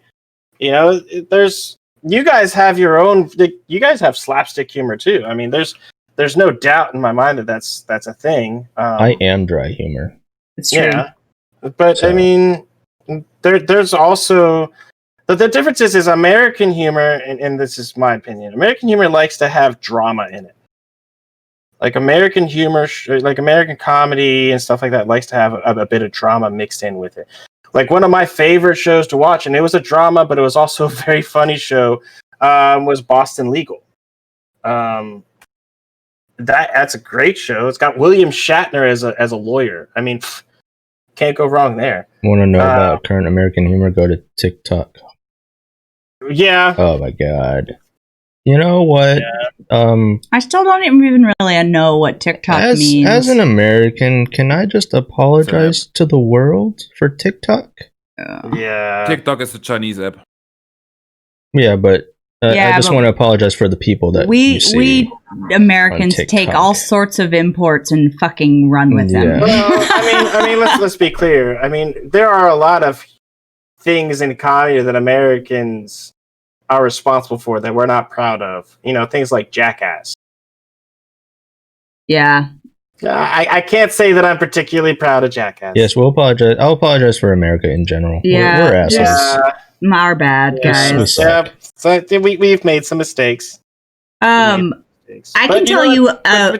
You guys have your own. You guys have slapstick humor too. I mean, there's no doubt in my mind that that's a thing. I am dry humor. It's true. Yeah, but I mean, there's also the difference is American humor, and this is my opinion. American humor likes to have drama in it. Like American humor, like American comedy and stuff like that, likes to have a bit of drama mixed in with it. Like one of my favorite shows to watch, and it was a drama, but it was also a very funny show, was Boston Legal. That's a great show. It's got William Shatner as a lawyer. I mean, can't go wrong there. Want to know about current American humor? Go to TikTok. Yeah. Oh my god. You know what? Yeah. I still don't even really know what TikTok means. As an American, can I just apologize to the world for TikTok? Yeah. TikTok is a Chinese app. Yeah, but I just want to apologize for the people that we Americans take all sorts of imports and fucking run with them. Well, I mean, let's be clear. I mean, there are a lot of things in comedy that Americans are responsible for that we're not proud of. Things like Jackass. Yeah. I can't say that I'm particularly proud of Jackass. Yes, we'll apologize. I'll apologize for America in general. Yeah, we're assholes. Our bad, guys. Yeah, so we've made some mistakes. I can tell you a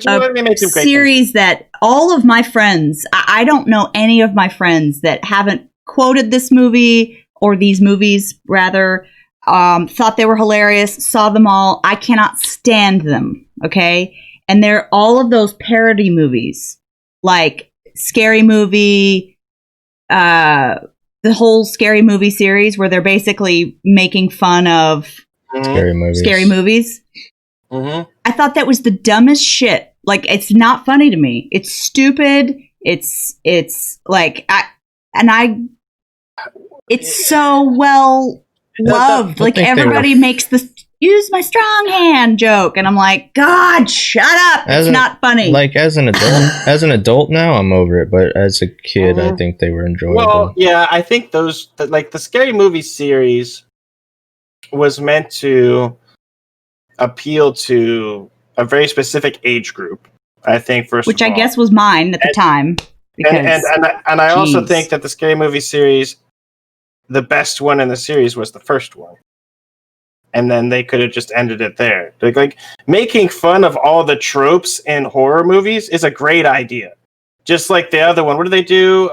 series that all of my friends, I don't know any of my friends that haven't quoted this movie or these movies, rather, thought they were hilarious, saw them all. I cannot stand them, okay? And they're all of those parody movies, like Scary Movie, the whole Scary Movie series where they're basically making fun of Scary movies. Mm-hmm. I thought that was the dumbest shit. Like, it's not funny to me. It's stupid. It's like, it's so well loved. Like, everybody makes the use my strong hand joke. And I'm like, God, shut up. It's not funny. Like, as an adult now, I'm over it. But as a kid, I think they were enjoyable. Well, yeah, I think like the Scary Movie series was meant to appeal to a very specific age group. I think which I guess was mine at the time. And I also think that the Scary Movie series, the best one in the series was the first one. And then they could have just ended it there. Like making fun of all the tropes in horror movies is a great idea. Just like the other one. What did they do?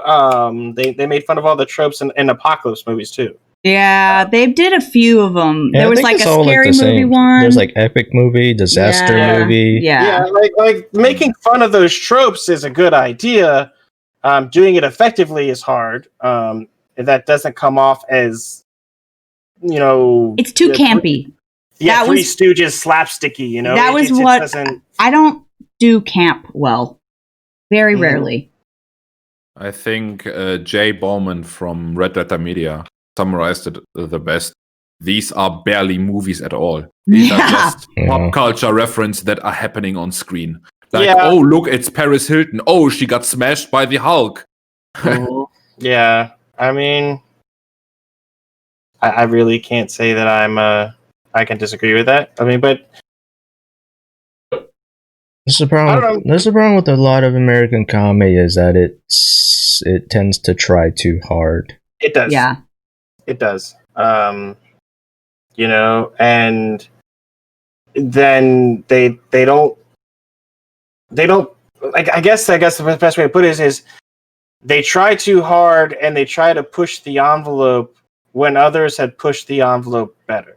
They made fun of all the tropes in apocalypse movies too. Yeah, they did a few of them. Yeah, there was like a Scary Movie one. There's like epic movie, disaster movie. Yeah, like making fun of those tropes is a good idea. Doing it effectively is hard. That doesn't come off as, it's too campy. Yeah, Three Stooges slapsticky. That was what I don't do camp well. Very rarely. I think Jay Bowman from Red Letter Media summarized it the best. These are barely movies at all. These are just pop culture references that are happening on screen. Like, oh, look, it's Paris Hilton. Oh, she got smashed by the Hulk. Yeah, I mean, I really can't say that I can disagree with that. I mean, but This is the problem. This is the problem with a lot of American comedy is that it tends to try too hard. It does. Yeah. It does. And then they don't like, I guess the best way to put it is they try too hard and they try to push the envelope when others had pushed the envelope better.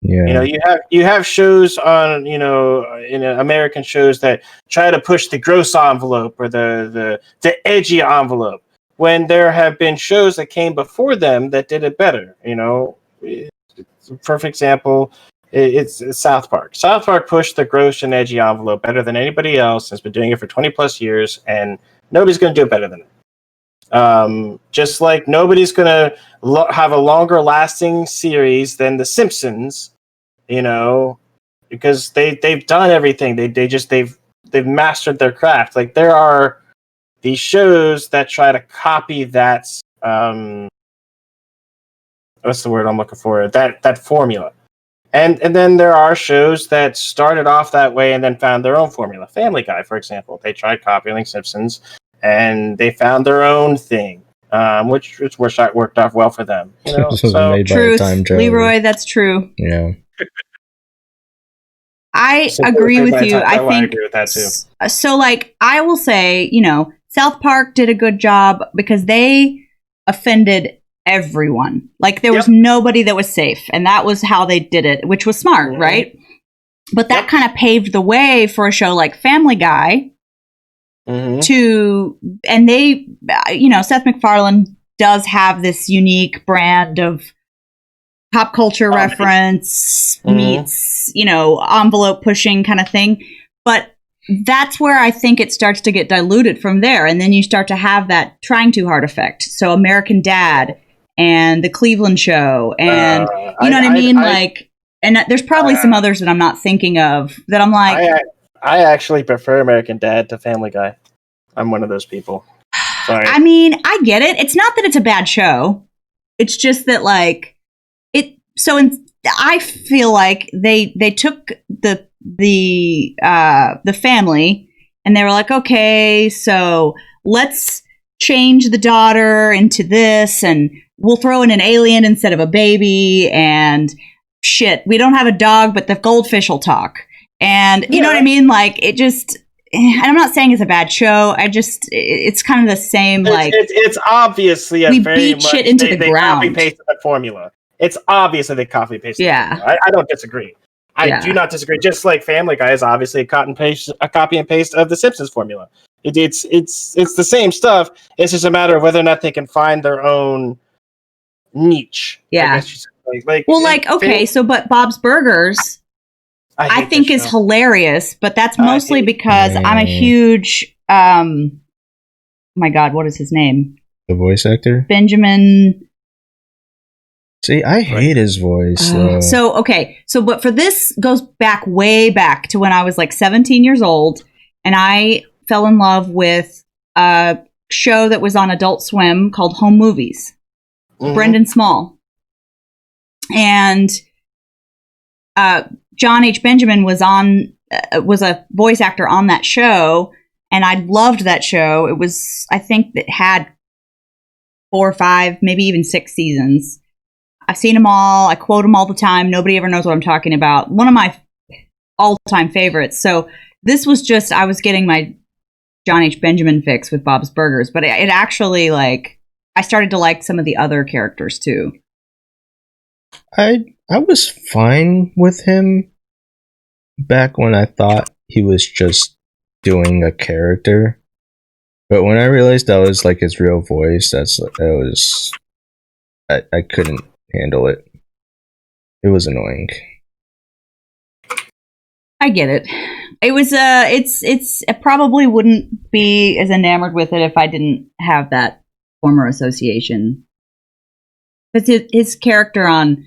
Yeah. You have shows on, in American shows that try to push the gross envelope or the edgy envelope, when there have been shows that came before them that did it better. It's a perfect example. It's South Park. South Park pushed the gross and edgy envelope better than anybody else. Has been doing it for 20 plus years, and nobody's going to do it better than it. Just like nobody's going to have a longer lasting series than The Simpsons, because they've done everything. They've mastered their craft. Like, there are these shows that try to copy that. What's the word I'm looking for? That formula. And then there are shows that started off that way and then found their own formula. Family Guy, for example, they tried copying Simpsons and they found their own thing, which worked out well for them. Truth, Leroy, that's true. Yeah. I agree with you. I think agree with that too. So, like, I will say, South Park did a good job because they offended everyone. Like, there was nobody that was safe, and that was how they did it, which was smart, right? But that kind of paved the way for a show like Family Guy to, and they, Seth MacFarlane does have this unique brand of pop culture reference meets, envelope pushing kind of thing. But that's where I think it starts to get diluted from there. And then you start to have that trying too hard effect. So American Dad and The Cleveland Show and, you know what I mean? And there's probably some others that I'm not thinking of that I'm like. I actually prefer American Dad to Family Guy. I'm one of those people. Sorry. I mean, I get it. It's not that it's a bad show. It's just that, like, I feel like they took the family and they were like, okay, so let's change the daughter into this and we'll throw in an alien instead of a baby and shit. We don't have a dog, but the goldfish will talk. And you know what I mean? Like, it just, and I'm not saying it's a bad show. It's kind of the same, like... It's obviously we beat shit into the ground. They copy-pasted the formula. It's obvious that they copy-pasted the formula. I don't disagree. I do not disagree. Just like Family Guy is obviously a copy and paste of the Simpsons formula. It's the same stuff. It's just a matter of whether or not they can find their own niche. Yeah. But Bob's Burgers, I think is hilarious, but that's mostly because I'm a huge, my God, what is his name? The voice actor? Benjamin. See, I hate his voice. But for this goes way back to when I was like 17 years old, and I fell in love with a show that was on Adult Swim called Home Movies. Brendan Small. And John H. Benjamin was a voice actor on that show, and I loved that show. It was, I think, it had 4 or 5, maybe even 6 seasons. I've seen them all. I quote them all the time. Nobody ever knows what I'm talking about. One of my all-time favorites. So this was just, I was getting my John H. Benjamin fix with Bob's Burgers, but it actually, like, I started to like some of the other characters too. I was fine with him back when I thought he was just doing a character, but when I realized that was like his real voice, I couldn't handle it. It was annoying. I get it. It was I probably wouldn't be as enamored with it if I didn't have that former association. Because his character on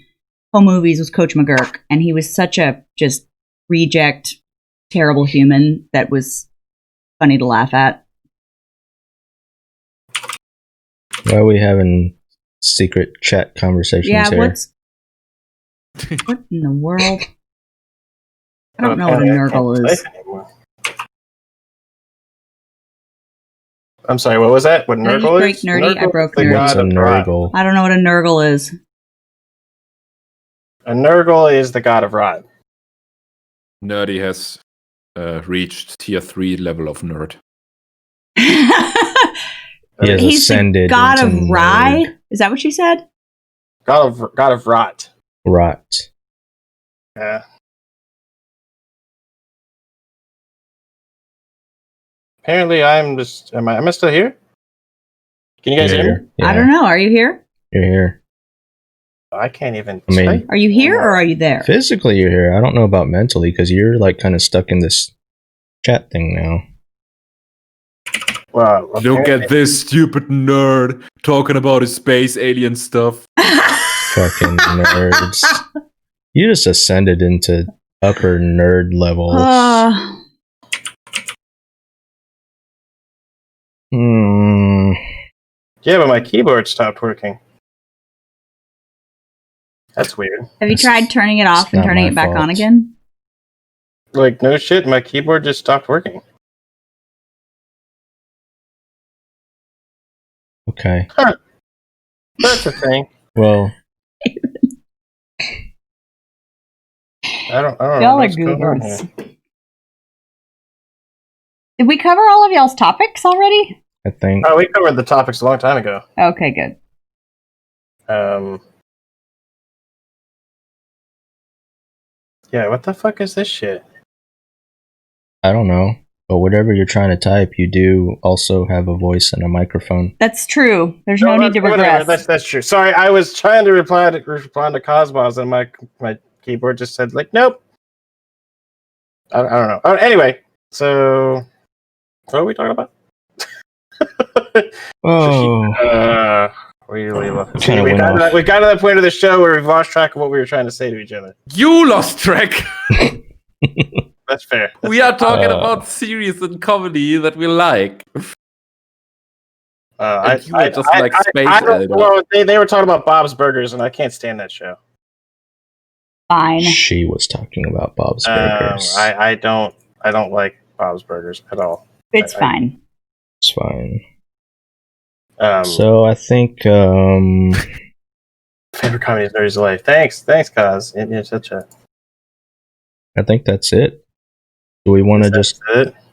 Home Movies was Coach McGurk, and he was such a just reject, terrible human that was funny to laugh at. Why are we having secret chat conversations here? What in the world? I don't know what a nurgle is. I'm sorry, what was that? What nurgle is? I broke nerdy. What's a nurgle? I don't know what a nurgle is. A nurgle is the god of rot. Nerdy has reached tier 3 level of nerd. He's the god of rye? Is that what you said? God of rot. Rot. Yeah. Apparently, am I still here? Can you guys hear me? Yeah. I don't know. Are you here? You're here. I can't even. Are you here or are you there? Physically, you're here. I don't know about mentally because you're like kind of stuck in this chat thing now. Well, look at this stupid nerd talking about his space alien stuff. Fucking nerds. You just ascended into upper nerd levels. Yeah, but my keyboard stopped working. That's weird. Have you tried turning it off and turning it back on again? Like, no shit, my keyboard just stopped working. Okay. Huh. That's a thing. Well, I don't know. Y'all are goobers. Did we cover all of y'all's topics already? I think. Oh, we covered the topics a long time ago. Okay, good. Yeah, what the fuck is this shit? I don't know. But whatever you're trying to type, you do also have a voice and a microphone. That's true. There's no need to regress. That's true. Sorry, I was trying to respond to Cosmos, and my keyboard just said like, nope. I don't know. Anyway, so what are we talking about? We got to that point of the show where we've lost track of what we were trying to say to each other. You lost track. That's fair. We are talking about series and comedy that we like. Well, they were talking about Bob's Burgers, and I can't stand that show. Fine. She was talking about Bob's Burgers. I don't like Bob's Burgers at all. It's fine. It's fine. So I think favorite comedy is Nerdy's Life. Thanks, Kaz. You're such a. I think that's it. Do we want to just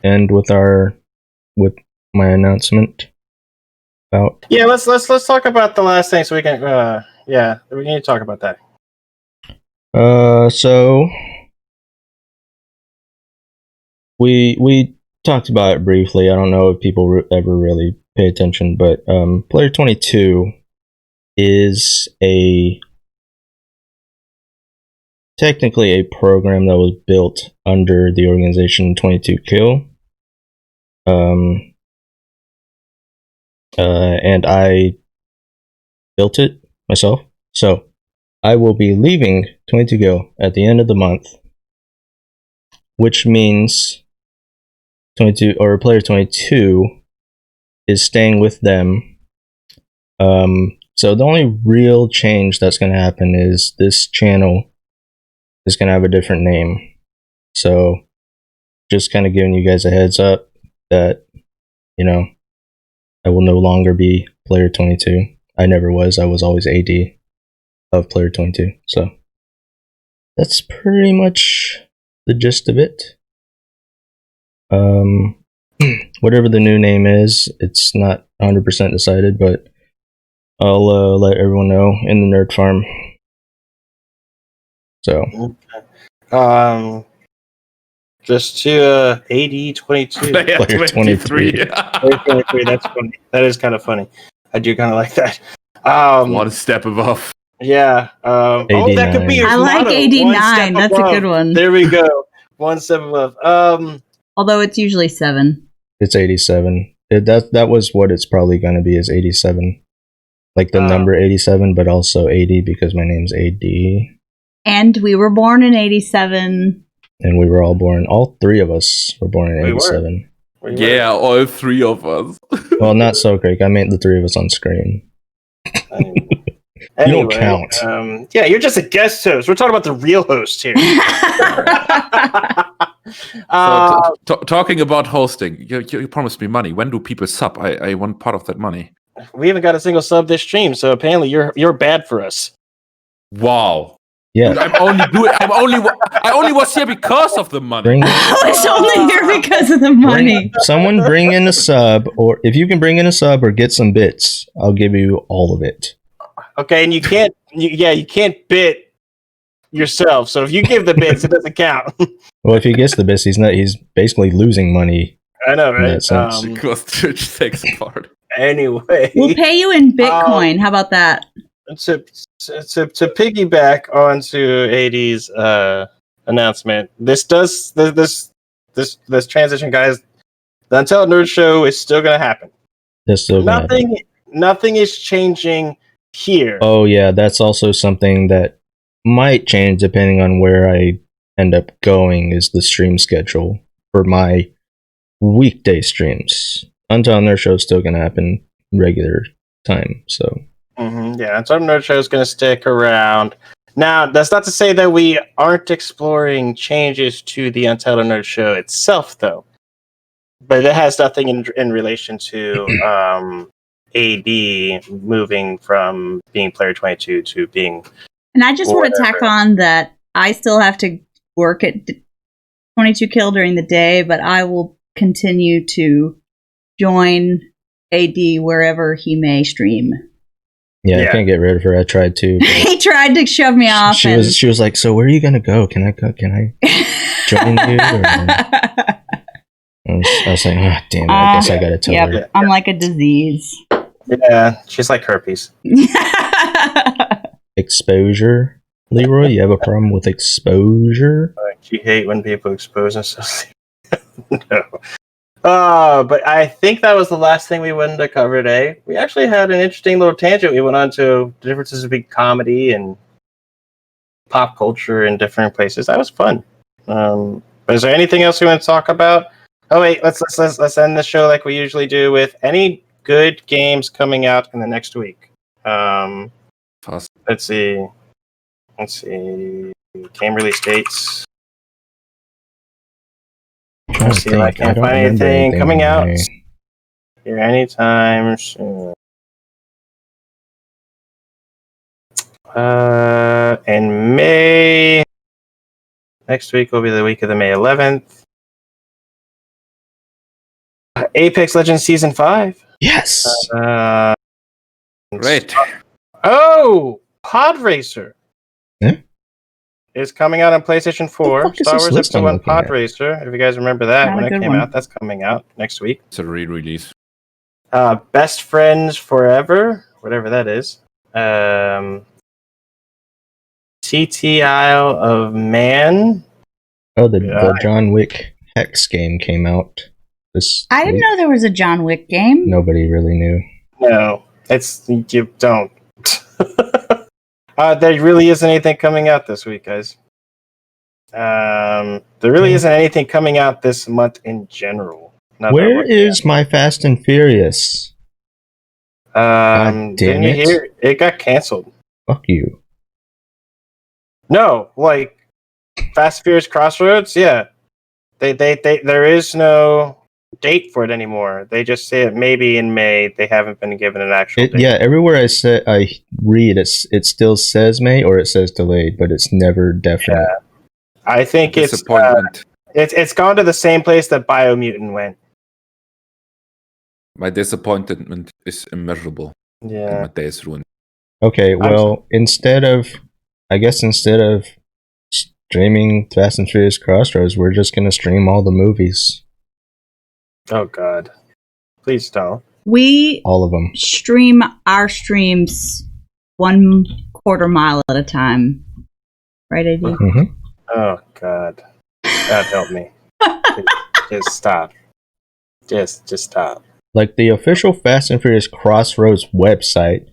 end with my announcement about? Yeah, let's talk about the last thing so we can. Yeah, we need to talk about that. So we talked about it briefly. I don't know if people ever really pay attention, but Player22 is technically a program that was built under the organization 22 Kill. And I built it myself. So I will be leaving 22 Kill at the end of the month, which means Player22 is staying with them. So the only real change that's going to happen is this channel is going to have a different name. So just kind of giving you guys a heads up that, I will no longer be Player22. I never was. I was always AD of Player22. So that's pretty much the gist of it. Whatever the new name is, it's not 100% decided, but I'll let everyone know in the Nerd Farm. So, just to AD22, Player 23. Player 23. That's funny. That is kind of funny. I do kind of like that. One step above. Yeah. That could be. I like motto, 89. That's above. A good one. There we go. One step above. Although it's usually 7. It's 87. That was what it's probably going to be, is 87. Like the number 87, but also 80 because my name's AD. And we were born in 87. And we were all born. All 3 of us were born in 87. Yeah, all 3 of us. Well, not Soulcreek. I meant the 3 of us on screen. Anyway, you don't count. Yeah, you're just a guest host. We're talking about the real host here. Talking about hosting, you promised me money. When do people sub? I want part of that money. We haven't got a single sub this stream, so apparently you're bad for us. Wow. Yeah. Dude, I only was here because of the money. I was only here because of the money. Someone bring in a sub, or if you can bring in a sub or get some bits, I'll give you all of it. Okay, and you can't bit yourself. So if you give the bits, it doesn't count. Well, if he gets the bits, he's basically losing money. I know, right? In that sense. Because Twitch takes part. Anyway, we'll pay you in Bitcoin. How about that? To piggyback onto AD's announcement, this transition, guys. The Untitled Nerd Show is still going to happen. Nothing is changing here. Oh yeah, that's also something that might change depending on where I end up going, is the stream schedule for my weekday streams. Untitled Nerd Show is still going to happen regular time, so. Yeah, Untitled Nerd Show is going to stick around. Now, that's not to say that we aren't exploring changes to the Untitled Nerd Show itself, though. But it has nothing in relation to AD moving from being Player22 to being. And I just want to tack on that I still have to work at 22 Kill during the day, but I will continue to join AD wherever he may stream. Yeah, I can't get rid of her. I tried to. He tried to shove me off. She was like, "So where are you gonna go? Can I go? Can I join you?" I was like, "Oh, damn it! I guess I gotta tell her." I'm like a disease. Yeah, she's like herpes. Exposure, Leroy. You have a problem with exposure? You hate when people expose themselves. No. But I think that was the last thing we wanted to cover today. We actually had an interesting little tangent. We went on to the differences between comedy and pop culture in different places. That was fun. But is there anything else we want to talk about? Oh wait, let's end the show like we usually do with any good games coming out in the next week. Let's see. Game release dates. Let's see if I can't find anything coming out here anytime soon. In May, next week will be the week of the May 11th. Apex Legends Season 5. Yes. Great. Oh, Pod Racer. Yeah? Is coming out on PlayStation 4. fuck is Star this Wars list Episode I'm 1 looking Pod at? Racer. If you guys remember that Not when a it good came one. out, that's coming out next week. It's a re-release. Best Friends Forever, whatever that is. TT Isle of Man. Oh, the John Wick Hex game came out this I didn't week. know there was a John Wick game. Nobody really knew. No, you don't. There really isn't anything coming out this week, guys. There really isn't anything coming out this month in general. Where is my Fast and Furious? God damn didn't you it. hear? It got canceled. Fuck you. No, like Fast and Furious Crossroads. Yeah, they there is no date for it anymore. They just say it maybe in May. They haven't been given an actual date. Yeah, everywhere I read it still says May or it says delayed, but it's never definite. Yeah. I think it's gone to the same place that Biomutant went. My disappointment is immeasurable. Yeah. And my day is ruined. Okay, well, instead of streaming Fast and Furious Crossroads, we're just gonna stream all the movies. Oh God! Please don't. We all of them stream our streams 1/4 mile at a time, right, AD? Mm-hmm. Oh God! God help me! just stop. Just stop. Like the official Fast and Furious Crossroads website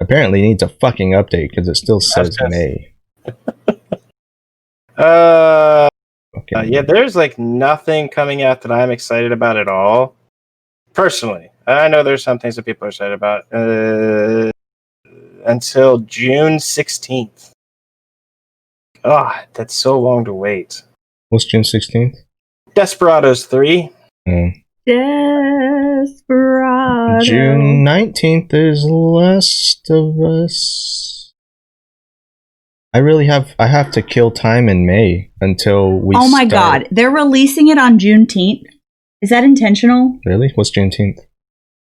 apparently needs a fucking update because it still says May. Yeah, there's like nothing coming out that I'm excited about at all. Personally, I know there's some things that people are excited about until June 16th. Oh, that's so long to wait. What's June 16th? Desperados 3. Desperado. June 19th is Last of Us. I have to kill time in May until we Oh my God, they're releasing it on Juneteenth. Is that intentional? Really? What's Juneteenth?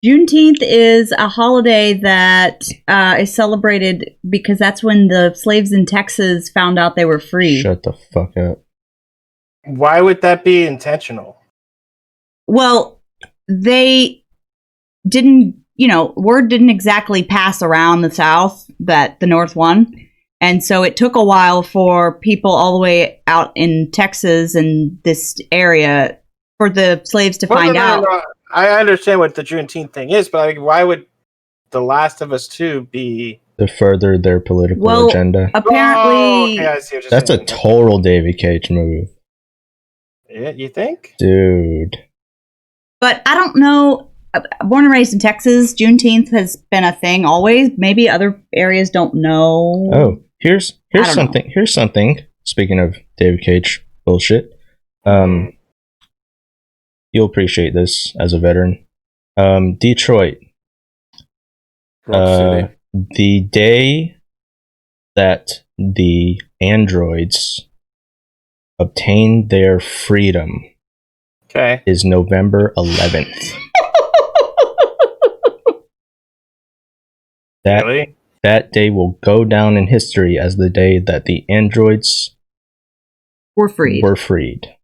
Juneteenth is a holiday that is celebrated because that's when the slaves in Texas found out they were free. Shut the fuck up. Why would that be intentional? Well, they didn't, word didn't exactly pass around the South that the North won. And so it took a while for people all the way out in Texas and this area for the slaves to find out. No. I understand what the Juneteenth thing is, but why would The Last of Us 2 be... To further their political agenda? Apparently... I see what you're That's saying. a total David Cage move. Yeah, you think? Dude. But I don't know. Born and raised in Texas, Juneteenth has been a thing always. Maybe other areas don't know. Oh, here's something. Know. Here's something. Speaking of David Cage bullshit, you'll appreciate this as a veteran. Detroit. The day that the androids obtained their freedom is November 11th. That day will go down in history as the day that the androids were freed.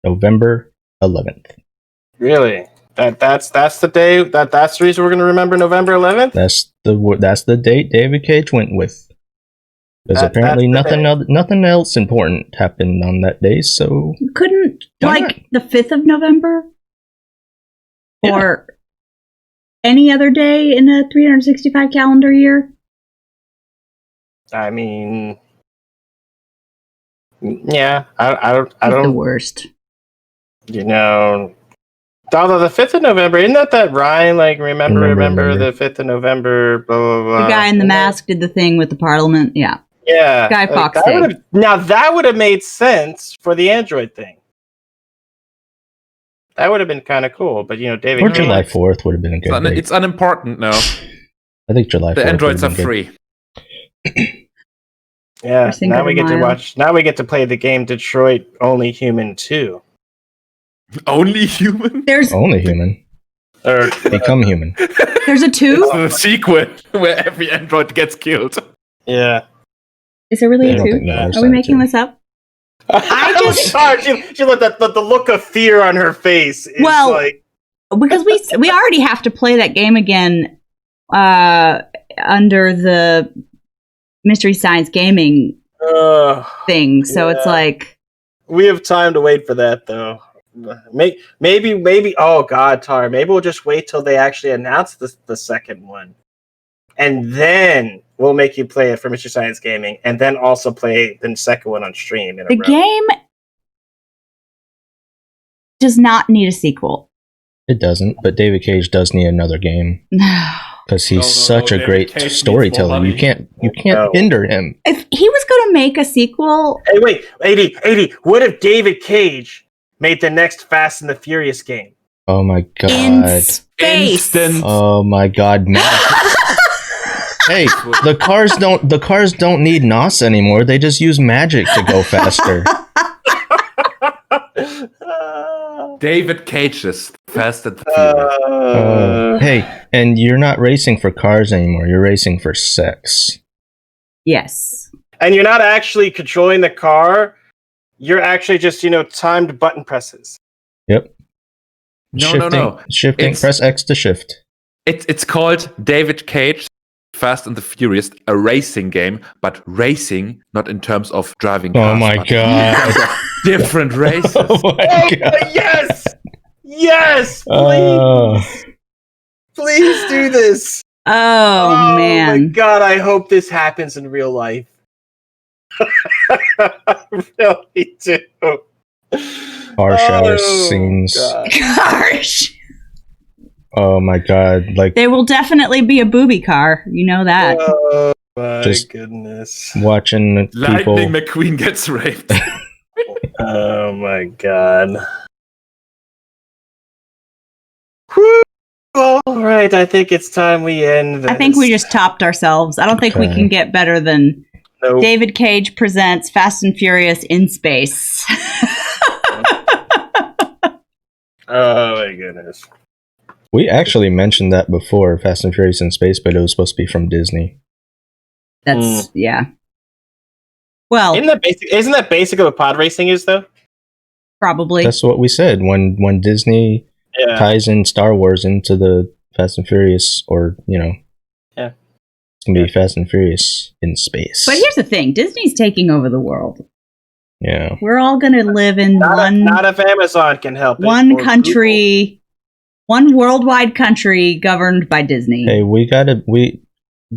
November 11th. Really? That's the day that's the reason we're going to remember November 11th? That's the date David Cage went with. Because apparently nothing else important happened on that day, so couldn't the 5th of November or any other day in a 365 calendar year? I mean, yeah, I don't. The worst. Although the 5th of November, isn't that rhyme? Like, remember the 5th of November, blah, blah, blah. The guy in the mask did the thing with the parliament, yeah. Yeah. Guy Fawkes Day. Now, that would have made sense for the Android thing. That would have been kind of cool, but, David... Or July 4th would have been a good day. It's unimportant now. I think July 4th. The androids are free. Yeah, now we get to play the game Detroit Only Human 2. Only human? There's Only human. Or Become human. there's a 2. It's the sequel where every android gets killed. yeah. Is there really I a don't 2? think that was Are we that making too. this up? I just- she let the look of fear on her face. Is Well, like, Because we already have to play that game again under the Mystery Science Gaming thing. So it's yeah. like, we have time to wait for that though. Maybe. Oh God, Tar. Maybe we'll just wait till they actually announce the second one, and then we'll make you play it for Mr. Science Gaming, and then also play the second one on stream. In the a row. game does not need a sequel. It doesn't, but David Cage does need another game because he's such a David great Cage needs storyteller. more You money. can't hinder him. If he was going to make a sequel, Hey, wait, 80. What if David Cage made the next Fast and the Furious game? Oh my god. in space. Instant. Oh my god, man. Hey, the cars don't need NOS anymore. They just use magic to go faster. David Cage's Fast and Furious. Hey, and you're not racing for cars anymore. You're racing for sex. Yes. And you're not actually controlling the car. You're actually just, timed button presses. Yep. No. Shifting. It's- Press X to shift. It's called David Cage Fast and the Furious, a racing game, but racing not in terms of driving cars. Oh my but god. different races. Oh my god. Yes! Please! Please do this! Oh, man. my god, I hope this happens in real life. I really do. Car shower scenes. God. Gosh. Oh my god. Like There will definitely be a booby car. You know that. Oh my Just- goodness. watching people. Lightning McQueen gets raped. Oh my god. Whew. All right, I think it's time we end this. I think we just topped ourselves. I don't think we Okay. can get better than Nope. David Cage presents Fast and Furious in space. Oh my goodness. We actually mentioned that before, Fast and Furious in Space, but it was supposed to be from Disney. That's yeah. Well, Isn't that basically what pod racing is though? probably. That's what we said when Disney Yeah. ties in Star Wars into the Fast and Furious, or Yeah. it's gonna be Fast and Furious in space. But here's the thing: Disney's taking over the world. Yeah. We're all going to live in Not if Amazon can help it. one or country, one worldwide country governed by Disney. Hey,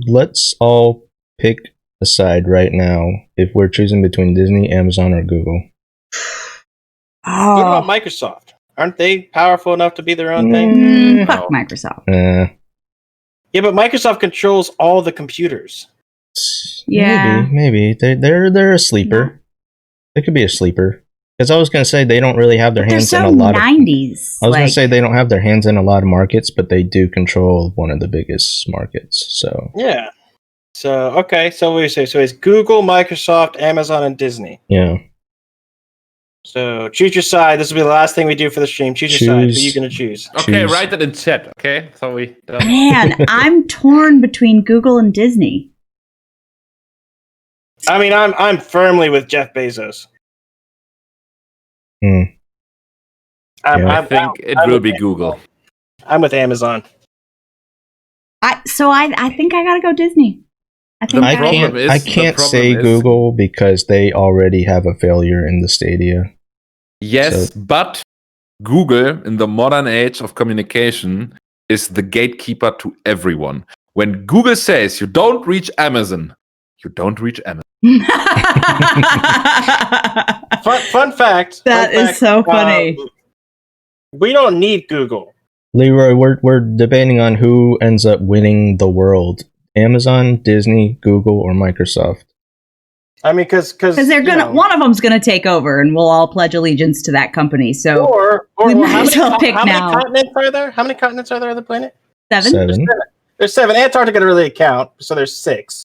let's all pick a side right now if we're choosing between Disney, Amazon, or Google. Google. What Oh, about Microsoft? Aren't they powerful enough to be their own thing? fuck Microsoft. Yeah, but Microsoft controls all the computers. Yeah. Maybe they're a sleeper. They could be a sleeper. Because I was gonna say they don't really have their They're hands so in a lot of. 90s. I was gonna say they don't have their hands in a lot of markets, but they do control one of the biggest markets. So Yeah. So okay, so what do you say? So it's Google, Microsoft, Amazon, and Disney. yeah, So choose your side. This will be the last thing we do for the stream. Choose your side. Who are you gonna choose? Okay, Choose. write it in chat. Okay, so we don't. Man, I'm torn between Google and Disney. I mean, I'm firmly with Jeff Bezos. Hmm. I think it will be Google. I'm with Amazon. I think I gotta go Disney. I think I problem can't is- say Google because they already have a failure in the Stadia. Yes, So- but Google in the modern age of communication is the gatekeeper to everyone. When Google says you don't reach Amazon, you don't reach Amazon. Fun fact. That is so funny. We don't need Google. Leroy, we're debating on who ends up winning the world: Amazon, Disney, Google, or Microsoft. I mean, because they're gonna one of them's gonna take over, and we'll all pledge allegiance to that company. So or we might how as many, well pick how now. many continents are there? How many continents are there on the planet? 7. There's 7. Antarctica doesn't really count, so there's 6.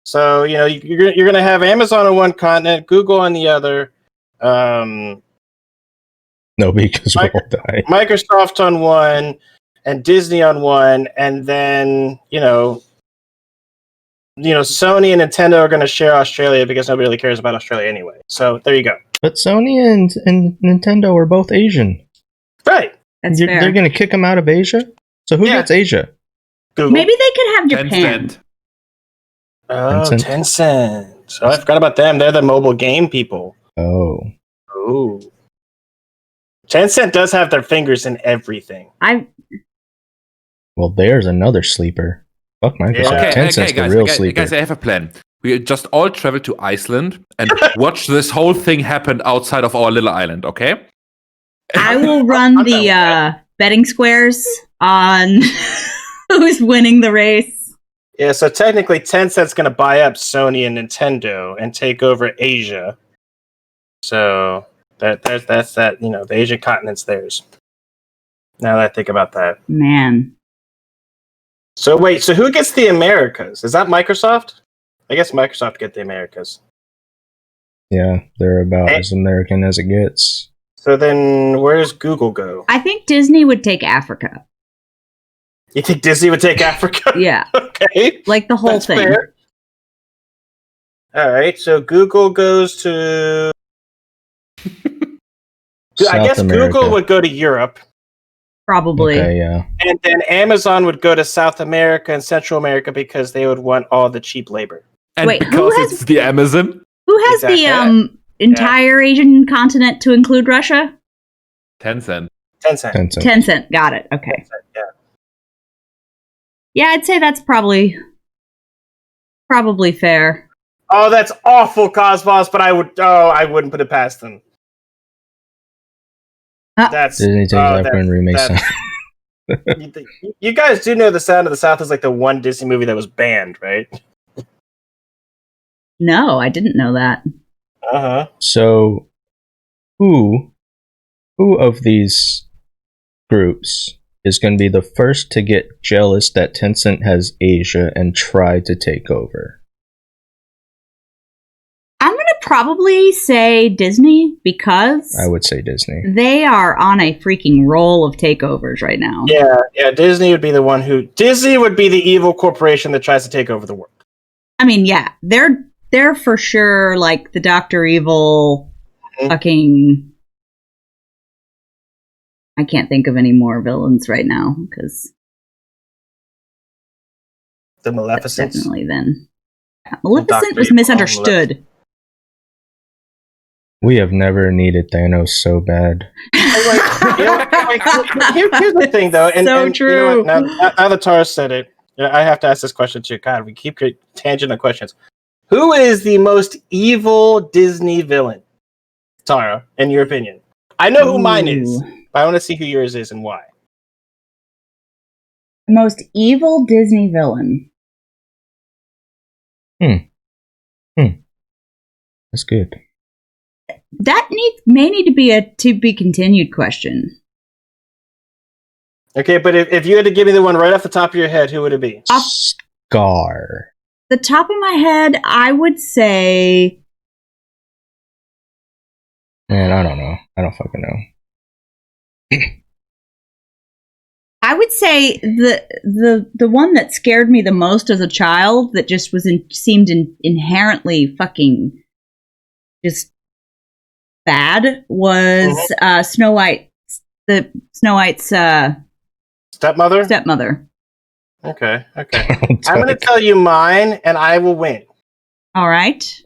So you're gonna have Amazon on one continent, Google on the other, No, because we'll all die. Microsoft on one, and Disney on one, and then Sony and Nintendo are going to share Australia because nobody really cares about Australia anyway. So there you go. But Sony and Nintendo are both Asian. Right. That's fair. They're going to kick them out of Asia? So who gets Asia? Google. Maybe they could have Japan. Tencent. Oh, Tencent. Oh, I forgot about them. They're the mobile game people. Oh. Ooh. Tencent does have their fingers in everything. Well, there's another sleeper. Fuck Microsoft. Tencent's the real sleeper. Guys, I have a plan. We just all travel to Iceland and watch this whole thing happen outside of our little island, okay? I will run the betting squares on who's winning the race. Yeah, so technically Tencent's going to buy up Sony and Nintendo and take over Asia. So that's that, the Asian continent's theirs. Now that I think about that. Man. So wait, so who gets the Americas? Is that Microsoft? I guess Microsoft get the Americas. Yeah, they're about as American as it gets. So then where does Google go? I think Disney would take Africa. You think Disney would take Africa? Yeah. Okay. Like the whole thing. Fair. All right, so Google goes to... I guess America. Google would go to Europe. Probably. Okay, yeah. And then Amazon would go to South America and Central America because they would want all the cheap labor. And Wait, because it's the Amazon? Who has the entire Asian continent to include Russia? Tencent. Tencent. Got it. Okay. Tencent, yeah, I'd say that's probably fair. Oh, that's awful, Cosmos, but I wouldn't put it past them. That's Disney takes Africa and remakes it. You guys do know The Sound of the South is like the one Disney movie that was banned, right? No, I didn't know that. Uh-huh. So, who of these groups is going to be the first to get jealous that Tencent has Asia and try to take over? I'm going to probably say Disney because I would say Disney. They are on a freaking roll of takeovers right now. Yeah, Disney would be the one Disney would be the evil corporation that tries to take over the world. I mean, yeah, they're for sure like the Dr. Evil fucking... I can't think of any more villains right now because... The Maleficent? Definitely then. Yeah, Maleficent was misunderstood. We have never needed Thanos so bad. Here's the thing, though. And true. You know now that Tara said it, I have to ask this question too. God, we keep tangent on questions. Who is the most evil Disney villain? Tara, in your opinion. I know who mine is, but I want to see who yours is and why. Most evil Disney villain. That's good. That may need to be a to be continued question. Okay, but if you had to give me the one right off the top of your head, who would it be? Scar. The top of my head, I would say... Man, I don't know. I don't fucking know. I would say the one that scared me the most as a child, that just seemed inherently fucking just bad, was Snow White. Snow White's stepmother. Okay. I'm going to tell you mine, and I will win. All right.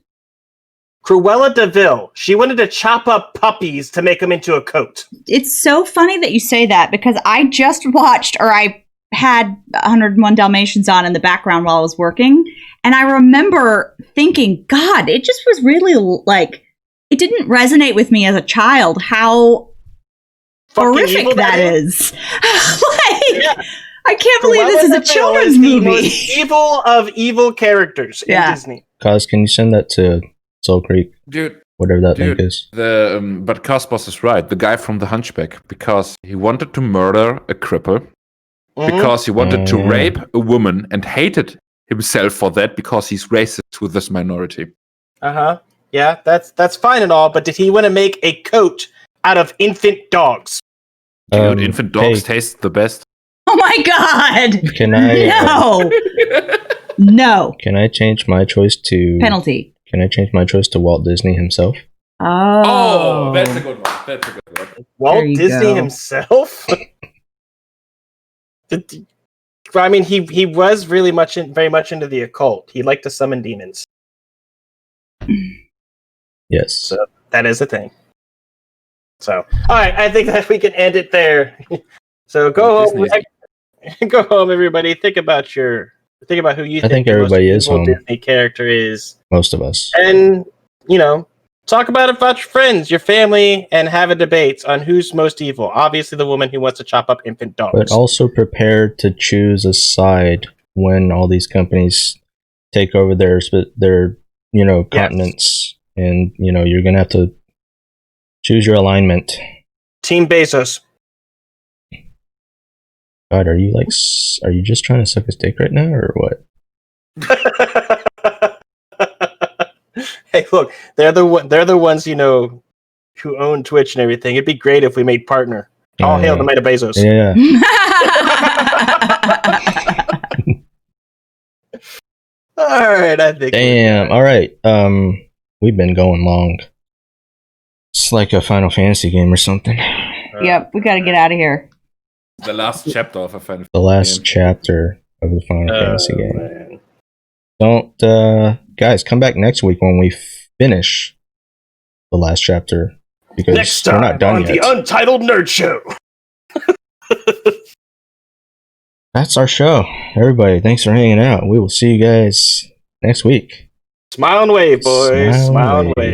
Cruella de Vil. She wanted to chop up puppies to make them into a coat. It's so funny that you say that because I just watched, or I had 101 Dalmatians on in the background while I was working, and I remember thinking, God, it just was really like, it didn't resonate with me as a child how horrific that is. I can't believe this is a children's movie. The most evil of evil characters in Disney. Cos, can you send that to SoulCreek? Dude. Whatever that link is. But Cosmos is right. The guy from The Hunchback. Because he wanted to murder a cripple. Because he wanted to rape a woman and hated himself for that because he's racist to this minority. Yeah, that's fine and all, but did he want to make a coat out of infant dogs. Dude, infant dogs taste the best. Oh my god! Can I? No! No. Can I change my choice to Penalty. Can I change my choice to Walt Disney himself? Oh. Oh, that's a good one. That's a good one. Walt you Disney go. himself. I mean, he was really very much into the occult. He liked to summon demons. Yes. So that is a thing. So, all right, I think that we can end it there. So go home, go home, everybody. Think about who you think. I think the everybody most is evil home. Disney character is. Most of us. And talk about it about your friends, your family, and have a debate on who's most evil. Obviously, the woman who wants to chop up infant dogs. But also prepare to choose a side when all these companies take over their continents, and you're gonna have to choose your alignment. Team Bezos. God, are you just trying to suck his dick right now, or what? Hey, look, they're the ones who own Twitch and everything. It'd be great if we made partner. All hail the might of Bezos. Yeah. All right, I think. Damn. All right. We've been going long. It's like a Final Fantasy game or something. Yep, we got to get out of here. The last chapter of a Final Fantasy The last game. chapter of the Final Fantasy game. Man. Don't, guys, come back next week when we finish the last chapter, because Next we're time not done on yet. the Untitled Nerd Show. That's our show. Everybody, thanks for hanging out. We will see you guys next week. Smile and wave, boys. Smile and Smile and wave. wave.